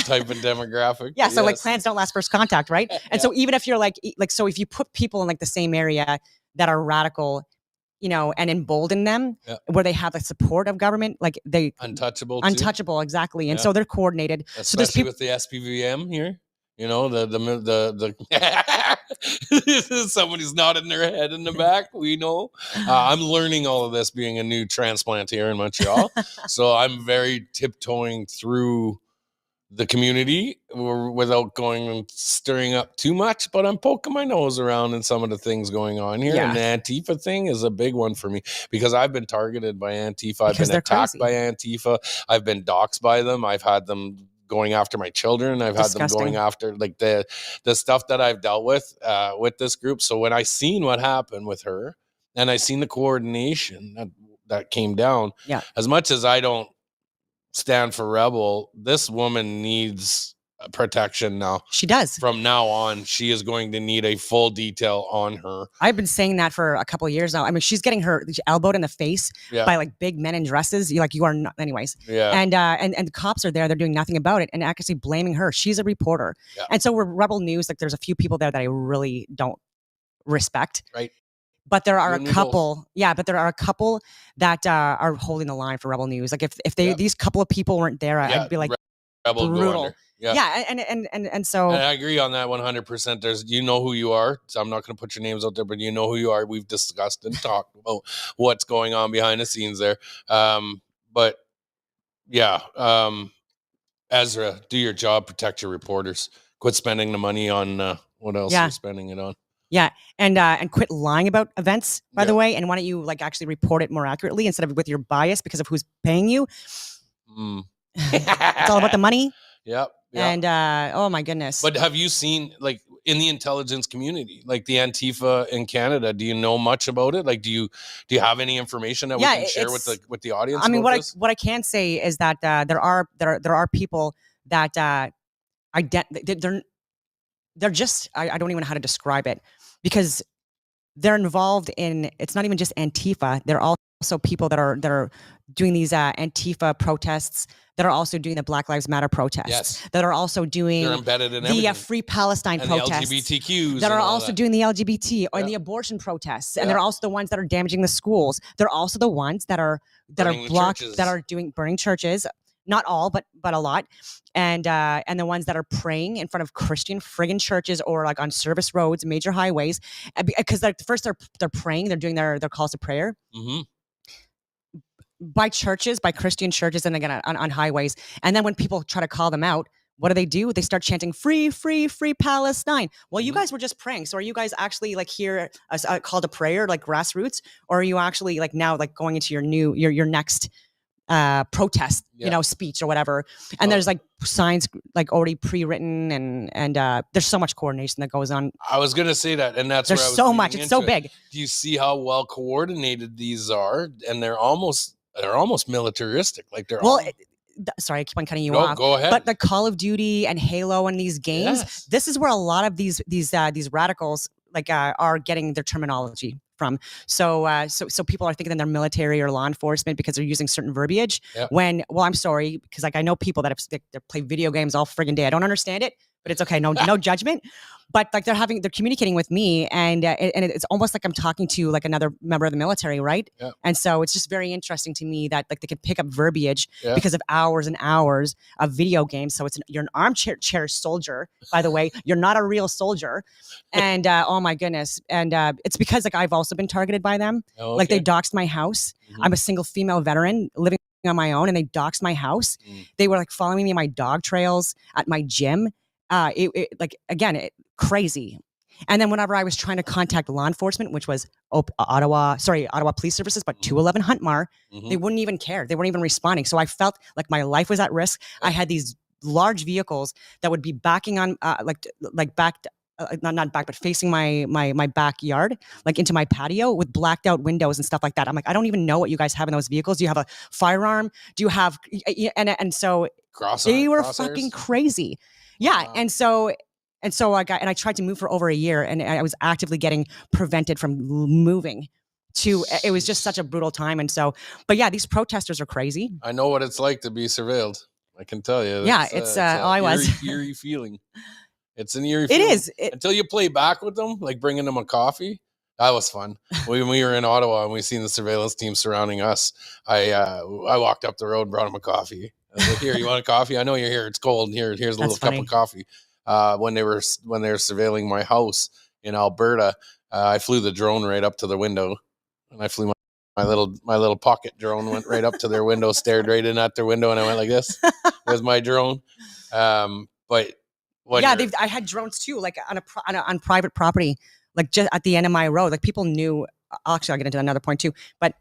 type of demographic. Yeah, so like plans don't last first contact, right? And so even if you're like so if you put people in like the same area that are radical, and embolden them where they have the support of government, like they untouchable, exactly. And so they're coordinated. Especially so there's with the SPVM here. The somebody's nodding their head in the back. We know. I'm learning all of this being a new transplant here in Montreal. So I'm very tiptoeing through the community without going and stirring up too much, but I'm poking my nose around in some of the things going on here. And the Antifa thing is a big one for me, because I've been targeted by Antifa. I've been attacked by Antifa. I've been doxxed by them. I've had them going after my children. I've had them going after like the stuff that I've dealt with this group. So when I seen what happened with her, and I seen the coordination that came down, as much as I don't stand for rebel, this woman needs protection now. She does. From now on, she is going to need a full detail on her. I've been saying that for a couple of years now. I mean, she's getting her elbowed in the face by like big men in dresses. You are not, anyways. Yeah. And the cops are there. They're doing nothing about it and actually blaming her. She's a reporter. Yeah. And so we're Rebel News. Like there's a few people there that I really don't respect. Right. But there are a couple, that are holding the line for Rebel News. Like if these couple of people weren't there, I'd be like, Rebel brutal. Yeah. And so. And I agree on that 100%. There's, who you are. So I'm not going to put your names out there, but you know who you are. We've discussed and talked about what's going on behind the scenes there. But yeah, Ezra, do your job, protect your reporters. Quit spending the money on what else you're spending it on. Yeah, and quit lying about events, by the way. And why don't you actually report it more accurately instead of with your bias because of who's paying you? It's all about the money. Yep. And oh my goodness. But have you seen in the intelligence community, like the Antifa in Canada? Do you know much about it? Like, do you have any information that we can share with the audience? I mean, what I can say is that there are people that they're just I don't even know how to describe it, because they're involved in, it's not even just Antifa. They're also people that are doing these Antifa protests, that are also doing the Black Lives Matter protests, that are also doing the Free Palestine protests, the LGBTQs, that are also doing the LGBT and the abortion protests, and they're also the ones that are damaging the schools. They're also the ones that are blocked, that are burning churches. Not all, but a lot, and the ones that are praying in front of Christian friggin' churches or on service roads, major highways, because first they're praying, they're doing their calls to prayer by churches, by Christian churches, and again on highways. And then when people try to call them out, what do? They start chanting "Free, free, free Palestine." Well, you guys were just praying, so are you guys actually here a call to prayer, grassroots, or are you actually now going into your next protest, speech or whatever? And there's signs already pre-written, and there's so much coordination that goes on. I was gonna say that, and that's there's so much. It's so big. Do you see how well coordinated these are? And they're almost militaristic. Sorry, I keep on cutting you off. Go ahead. But the Call of Duty and Halo and these games, this is where a lot of these radicals are getting their terminology from. So people are thinking that they're military or law enforcement because they're using certain verbiage. When, well, I'm sorry, because like I know people that have play video games all friggin' day. I don't understand it, but it's okay. No judgment. But like they're communicating with me, and it's almost like I'm talking to like another member of the military, right? And so it's just very interesting to me that like they can pick up verbiage because of hours and hours of video games. So you're an armchair soldier, by the way. You're not a real soldier, and oh my goodness, and it's because like I've also been targeted by them. Like they doxed my house. I'm a single female veteran living on my own, and they doxed my house. They were like following me on my dog trails at my gym. Crazy. And then whenever I was trying to contact law enforcement, which was Ottawa Police Services, but 211 Huntmar, they wouldn't even care. They weren't even responding. So I felt like my life was at risk. I had these large vehicles that would be backing on, not back, but facing my backyard, like into my patio with blacked out windows and stuff like that. I'm like, I don't even know what you guys have in those vehicles. Do you have a firearm? Do you have, and so they were fucking crazy. Yeah. Wow. And so I tried to move for over a year, and I was actively getting prevented from moving it was just such a brutal time. And so, but yeah, these protesters are crazy. I know what it's like to be surveilled. I can tell you. It's I was eerie feeling. It's an eerie feeling. It is. Until you play back with them, like bringing them a coffee. That was fun. When we were in Ottawa and we seen the surveillance team surrounding us, I walked up the road and brought them a coffee. I was like, here, you want a coffee? I know you're here. It's cold. Here's a little cup of coffee. When they were surveilling my house in Alberta, I flew the drone right up to the window, and I flew my little pocket drone went right up to their window, stared right in at their window, and I went like this. There's my drone. But I had drones too, like on private property, like just at the end of my road. Like people knew. Actually, I'll get into another point too, but.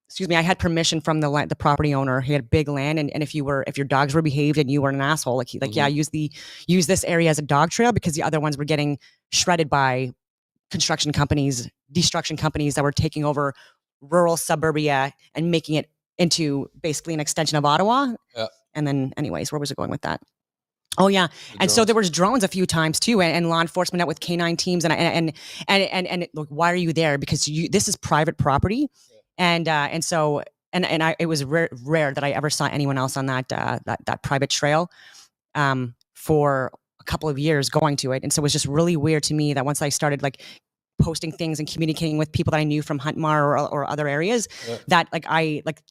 Excuse me, I had permission from the property owner. He had big land, and if your dogs were behaved and you were an asshole, use this area as a dog trail, because the other ones were getting shredded by construction companies, destruction companies that were taking over rural suburbia and making it into basically an extension of Ottawa. Yeah. And then, anyways, where was it going with that? Oh yeah, and so there was drones a few times too, and law enforcement out with canine teams, and look, why are you there? Because this is private property. And so it was rare that I ever saw anyone else on that private trail for a couple of years going to it. And so it was just really weird to me that once I started like posting things and communicating with people that I knew from Huntmar or other areas, that like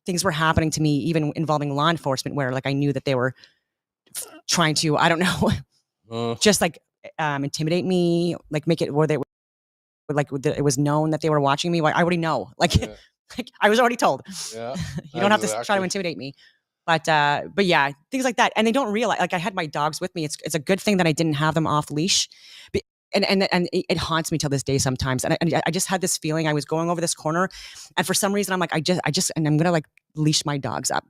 things were happening to me, even involving law enforcement, where like I knew that they were trying to, I don't know, just like intimidate me, like make it where they it was known that they were watching me. Like I already know, like. Yeah. Like I was already told. Yeah, you don't have to try to intimidate me, but yeah, things like that. And they don't realize. Like I had my dogs with me. It's a good thing that I didn't have them off leash, and it haunts me till this day sometimes. And I just had this feeling. I was going over this corner, and for some reason I'm like and I'm gonna like leash my dogs up,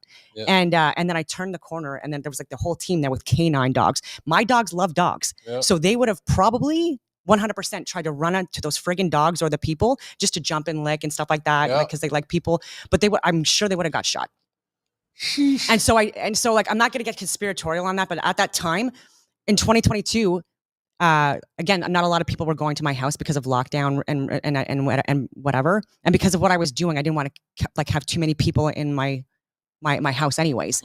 and then I turned the corner, and then there was like the whole team there with canine dogs. My dogs love dogs, so they would have probably 100% tried to run into those friggin' dogs or the people just to jump and lick and stuff like that, because they like people. But I'm sure they would have got shot. And so I'm not going to get conspiratorial on that, but at that time in 2022, again, not a lot of people were going to my house because of lockdown and whatever, and because of what I was doing, I didn't want to like have too many people in my house, anyways,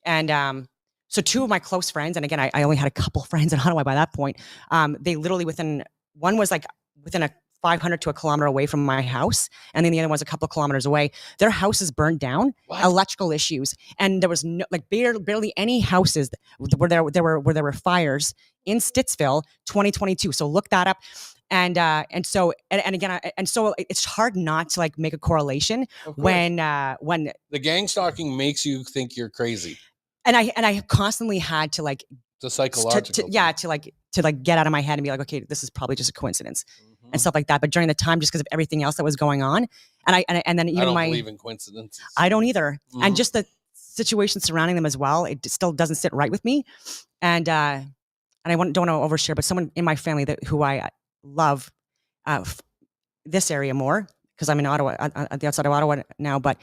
and so two of my close friends, and again, I only had a couple friends in Ottawa by that point. They literally one was like within a 500 to a kilometer away from my house, and then the other one's a couple of kilometers away. Their houses burned down, electrical issues, and there was no, like barely any houses where there were fires in Stittsville, 2022. So look that up. And so it's hard not to like make a correlation when the gang stalking makes you think you're crazy. And I constantly had to like the psychological to get out of my head and be like, okay, this is probably just a coincidence and stuff like that. But during the time, just because of everything else that was going on, and then even I don't believe in coincidences. I don't either. And just the situation surrounding them as well, it still doesn't sit right with me. And I don't want to overshare, but someone in my family who I love this area more, because I'm in Ottawa, at the outside of Ottawa now, but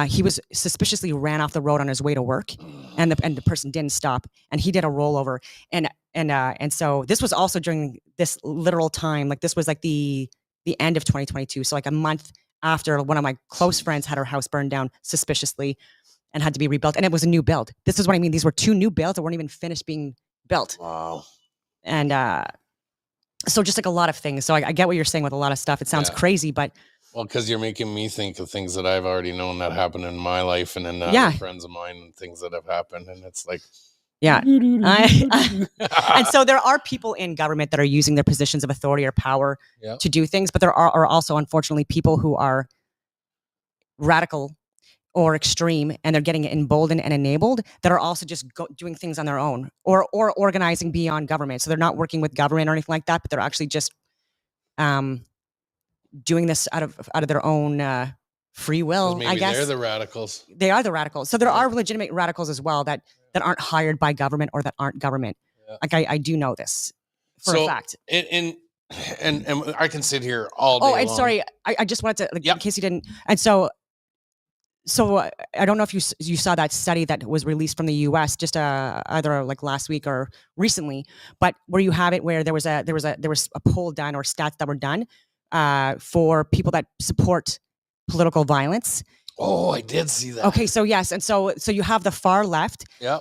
he was suspiciously ran off the road on his way to work, and the person didn't stop, and he did a rollover, and so this was also during this literal time, like this was like the the end of 2022. So like a month after one of my close friends had her house burned down suspiciously and had to be rebuilt. And it was a new build. This is what I mean. These were 2 new builds that weren't even finished being built. Wow. And so just like a lot of things. So I get what you're saying with a lot of stuff. It sounds crazy, but. Well, because you're making me think of things that I've already known that happened in my life and in other friends of mine and things that have happened. And it's like. Yeah. And so there are people in government that are using their positions of authority or power to do things, but there are also, unfortunately, people who are radical or extreme, and they're getting emboldened and enabled, that are also just doing things on their own or organizing beyond government. So they're not working with government or anything like that, but they're actually just doing this out of their own free will. Maybe I guess they're the radicals. They are the radicals. So there are legitimate radicals as well that aren't hired by government or that aren't government. Like I do know this for a fact. And I can sit here all day. Oh, and sorry, I just wanted to, in case you didn't. And so I don't know if you saw that study that was released from the U.S. just either like last week or recently, but where you have it where there was a poll done or stats that were done for people that support political violence. Oh, I did see that. Okay, so yes, and so you have the far left. Yeah.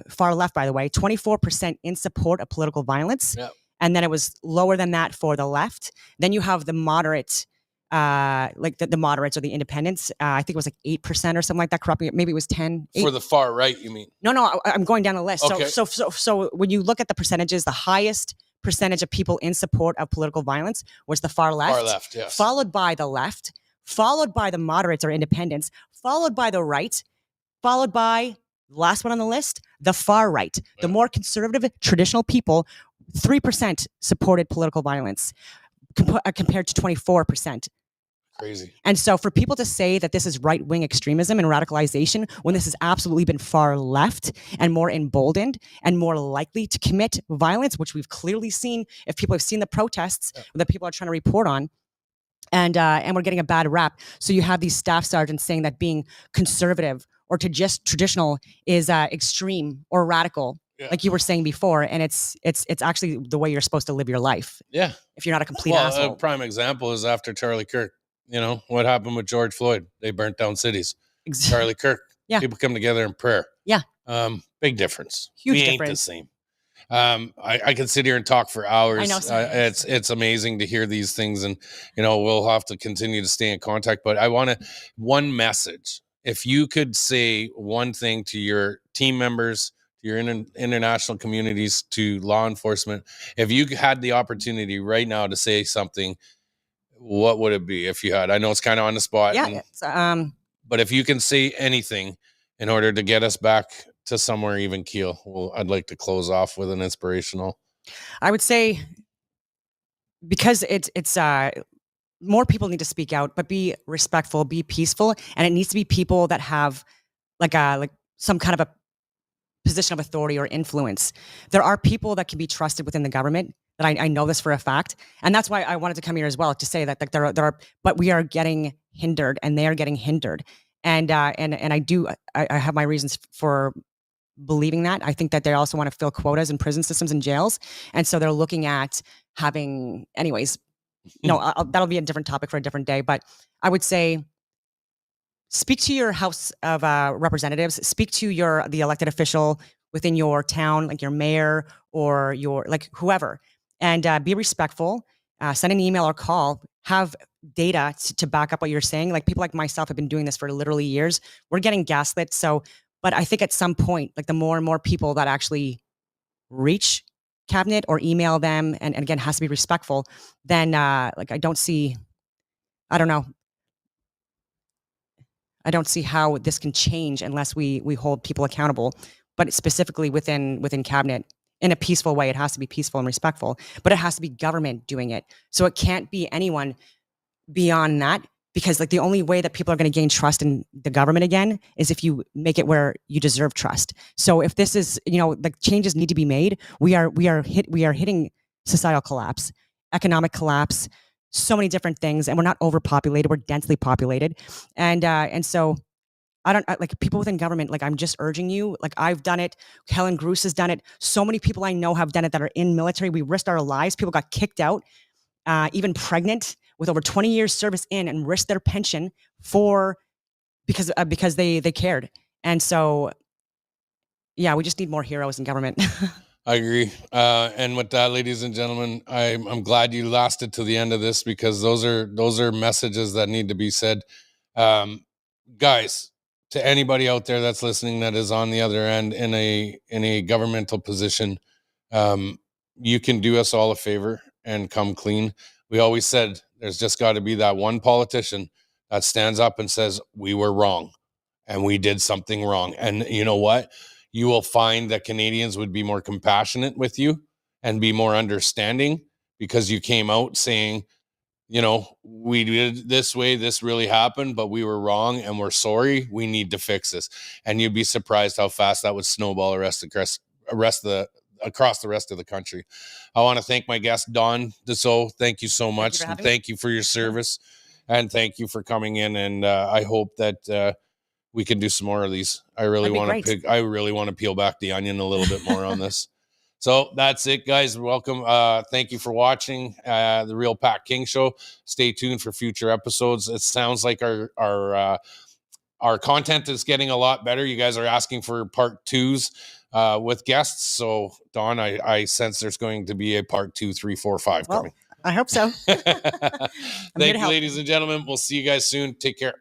Far left, by the way, 24% in support of political violence. Yeah. And then it was lower than that for the left. Then you have the moderate, like the moderates or the independents. I think it was like 8% or something like that. Correct me. Maybe it was 10. 8. For the far right, you mean? No, I'm going down the list. Okay. So when you look at the percentages, the highest percentage of people in support of political violence was the far left. Far left, yes. Followed by the left, followed by the moderates or independents, followed by the right, followed by, last one on the list, the far right. The more conservative, traditional people, 3% supported political violence compared to 24%. Crazy. And so for people to say that this is right-wing extremism and radicalization when this has absolutely been far left and more emboldened and more likely to commit violence, which we've clearly seen if people have seen the protests that people are trying to report on, and we're getting a bad rap. So you have these staff sergeants saying that being conservative or to just traditional is extreme or radical, like you were saying before, and it's actually the way you're supposed to live your life. Yeah. If you're not a complete asshole. A prime example is after Charlie Kirk. You know, what happened with George Floyd? They burnt down cities. Charlie Kirk. Yeah. People come together in prayer. Yeah. Big difference. Huge we difference. Ain't the same. I can sit here and talk for hours. I know. It's amazing to hear these things, and you know we'll have to continue to stay in contact. But I want one message. If you could say one thing to your team members, to your international communities, to law enforcement, if you had the opportunity right now to say something, what would it be if you had? I know it's kind of on the spot. Yeah. But if you can say anything in order to get us back to somewhere even keel, well, I'd like to close off with an inspirational. I would say, because it's more people need to speak out, but be respectful, be peaceful, and it needs to be people that have like some kind of a position of authority or influence. There are people that can be trusted within the government. That I know this for a fact, and that's why I wanted to come here as well to say that like there are, but we are getting hindered, and they are getting hindered, and I have my reasons for believing that. I think that they also want to fill quotas in prison systems and jails, and so they're looking at having, anyways. That'll be a different topic for a different day. But I would say, speak to your House of Representatives, speak to the elected official within your town, like your mayor or your whoever. And be respectful, send an email or call, have data to back up what you're saying. Like people like myself have been doing this for literally years. We're getting gaslit. So, but I think at some point, like the more and more people that actually reach cabinet or email them, and again, has to be respectful, then I don't see how this can change unless we hold people accountable, but specifically within cabinet. In a peaceful way. It has to be peaceful and respectful, but it has to be government doing it. So it can't be anyone beyond that, because like the only way that people are going to gain trust in the government again is if you make it where you deserve trust. So if this is, like changes need to be made, we are hitting societal collapse, economic collapse, so many different things, and we're not overpopulated, we're densely populated. And so like people within government, like I'm just urging you, like I've done it. Helen Gruss has done it. So many people I know have done it that are in military. We risked our lives. People got kicked out, even pregnant with over 20 years service in and risked their pension because they cared. And so, yeah, we just need more heroes in government. I agree. And with that, ladies and gentlemen, I'm glad you lasted to the end of this, because those are messages that need to be said. Guys, to anybody out there that's listening that is on the other end in a governmental position, you can do us all a favor and come clean. We always said there's just got to be that one politician that stands up and says, we were wrong and we did something wrong. And you know what? You will find that Canadians would be more compassionate with you and be more understanding, because you came out saying, you know, we did this way, this really happened, but we were wrong and we're sorry. We need to fix this. And you'd be surprised how fast that would snowball across the rest of the country. I want to thank my guest, Dawn Dussault. Thank you so much. Thank you for your service, and thank you for coming in. And I hope that we can do some more of these. I really want to peel back the onion a little bit more on this. So that's it, guys. Welcome. Thank you for watching the Real Pat King Show. Stay tuned for future episodes. It sounds like our content is getting a lot better. You guys are asking for part 2s with guests. So, Dawn, I sense there's going to be a part 2, 3, 4, 5 coming. I hope so. Thank you, ladies and gentlemen. We'll see you guys soon. Take care.